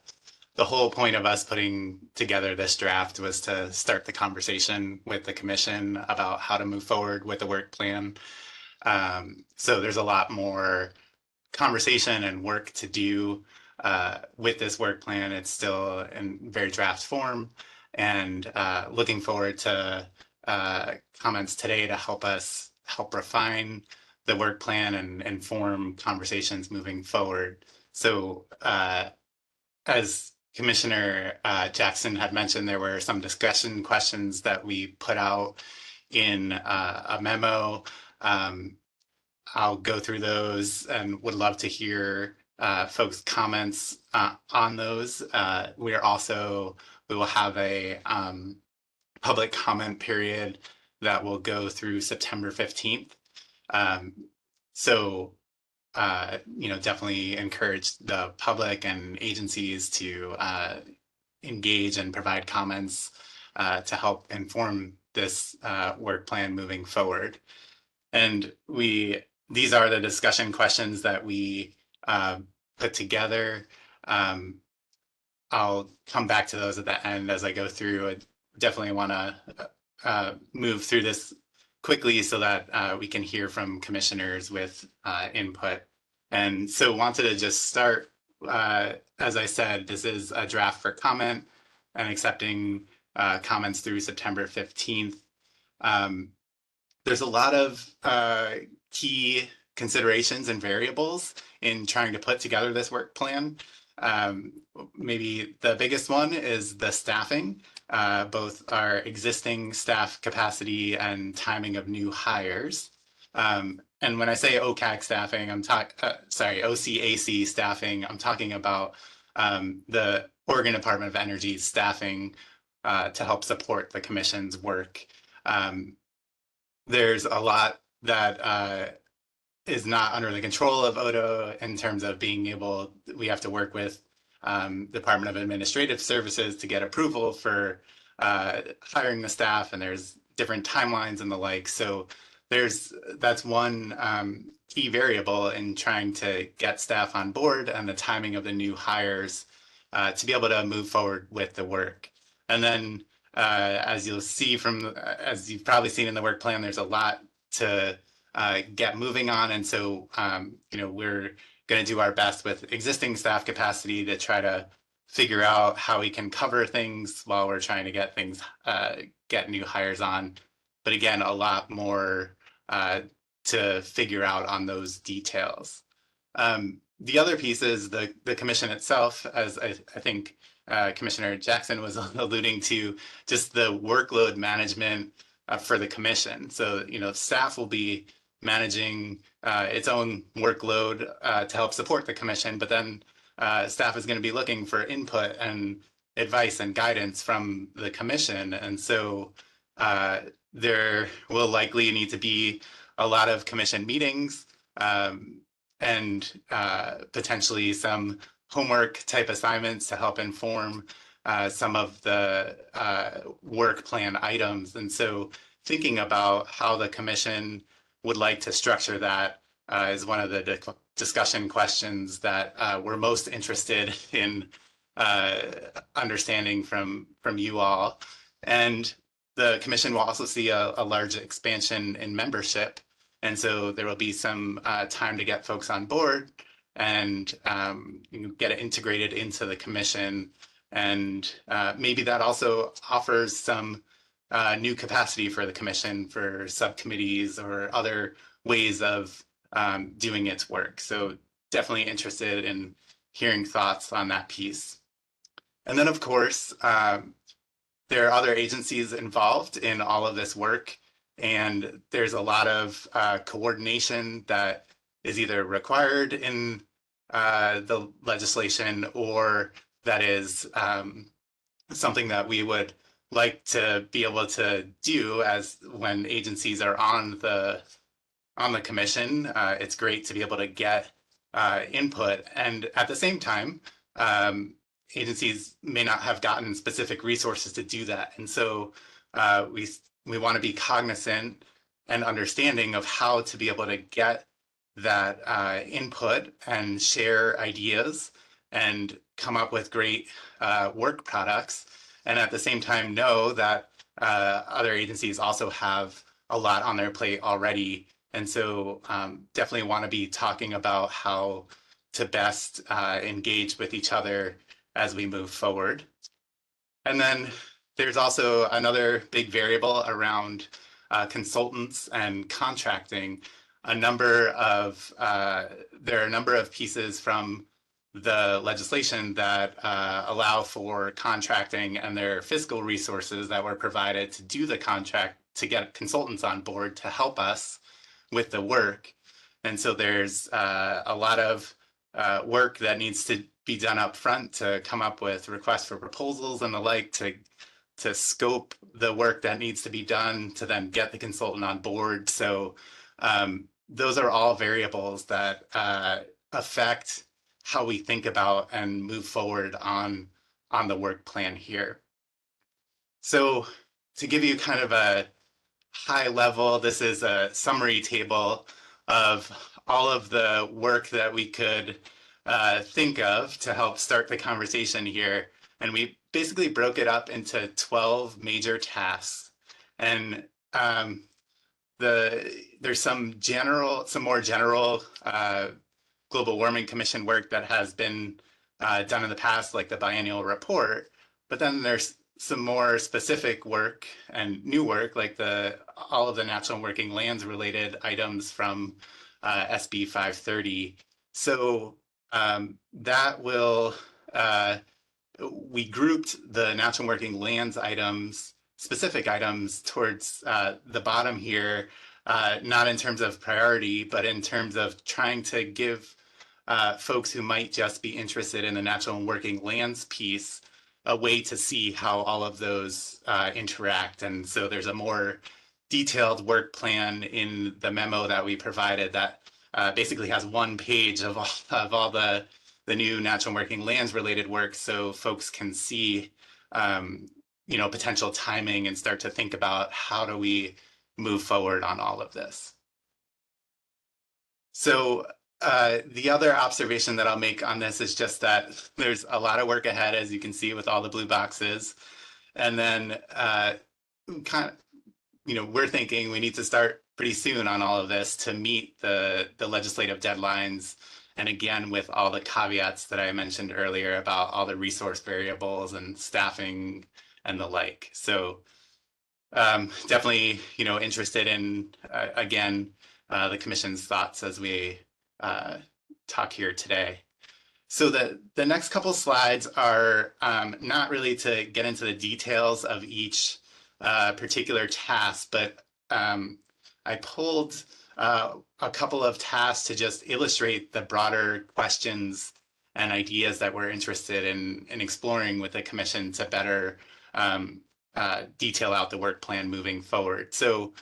whole point of us putting together this draft, was to start the conversation with the commission about how to move forward with the work plan. So there's a lot more conversation and work to do with this work plan. It's still in very draft form, and looking forward to comments today to help refine the work plan and inform conversations moving forward. So as Commissioner Jackson had mentioned, there were some discussion questions that we put out in a memo. I'll go through those and would love to hear folks' comments on those. We will have a public comment period that will go through September 15th. So definitely encourage the public and agencies to engage and provide comments to help inform this work plan moving forward. And these are the discussion questions that we put together. I'll come back to those at the end as I go through. I definitely want to move through this quickly so that we can hear from commissioners with input. And so wanted to just start, as I said, this is a draft for comment and accepting comments through September 15th. There's a lot of key considerations and variables in trying to put together this work plan. Maybe the biggest one is the staffing, both our existing staff capacity and timing of new hires. And when I say OCAC staffing, OCAC staffing, I'm talking about the Oregon Department of Energy's staffing to help support the commission's work. There's a lot that is not under the control of ODO in terms of we have to work with Department of Administrative Services to get approval for hiring the staff, and there's different timelines and the like. So that's one key variable in trying to get staff on board and the timing of the new hires to be able to move forward with the work. And then as you've probably seen in the work plan, there's a lot to get moving on. And so, we're going to do our best with existing staff capacity to try to figure out how we can cover things while we're trying to get new hires on. But again, a lot more to figure out on those details. The other piece is the commission itself, as I think Commissioner Jackson was alluding to, just the workload management for the commission. So, staff will be managing its own workload to help support the commission, but then staff is going to be looking for input and advice and guidance from the commission. And so there will likely need to be a lot of commission meetings and potentially some homework type assignments to help inform some of the work plan items. And so thinking about how the commission would like to structure that is one of the discussion questions that we're most interested in understanding from you all. And the commission will also see a large expansion in membership. And so there will be some time to get folks on board and get it integrated into the commission. And maybe that also offers some new capacity for the commission for subcommittees or other ways of doing its work. So definitely interested in hearing thoughts on that piece. And then, of course, there are other agencies involved in all of this work, and there's a lot of coordination that is either required in the legislation or that is something that we would like to be able to do as when agencies are on the commission. It's great to be able to get input, and at the same time, agencies may not have gotten specific resources to do that. And so we want to be cognizant and understanding of how to be able to get that input and share ideas and come up with great work products. And at the same time, know that other agencies also have a lot on their plate already. And so definitely want to be talking about how to best engage with each other as we move forward. And then there's also another big variable around consultants and contracting. There are a number of pieces from the legislation that allow for contracting, and there are fiscal resources that were provided to do the contract to get consultants on board to help us with the work. And so there's a lot of work that needs to be done up front to come up with requests for proposals and the like to scope the work that needs to be done to then get the consultant on board. So those are all variables that affect how we think about and move forward on the work plan here. So to give you kind of a high level, this is a summary table of all of the work that we could think of to help start the conversation here. And we basically broke it up into 12 major tasks. And there's some more general Global Warming Commission work that has been done in the past, like the biennial report. But then there's some more specific work and new work, like all of the natural working lands related items from SB 530. So that will, we grouped the natural working lands items, specific items towards the bottom here, not in terms of priority, but in terms of trying to give folks who might just be interested in the natural working lands piece a way to see how all of those interact. And so there's a more detailed work plan in the memo that we provided that basically has one page of all the new natural working lands related work, so folks can see potential timing and start to think about how do we move forward on all of this. So the other observation that I'll make on this is just that there's a lot of work ahead, as you can see with all the blue boxes. And then we're thinking we need to start pretty soon on all of this to meet the legislative deadlines. And again, with all the caveats that I mentioned earlier about all the resource variables and staffing and the like. So definitely, interested in, again, the commission's thoughts as we talk here today. So the next couple slides are not really to get into the details of each particular task, but I pulled a couple of tasks to just illustrate the broader questions and ideas that we're interested in exploring with the commission to better detail out the work plan moving forward. So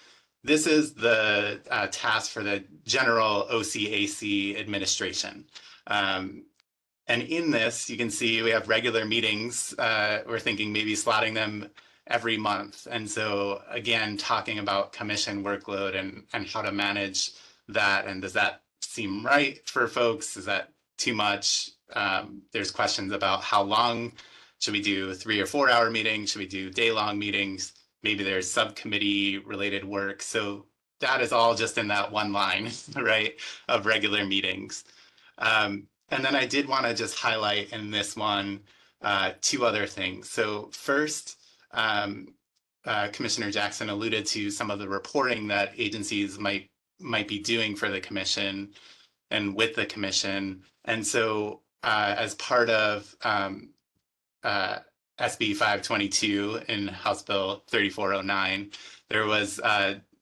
this is the task for the general OCAC administration. And in this, you can see we have regular meetings. We're thinking maybe slotting them every month. And so again, talking about commission workload and how to manage that. And does that seem right for folks? Is that too much? There's questions about how long. Should we do 3 or 4 hour meetings? Should we do day-long meetings? Maybe there's subcommittee related work. So that is all just in that one line, right, of regular meetings. And then I did want to just highlight in this one 2 other things. So first, Commissioner Jackson alluded to some of the reporting that agencies might be doing for the commission and with the commission. And so as part of SB 522 in House Bill 3409, there was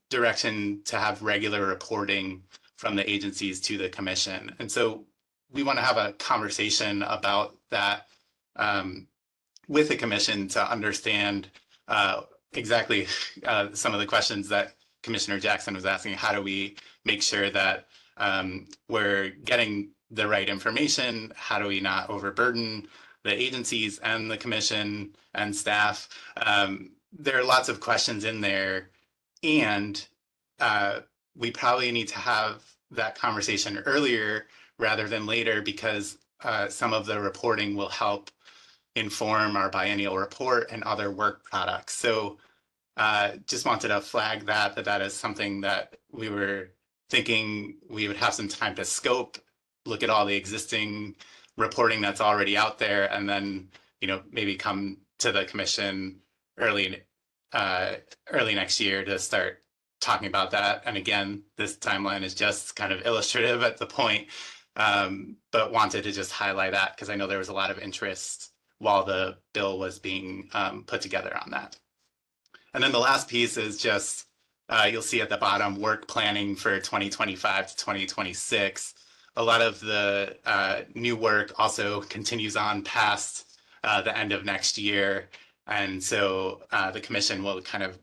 direction to have regular reporting from the agencies to the commission. And so we want to have a conversation about that with the commission to understand exactly some of the questions that Commissioner Jackson was asking. How do we make sure that we're getting the right information? How do we not overburden the agencies and the commission and staff? There are lots of questions in there, and we probably need to have that conversation earlier rather than later, because some of the reporting will help inform our biennial report and other work products. So just wanted to flag that is something that we were thinking we would have some time to scope, look at all the existing reporting that's already out there, and then, you know, maybe come to the commission early next year to start talking about that. And again, this timeline is just kind of illustrative at the point, but wanted to just highlight that because I know there was a lot of interest while the bill was being put together on that. And then the last piece is just, you'll see at the bottom, work planning for 2025 to 2026. A lot of the new work also continues on past the end of next year. And so the commission will kind of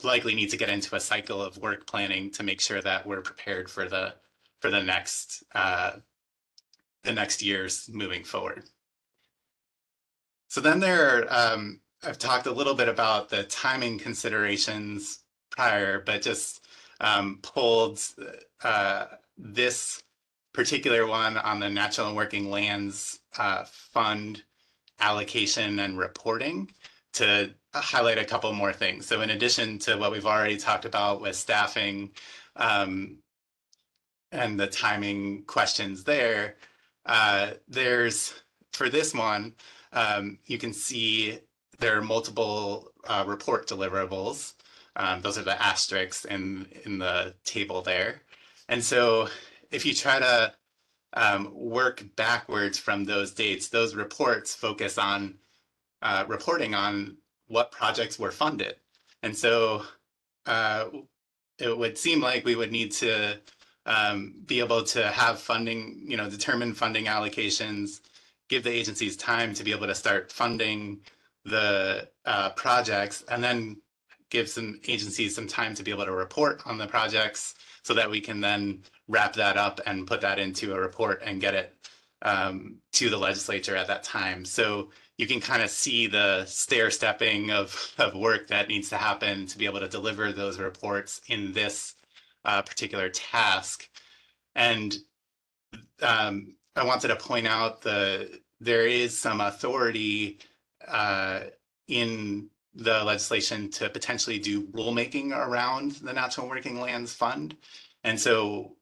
likely need to get into a cycle of work planning to make sure that we're prepared for the next years moving forward. So then I've talked a little bit about the timing considerations prior, but just pulled this particular one on the Natural and Working Lands Fund allocation and reporting to highlight a couple more things. So in addition to what we've already talked about with staffing and the timing questions there, there's, for this one, you can see there are multiple report deliverables. Those are the asterisks in the table there. And so if you try to work backwards from those dates, those reports focus on reporting on what projects were funded. And so it would seem like we would need to be able to have funding, you know, determine funding allocations, give the agencies time to be able to start funding the projects, and then give some agencies some time to be able to report on the projects so that we can then wrap that up and put that into a report and get it to the legislature at that time. So you can kind of see the stair-stepping of work that needs to happen to be able to deliver those reports in this particular task. And I wanted to point out there is some authority in the legislation to potentially do rulemaking around the Natural and Working Lands Fund. And so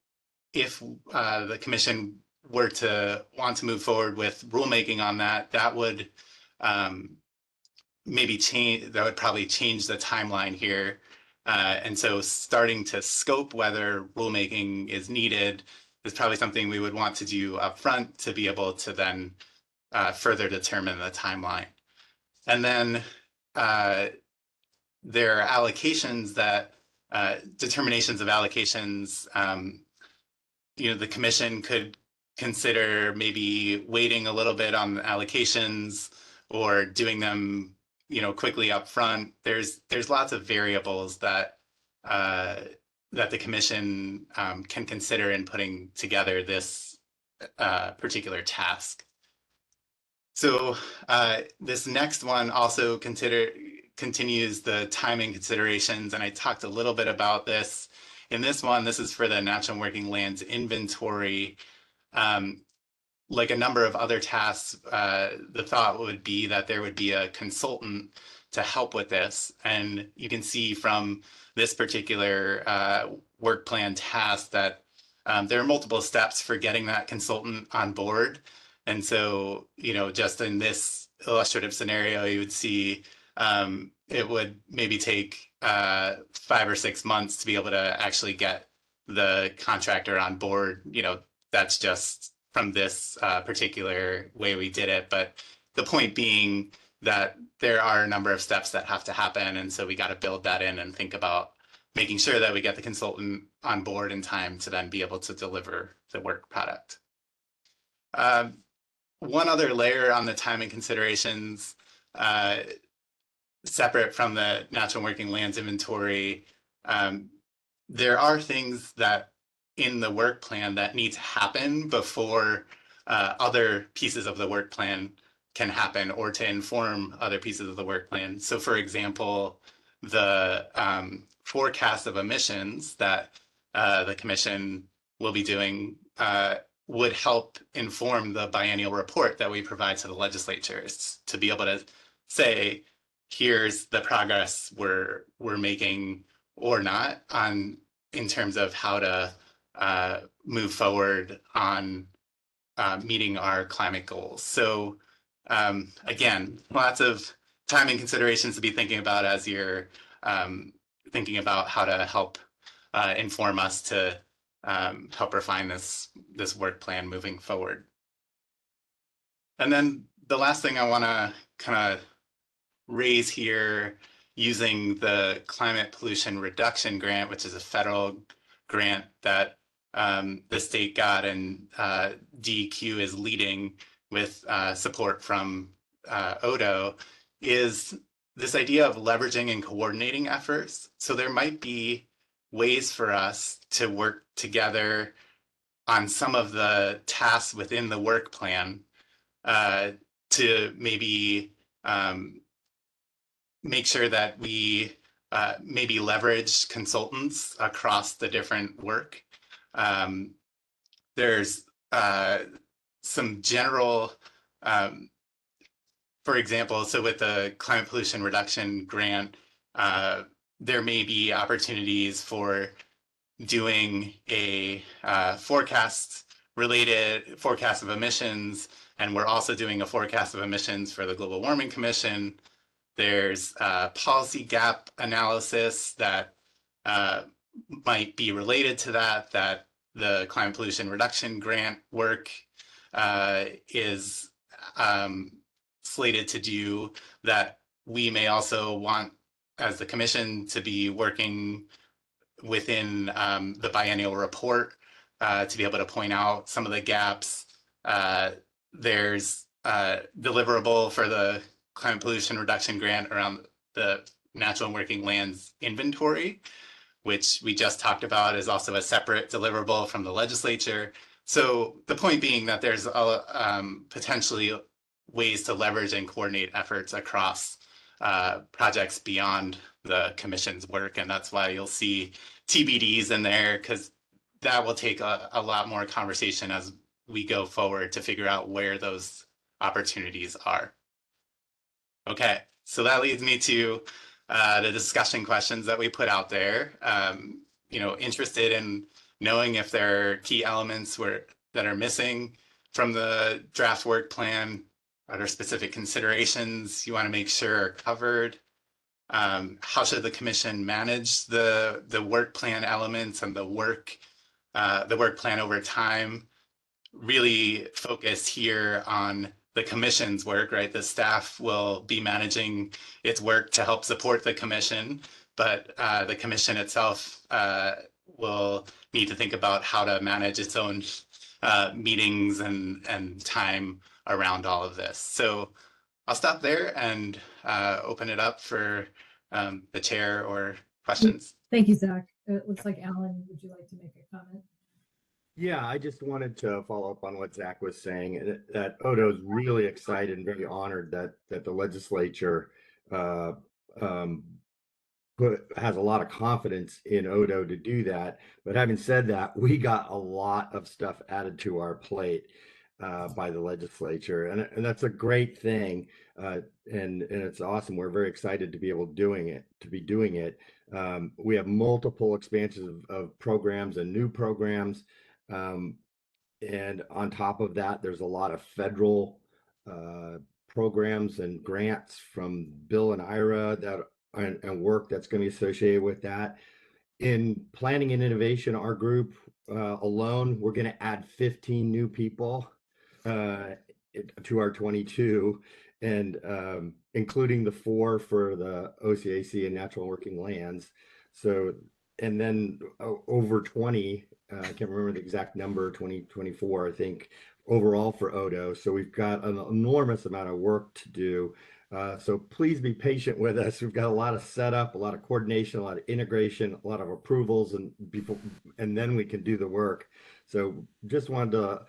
if the commission were to want to move forward with rulemaking on that, that would probably change the timeline here. And so starting to scope whether rulemaking is needed is probably something we would want to do upfront to be able to then further determine the timeline. And then there are allocations that, determinations of allocations, you know, the commission could consider maybe waiting a little bit on the allocations or doing them, you know, quickly up front. There's lots of variables that that the commission can consider in putting together this particular task. So this next one also continues the timing considerations, and I talked a little bit about this. In this one, this is for the National Working Lands Inventory. Like a number of other tasks, the thought would be that there would be a consultant to help with this. And you can see from this particular work plan task that there are multiple steps for getting that consultant on board. And so, you know, just in this illustrative scenario, you would see it would maybe take 5 or 6 months to be able to actually get the contractor on board. You know, that's just from this particular way we did it. But the point being that there are a number of steps that have to happen. And so we got to build that in and think about making sure that we get the consultant on board in time to then be able to deliver the work product. One other layer on the timing considerations, separate from the National Working Lands Inventory, there are things that in the work plan that need to happen before other pieces of the work plan can happen, or to inform other pieces of the work plan. So for example, the forecast of emissions that the commission will be doing would help inform the biennial report that we provide to the legislatures, to be able to say, here's the progress we're making or not on in terms of how to move forward on meeting our climate goals. So again, lots of timing considerations to be thinking about as you're thinking about how to help inform us to help refine this work plan moving forward. And then the last thing I want to kind of raise here, using the Climate Pollution Reduction Grant, which is a federal grant that the state got, and DEQ is leading with support from ODO, is this idea of leveraging and coordinating efforts. So there might be ways for us to work together on some of the tasks within the work plan to maybe make sure that we maybe leverage consultants across the different work. There's some general, for example, so with the Climate Pollution Reduction Grant, there may be opportunities for doing a forecast of emissions, and we're also doing a forecast of emissions for the Global Warming Commission. There's policy gap analysis that might be related to that the Climate Pollution Reduction Grant work is slated to do, that we may also want as the commission to be working within the biennial report to be able to point out some of the gaps. There's deliverable for the Climate Pollution Reduction Grant around the Natural and Working Lands Inventory, which we just talked about is also a separate deliverable from the legislature. So the point being that there's potentially ways to leverage and coordinate efforts across projects beyond the commission's work. And that's why you'll see TBDs in there, because that will take a lot more conversation as we go forward to figure out where those opportunities are. Okay, so that leads me to the discussion questions that we put out there. You know, interested in knowing if there are key elements that are missing from the draft work plan. Are there specific considerations you want to make sure are covered? How should the commission manage the work plan elements and the work plan over time? Really focus here on the commission's work, right? The staff will be managing its work to help support the commission, but the commission itself will need to think about how to manage its own meetings and time around all of this. So I'll stop there and open it up for the chair or questions. Thank you, Zach. It looks like Alan, would you like to make a comment? Yeah, I just wanted to follow up on what Zach was saying, that Odo is really excited and very honored that the legislature has a lot of confidence in Odo to do that. But having said that, we got a lot of stuff added to our plate by the legislature, and that's a great thing. And it's awesome. We're very excited to be doing it. We have multiple expansions of programs and new programs. And on top of that, there's a lot of federal programs and grants from Bill and Ira and work that's going to be associated with that. In planning and innovation, our group alone, we're going to add 15 new people to our 22, and including the 4 for the OCAC and natural working lands. So, and then over 20, I can't remember the exact number, 2024, I think, overall for Odo. So we've got an enormous amount of work to do. So please be patient with us. We've got a lot of setup, a lot of coordination, a lot of integration, a lot of approvals, and then we can do the work. So just wanted to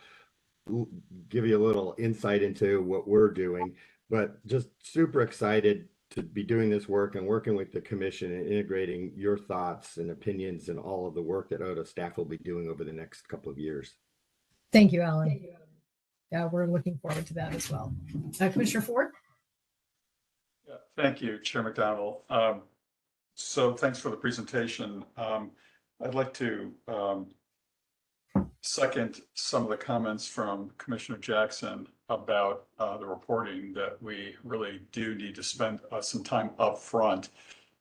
give you a little insight into what we're doing, but just super excited to be doing this work and working with the commission and integrating your thoughts and opinions and all of the work that Odo staff will be doing over the next couple of years. Thank you, Alan. Yeah, we're looking forward to that as well. Commissioner Ford? Yeah, thank you, Chair McDonald. So thanks for the presentation. I'd like to second some of the comments from Commissioner Jackson about the reporting, that we really do need to spend some time up front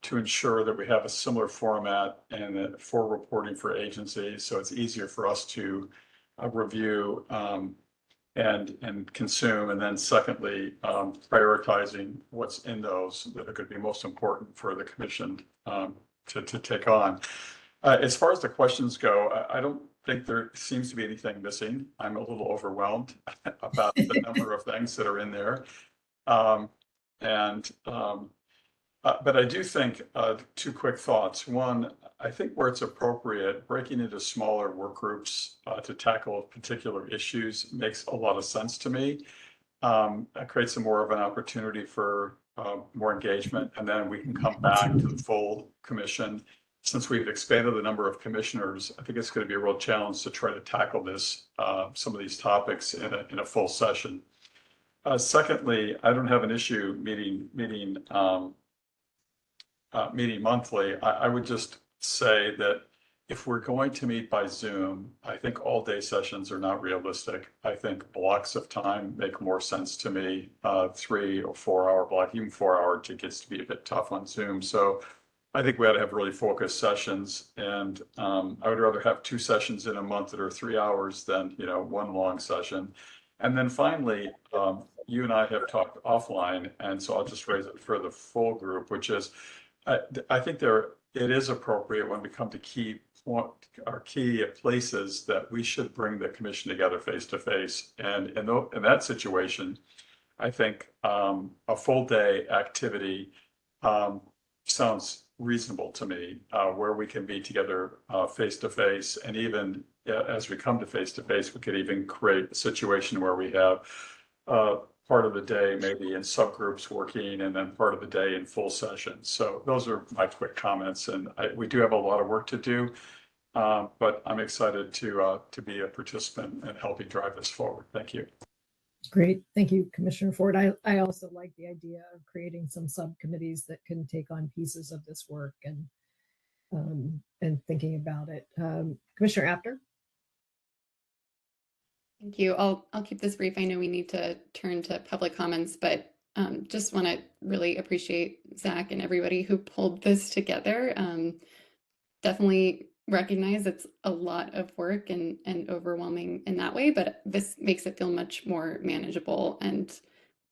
to ensure that we have a similar format and for reporting for agencies, so it's easier for us to review and consume. And then secondly, prioritizing what's in those that are going to be most important for the commission to take on. As far as the questions go, I don't think there seems to be anything missing. I'm a little overwhelmed about the number of things that are in there. But I do think 2 quick thoughts. One, I think where it's appropriate, breaking into smaller work groups to tackle particular issues makes a lot of sense to me. It creates more of an opportunity for more engagement, and then we can come back to the full commission. Since we've expanded the number of commissioners, I think it's going to be a real challenge to try to tackle some of these topics in a full session. Secondly, I don't have an issue meeting monthly. I would just say that if we're going to meet by Zoom, I think all-day sessions are not realistic. I think blocks of time make more sense to me. 3 or 4 hour block, even 4 hour, it gets to be a bit tough on Zoom. So I think we ought to have really focused sessions, and I would rather have 2 sessions in a month that are 3 hours than 1 long session. And then finally, you and I have talked offline, and so I'll just raise it for the full group, which is I think it is appropriate when we come to our key places that we should bring the commission together face to face. And in that situation, I think a full day activity sounds reasonable to me, where we can be together face to face, and even as we come to face, we could even create a situation where we have part of the day maybe in subgroups working, and then part of the day in full session. So those are my quick comments, and we do have a lot of work to do, but I'm excited to be a participant and helping drive this forward. Thank you. Great. Thank you, Commissioner Ford. I also like the idea of creating some subcommittees that can take on pieces of this work and thinking about it. Commissioner Apter? Thank you. I'll keep this brief. I know we need to turn to public comments, but just want to really appreciate Zach and everybody who pulled this together. Definitely recognize it's a lot of work and overwhelming in that way, but this makes it feel much more manageable and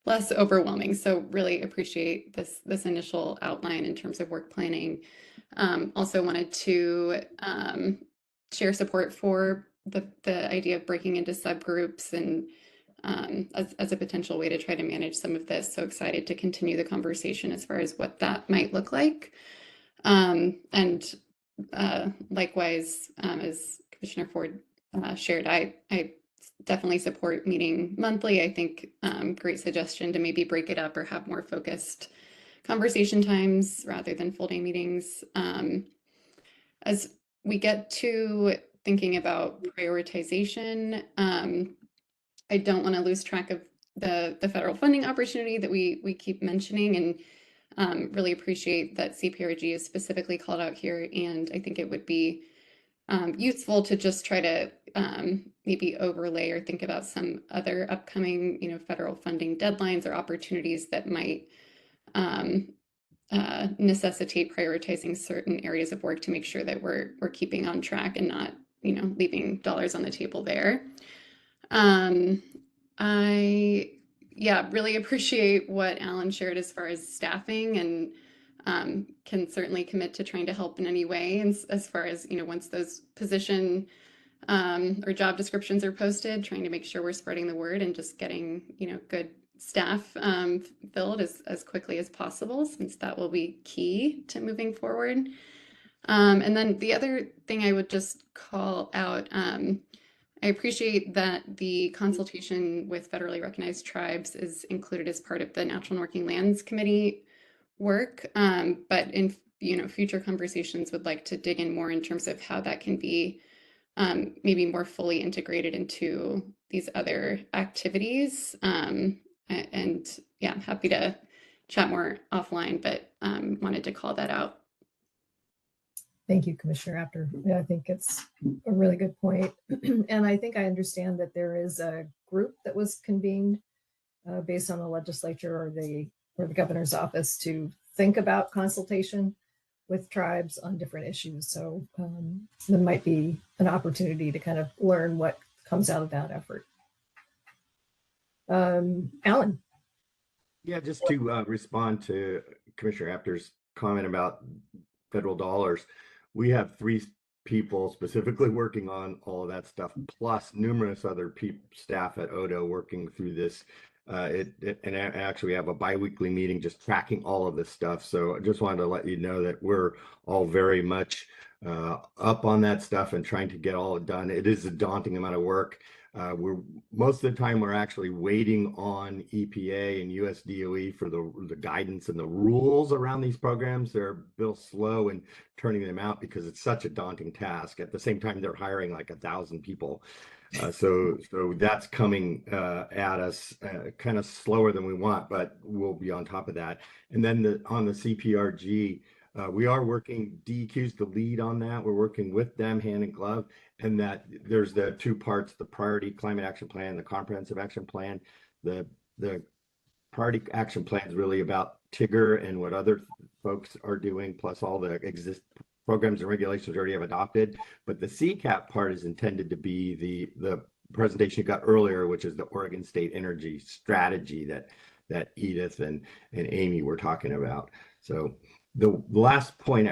less overwhelming. So really appreciate this initial outline in terms of work planning. Also wanted to share support for the idea of breaking into subgroups and as a potential way to try to manage some of this. So excited to continue the conversation as far as what that might look like. And likewise, as Commissioner Ford shared, I definitely support meeting monthly. I think great suggestion to maybe break it up or have more focused conversation times rather than full day meetings. As we get to thinking about prioritization, I don't want to lose track of the federal funding opportunity that we keep mentioning, and really appreciate that CPRG is specifically called out here. And I think it would be useful to just try to maybe overlay or think about some other upcoming, federal funding deadlines or opportunities that might necessitate prioritizing certain areas of work to make sure that we're keeping on track and not, leaving dollars on the table there. I really appreciate what Alan shared as far as staffing, and can certainly commit to trying to help in any way. And as far as, once those position or job descriptions are posted, trying to make sure we're spreading the word and just getting, good staff filled as quickly as possible, since that will be key to moving forward. And then the other thing I would just call out, I appreciate that the consultation with federally recognized tribes is included as part of the Natural and Working Lands Committee work, but in future conversations would like to dig in more in terms of how that can be maybe more fully integrated into these other activities. And yeah, happy to chat more offline, but wanted to call that out. Thank you, Commissioner Apter. I think it's a really good point. And I think I understand that there is a group that was convened based on the legislature or the governor's office to think about consultation with tribes on different issues. So there might be an opportunity to kind of learn what comes out of that effort. Alan. Yeah, just to respond to Commissioner Apter's comment about federal dollars. We have 3 people specifically working on all of that stuff, plus numerous other staff at Odo working through this. And actually we have a bi-weekly meeting just tracking all of this stuff. So I just wanted to let you know that we're all very much up on that stuff and trying to get all it done. It is a daunting amount of work. Most of the time we're actually waiting on EPA and USDOE for the guidance and the rules around these programs. They're a little slow in turning them out because it's such a daunting task. At the same time, they're hiring like 1,000 people. So that's coming at us kind of slower than we want, but we'll be on top of that. And then on the CPRG, we are working, DEQ's the lead on that. We're working with them hand in glove, and that there's the 2 parts, the priority climate action plan, the comprehensive action plan. The priority action plan is really about Tigger and what other folks are doing, plus all the programs and regulations we already have adopted. But the CCAP part is intended to be the presentation you got earlier, which is the Oregon State Energy Strategy that Edith and Amy were talking about. So the last point,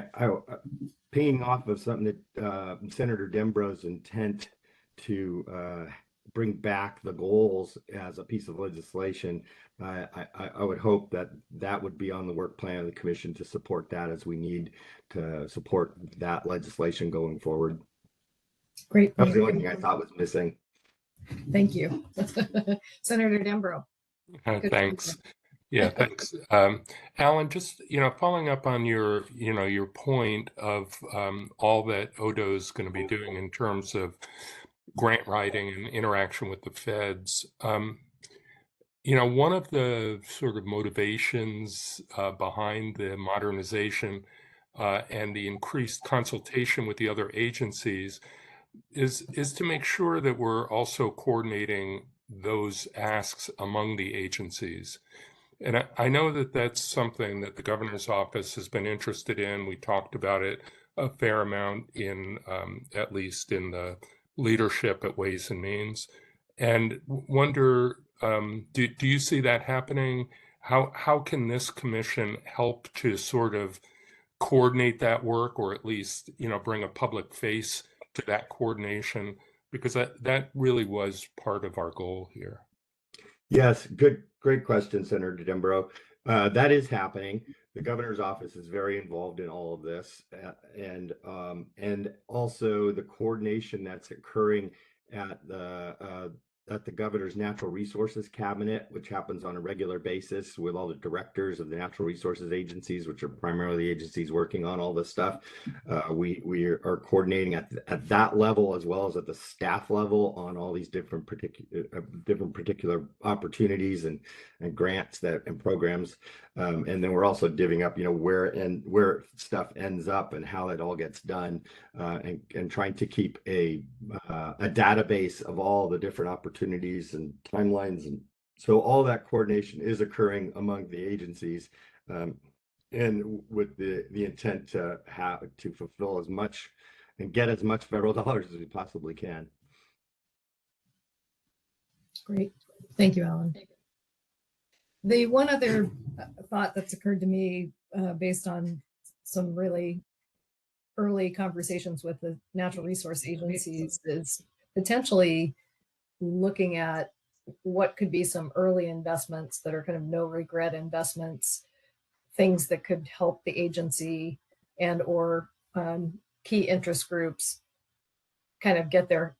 paying off of something that Senator Dembro's intent to bring back the goals as a piece of legislation, I would hope that would be on the work plan of the commission to support that, as we need to support that legislation going forward. Great. That was the only thing I thought was missing. Thank you. Senator Dembro. Thanks. Yeah, thanks. Alan, just, following up on your point of all that Odo is going to be doing in terms of grant writing and interaction with the feds. One of the sort of motivations behind the modernization and the increased consultation with the other agencies is to make sure that we're also coordinating those asks among the agencies. And I know that that's something that the governor's office has been interested in. We talked about it a fair amount in, at least in the leadership at Ways and Means, and wonder, do you see that happening? How can this commission help to sort of coordinate that work, or at least, bring a public face to that coordination? Because that really was part of our goal here. Yes, great question, Senator Dembro. That is happening. The governor's office is very involved in all of this, and also the coordination that's occurring at the at the governor's natural resources cabinet, which happens on a regular basis with all the directors of the natural resources agencies, which are primarily the agencies working on all this stuff. We are coordinating at that level as well as at the staff level on all these different particular opportunities and grants and programs. And then we're also divvying up, where stuff ends up and how it all gets done, and trying to keep a database of all the different opportunities and timelines. And so all that coordination is occurring among the agencies, and with the intent to fulfill as much and get as much federal dollars as we possibly can. Great. Thank you, Alan. The one other thought that's occurred to me based on some really early conversations with the natural resource agencies is potentially looking at what could be some early investments that are kind of no regret investments, things that could help the agency and or key interest groups kind of get their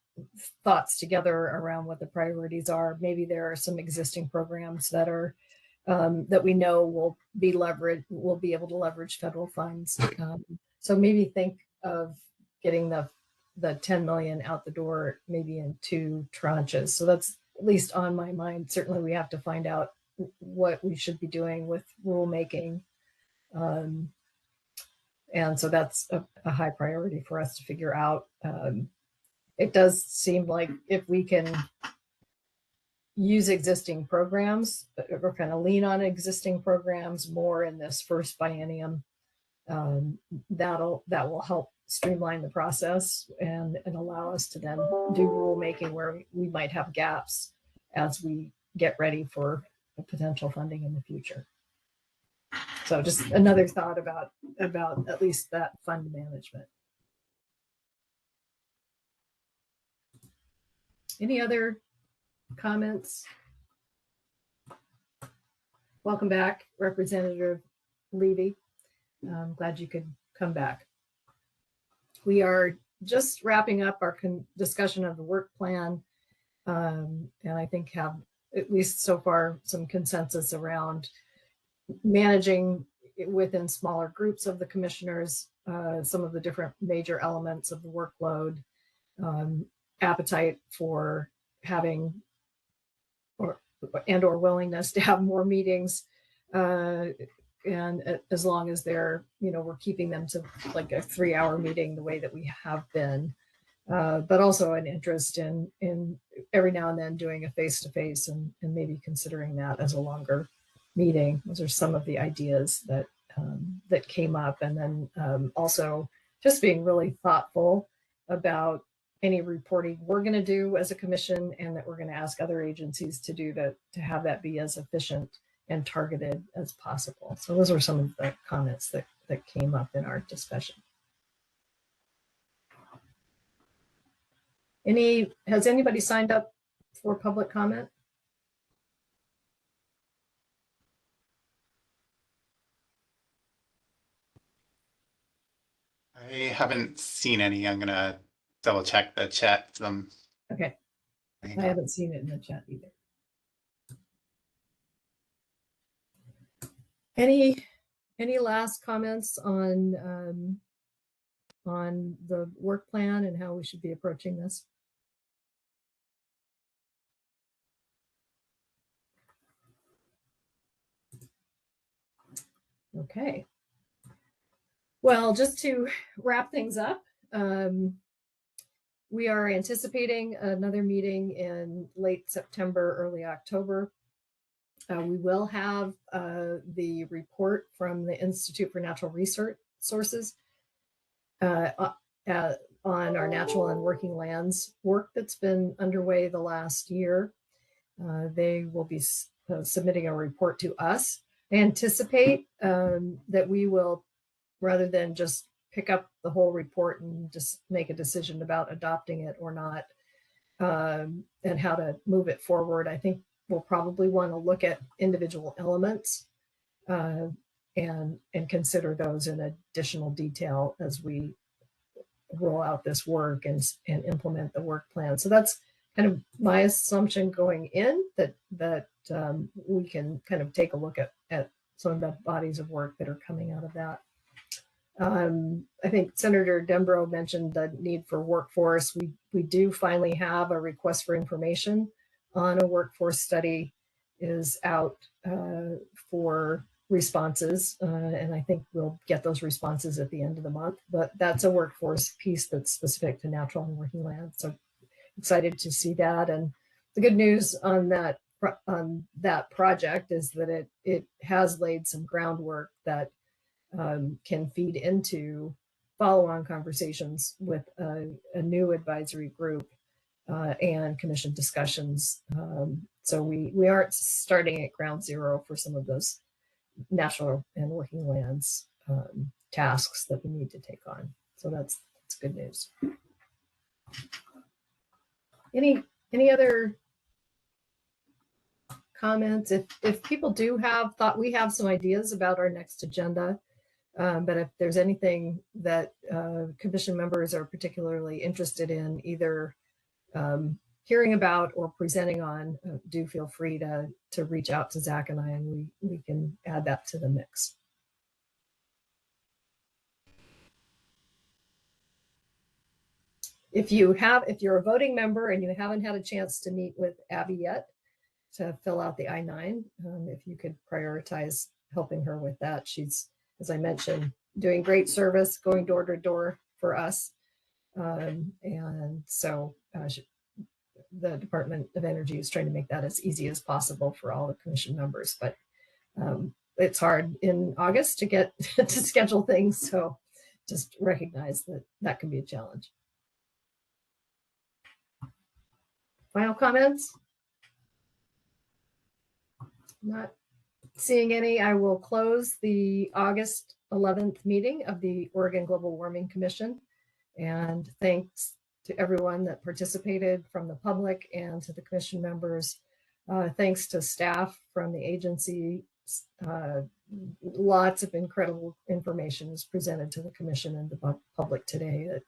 thoughts together around what the priorities are. Maybe there are some existing programs that are that we know will be able to leverage federal funds. So maybe think of getting the 10 million out the door, maybe in 2 tranches. So that's at least on my mind. Certainly we have to find out what we should be doing with rulemaking. And so that's a high priority for us to figure out. It does seem like if we can use existing programs or kind of lean on existing programs more in this first biennium, that will help streamline the process and allow us to then do rulemaking where we might have gaps as we get ready for potential funding in the future. So just another thought about at least that fund management. Any other comments? Welcome back, Representative Levy. I'm glad you could come back. We are just wrapping up our discussion of the work plan, and I think have, at least so far, some consensus around managing within smaller groups of the commissioners, some of the different major elements of the workload, appetite for having or willingness to have more meetings, and as long as they're, we're keeping them to like a 3-hour meeting the way that we have been, but also an interest in every now and then doing a face-to-face and maybe considering that as a longer meeting. Those are some of the ideas that that came up, and then also just being really thoughtful about any reporting we're going to do as a commission and that we're going to ask other agencies to do to have that be as efficient and targeted as possible. So those are some of the comments that came up in our discussion. Has anybody signed up for public comment? I haven't seen any. I'm gonna double check the chat. Okay. I haven't seen it in the chat either. Any last comments on the work plan and how we should be approaching this? Okay. Well, just to wrap things up, we are anticipating another meeting in late September, early October. We will have the report from the Institute for Natural Resources on our natural and working lands work that's been underway the last year. They will be submitting a report to us. I anticipate that we will, rather than just pick up the whole report and just make a decision about adopting it or not, and how to move it forward, I think we'll probably want to look at individual elements and consider those in additional detail as we roll out this work and implement the work plan. So that's kind of my assumption going in that we can kind of take a look at some of the bodies of work that are coming out of that. I think Senator Dembro mentioned the need for workforce. We do finally have a request for information on a workforce study is out for responses, and I think we'll get those responses at the end of the month. But that's a workforce piece that's specific to natural and working land. So excited to see that. And the good news on that project is that it has laid some groundwork that can feed into follow-on conversations with a new advisory group and commission discussions. So we aren't starting at ground zero for some of those natural and working lands tasks that we need to take on. So that's good news. Any other comments? If people do have thought, we have some ideas about our next agenda, but if there's anything that commission members are particularly interested in, either hearing about or presenting on, do feel free to reach out to Zach and I, and we can add that to the mix. If you're a voting member and you haven't had a chance to meet with Abby yet to fill out the I-9, if you could prioritize helping her with that. She's, as I mentioned, doing great service, going door to door for us. And so the Department of Energy is trying to make that as easy as possible for all the commission members, but it's hard in August to get to schedule things. So just recognize that can be a challenge. Final comments? Not seeing any. I will close the August 11th meeting of the Oregon Global Warming Commission. And thanks to everyone that participated from the public and to the commission members. Thanks to staff from the agency. Lots of incredible information is presented to the commission and the public today that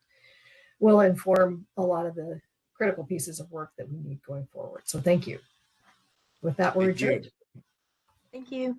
will inform a lot of the critical pieces of work that we need going forward. So thank you. With that, we're adjourned. Thank you.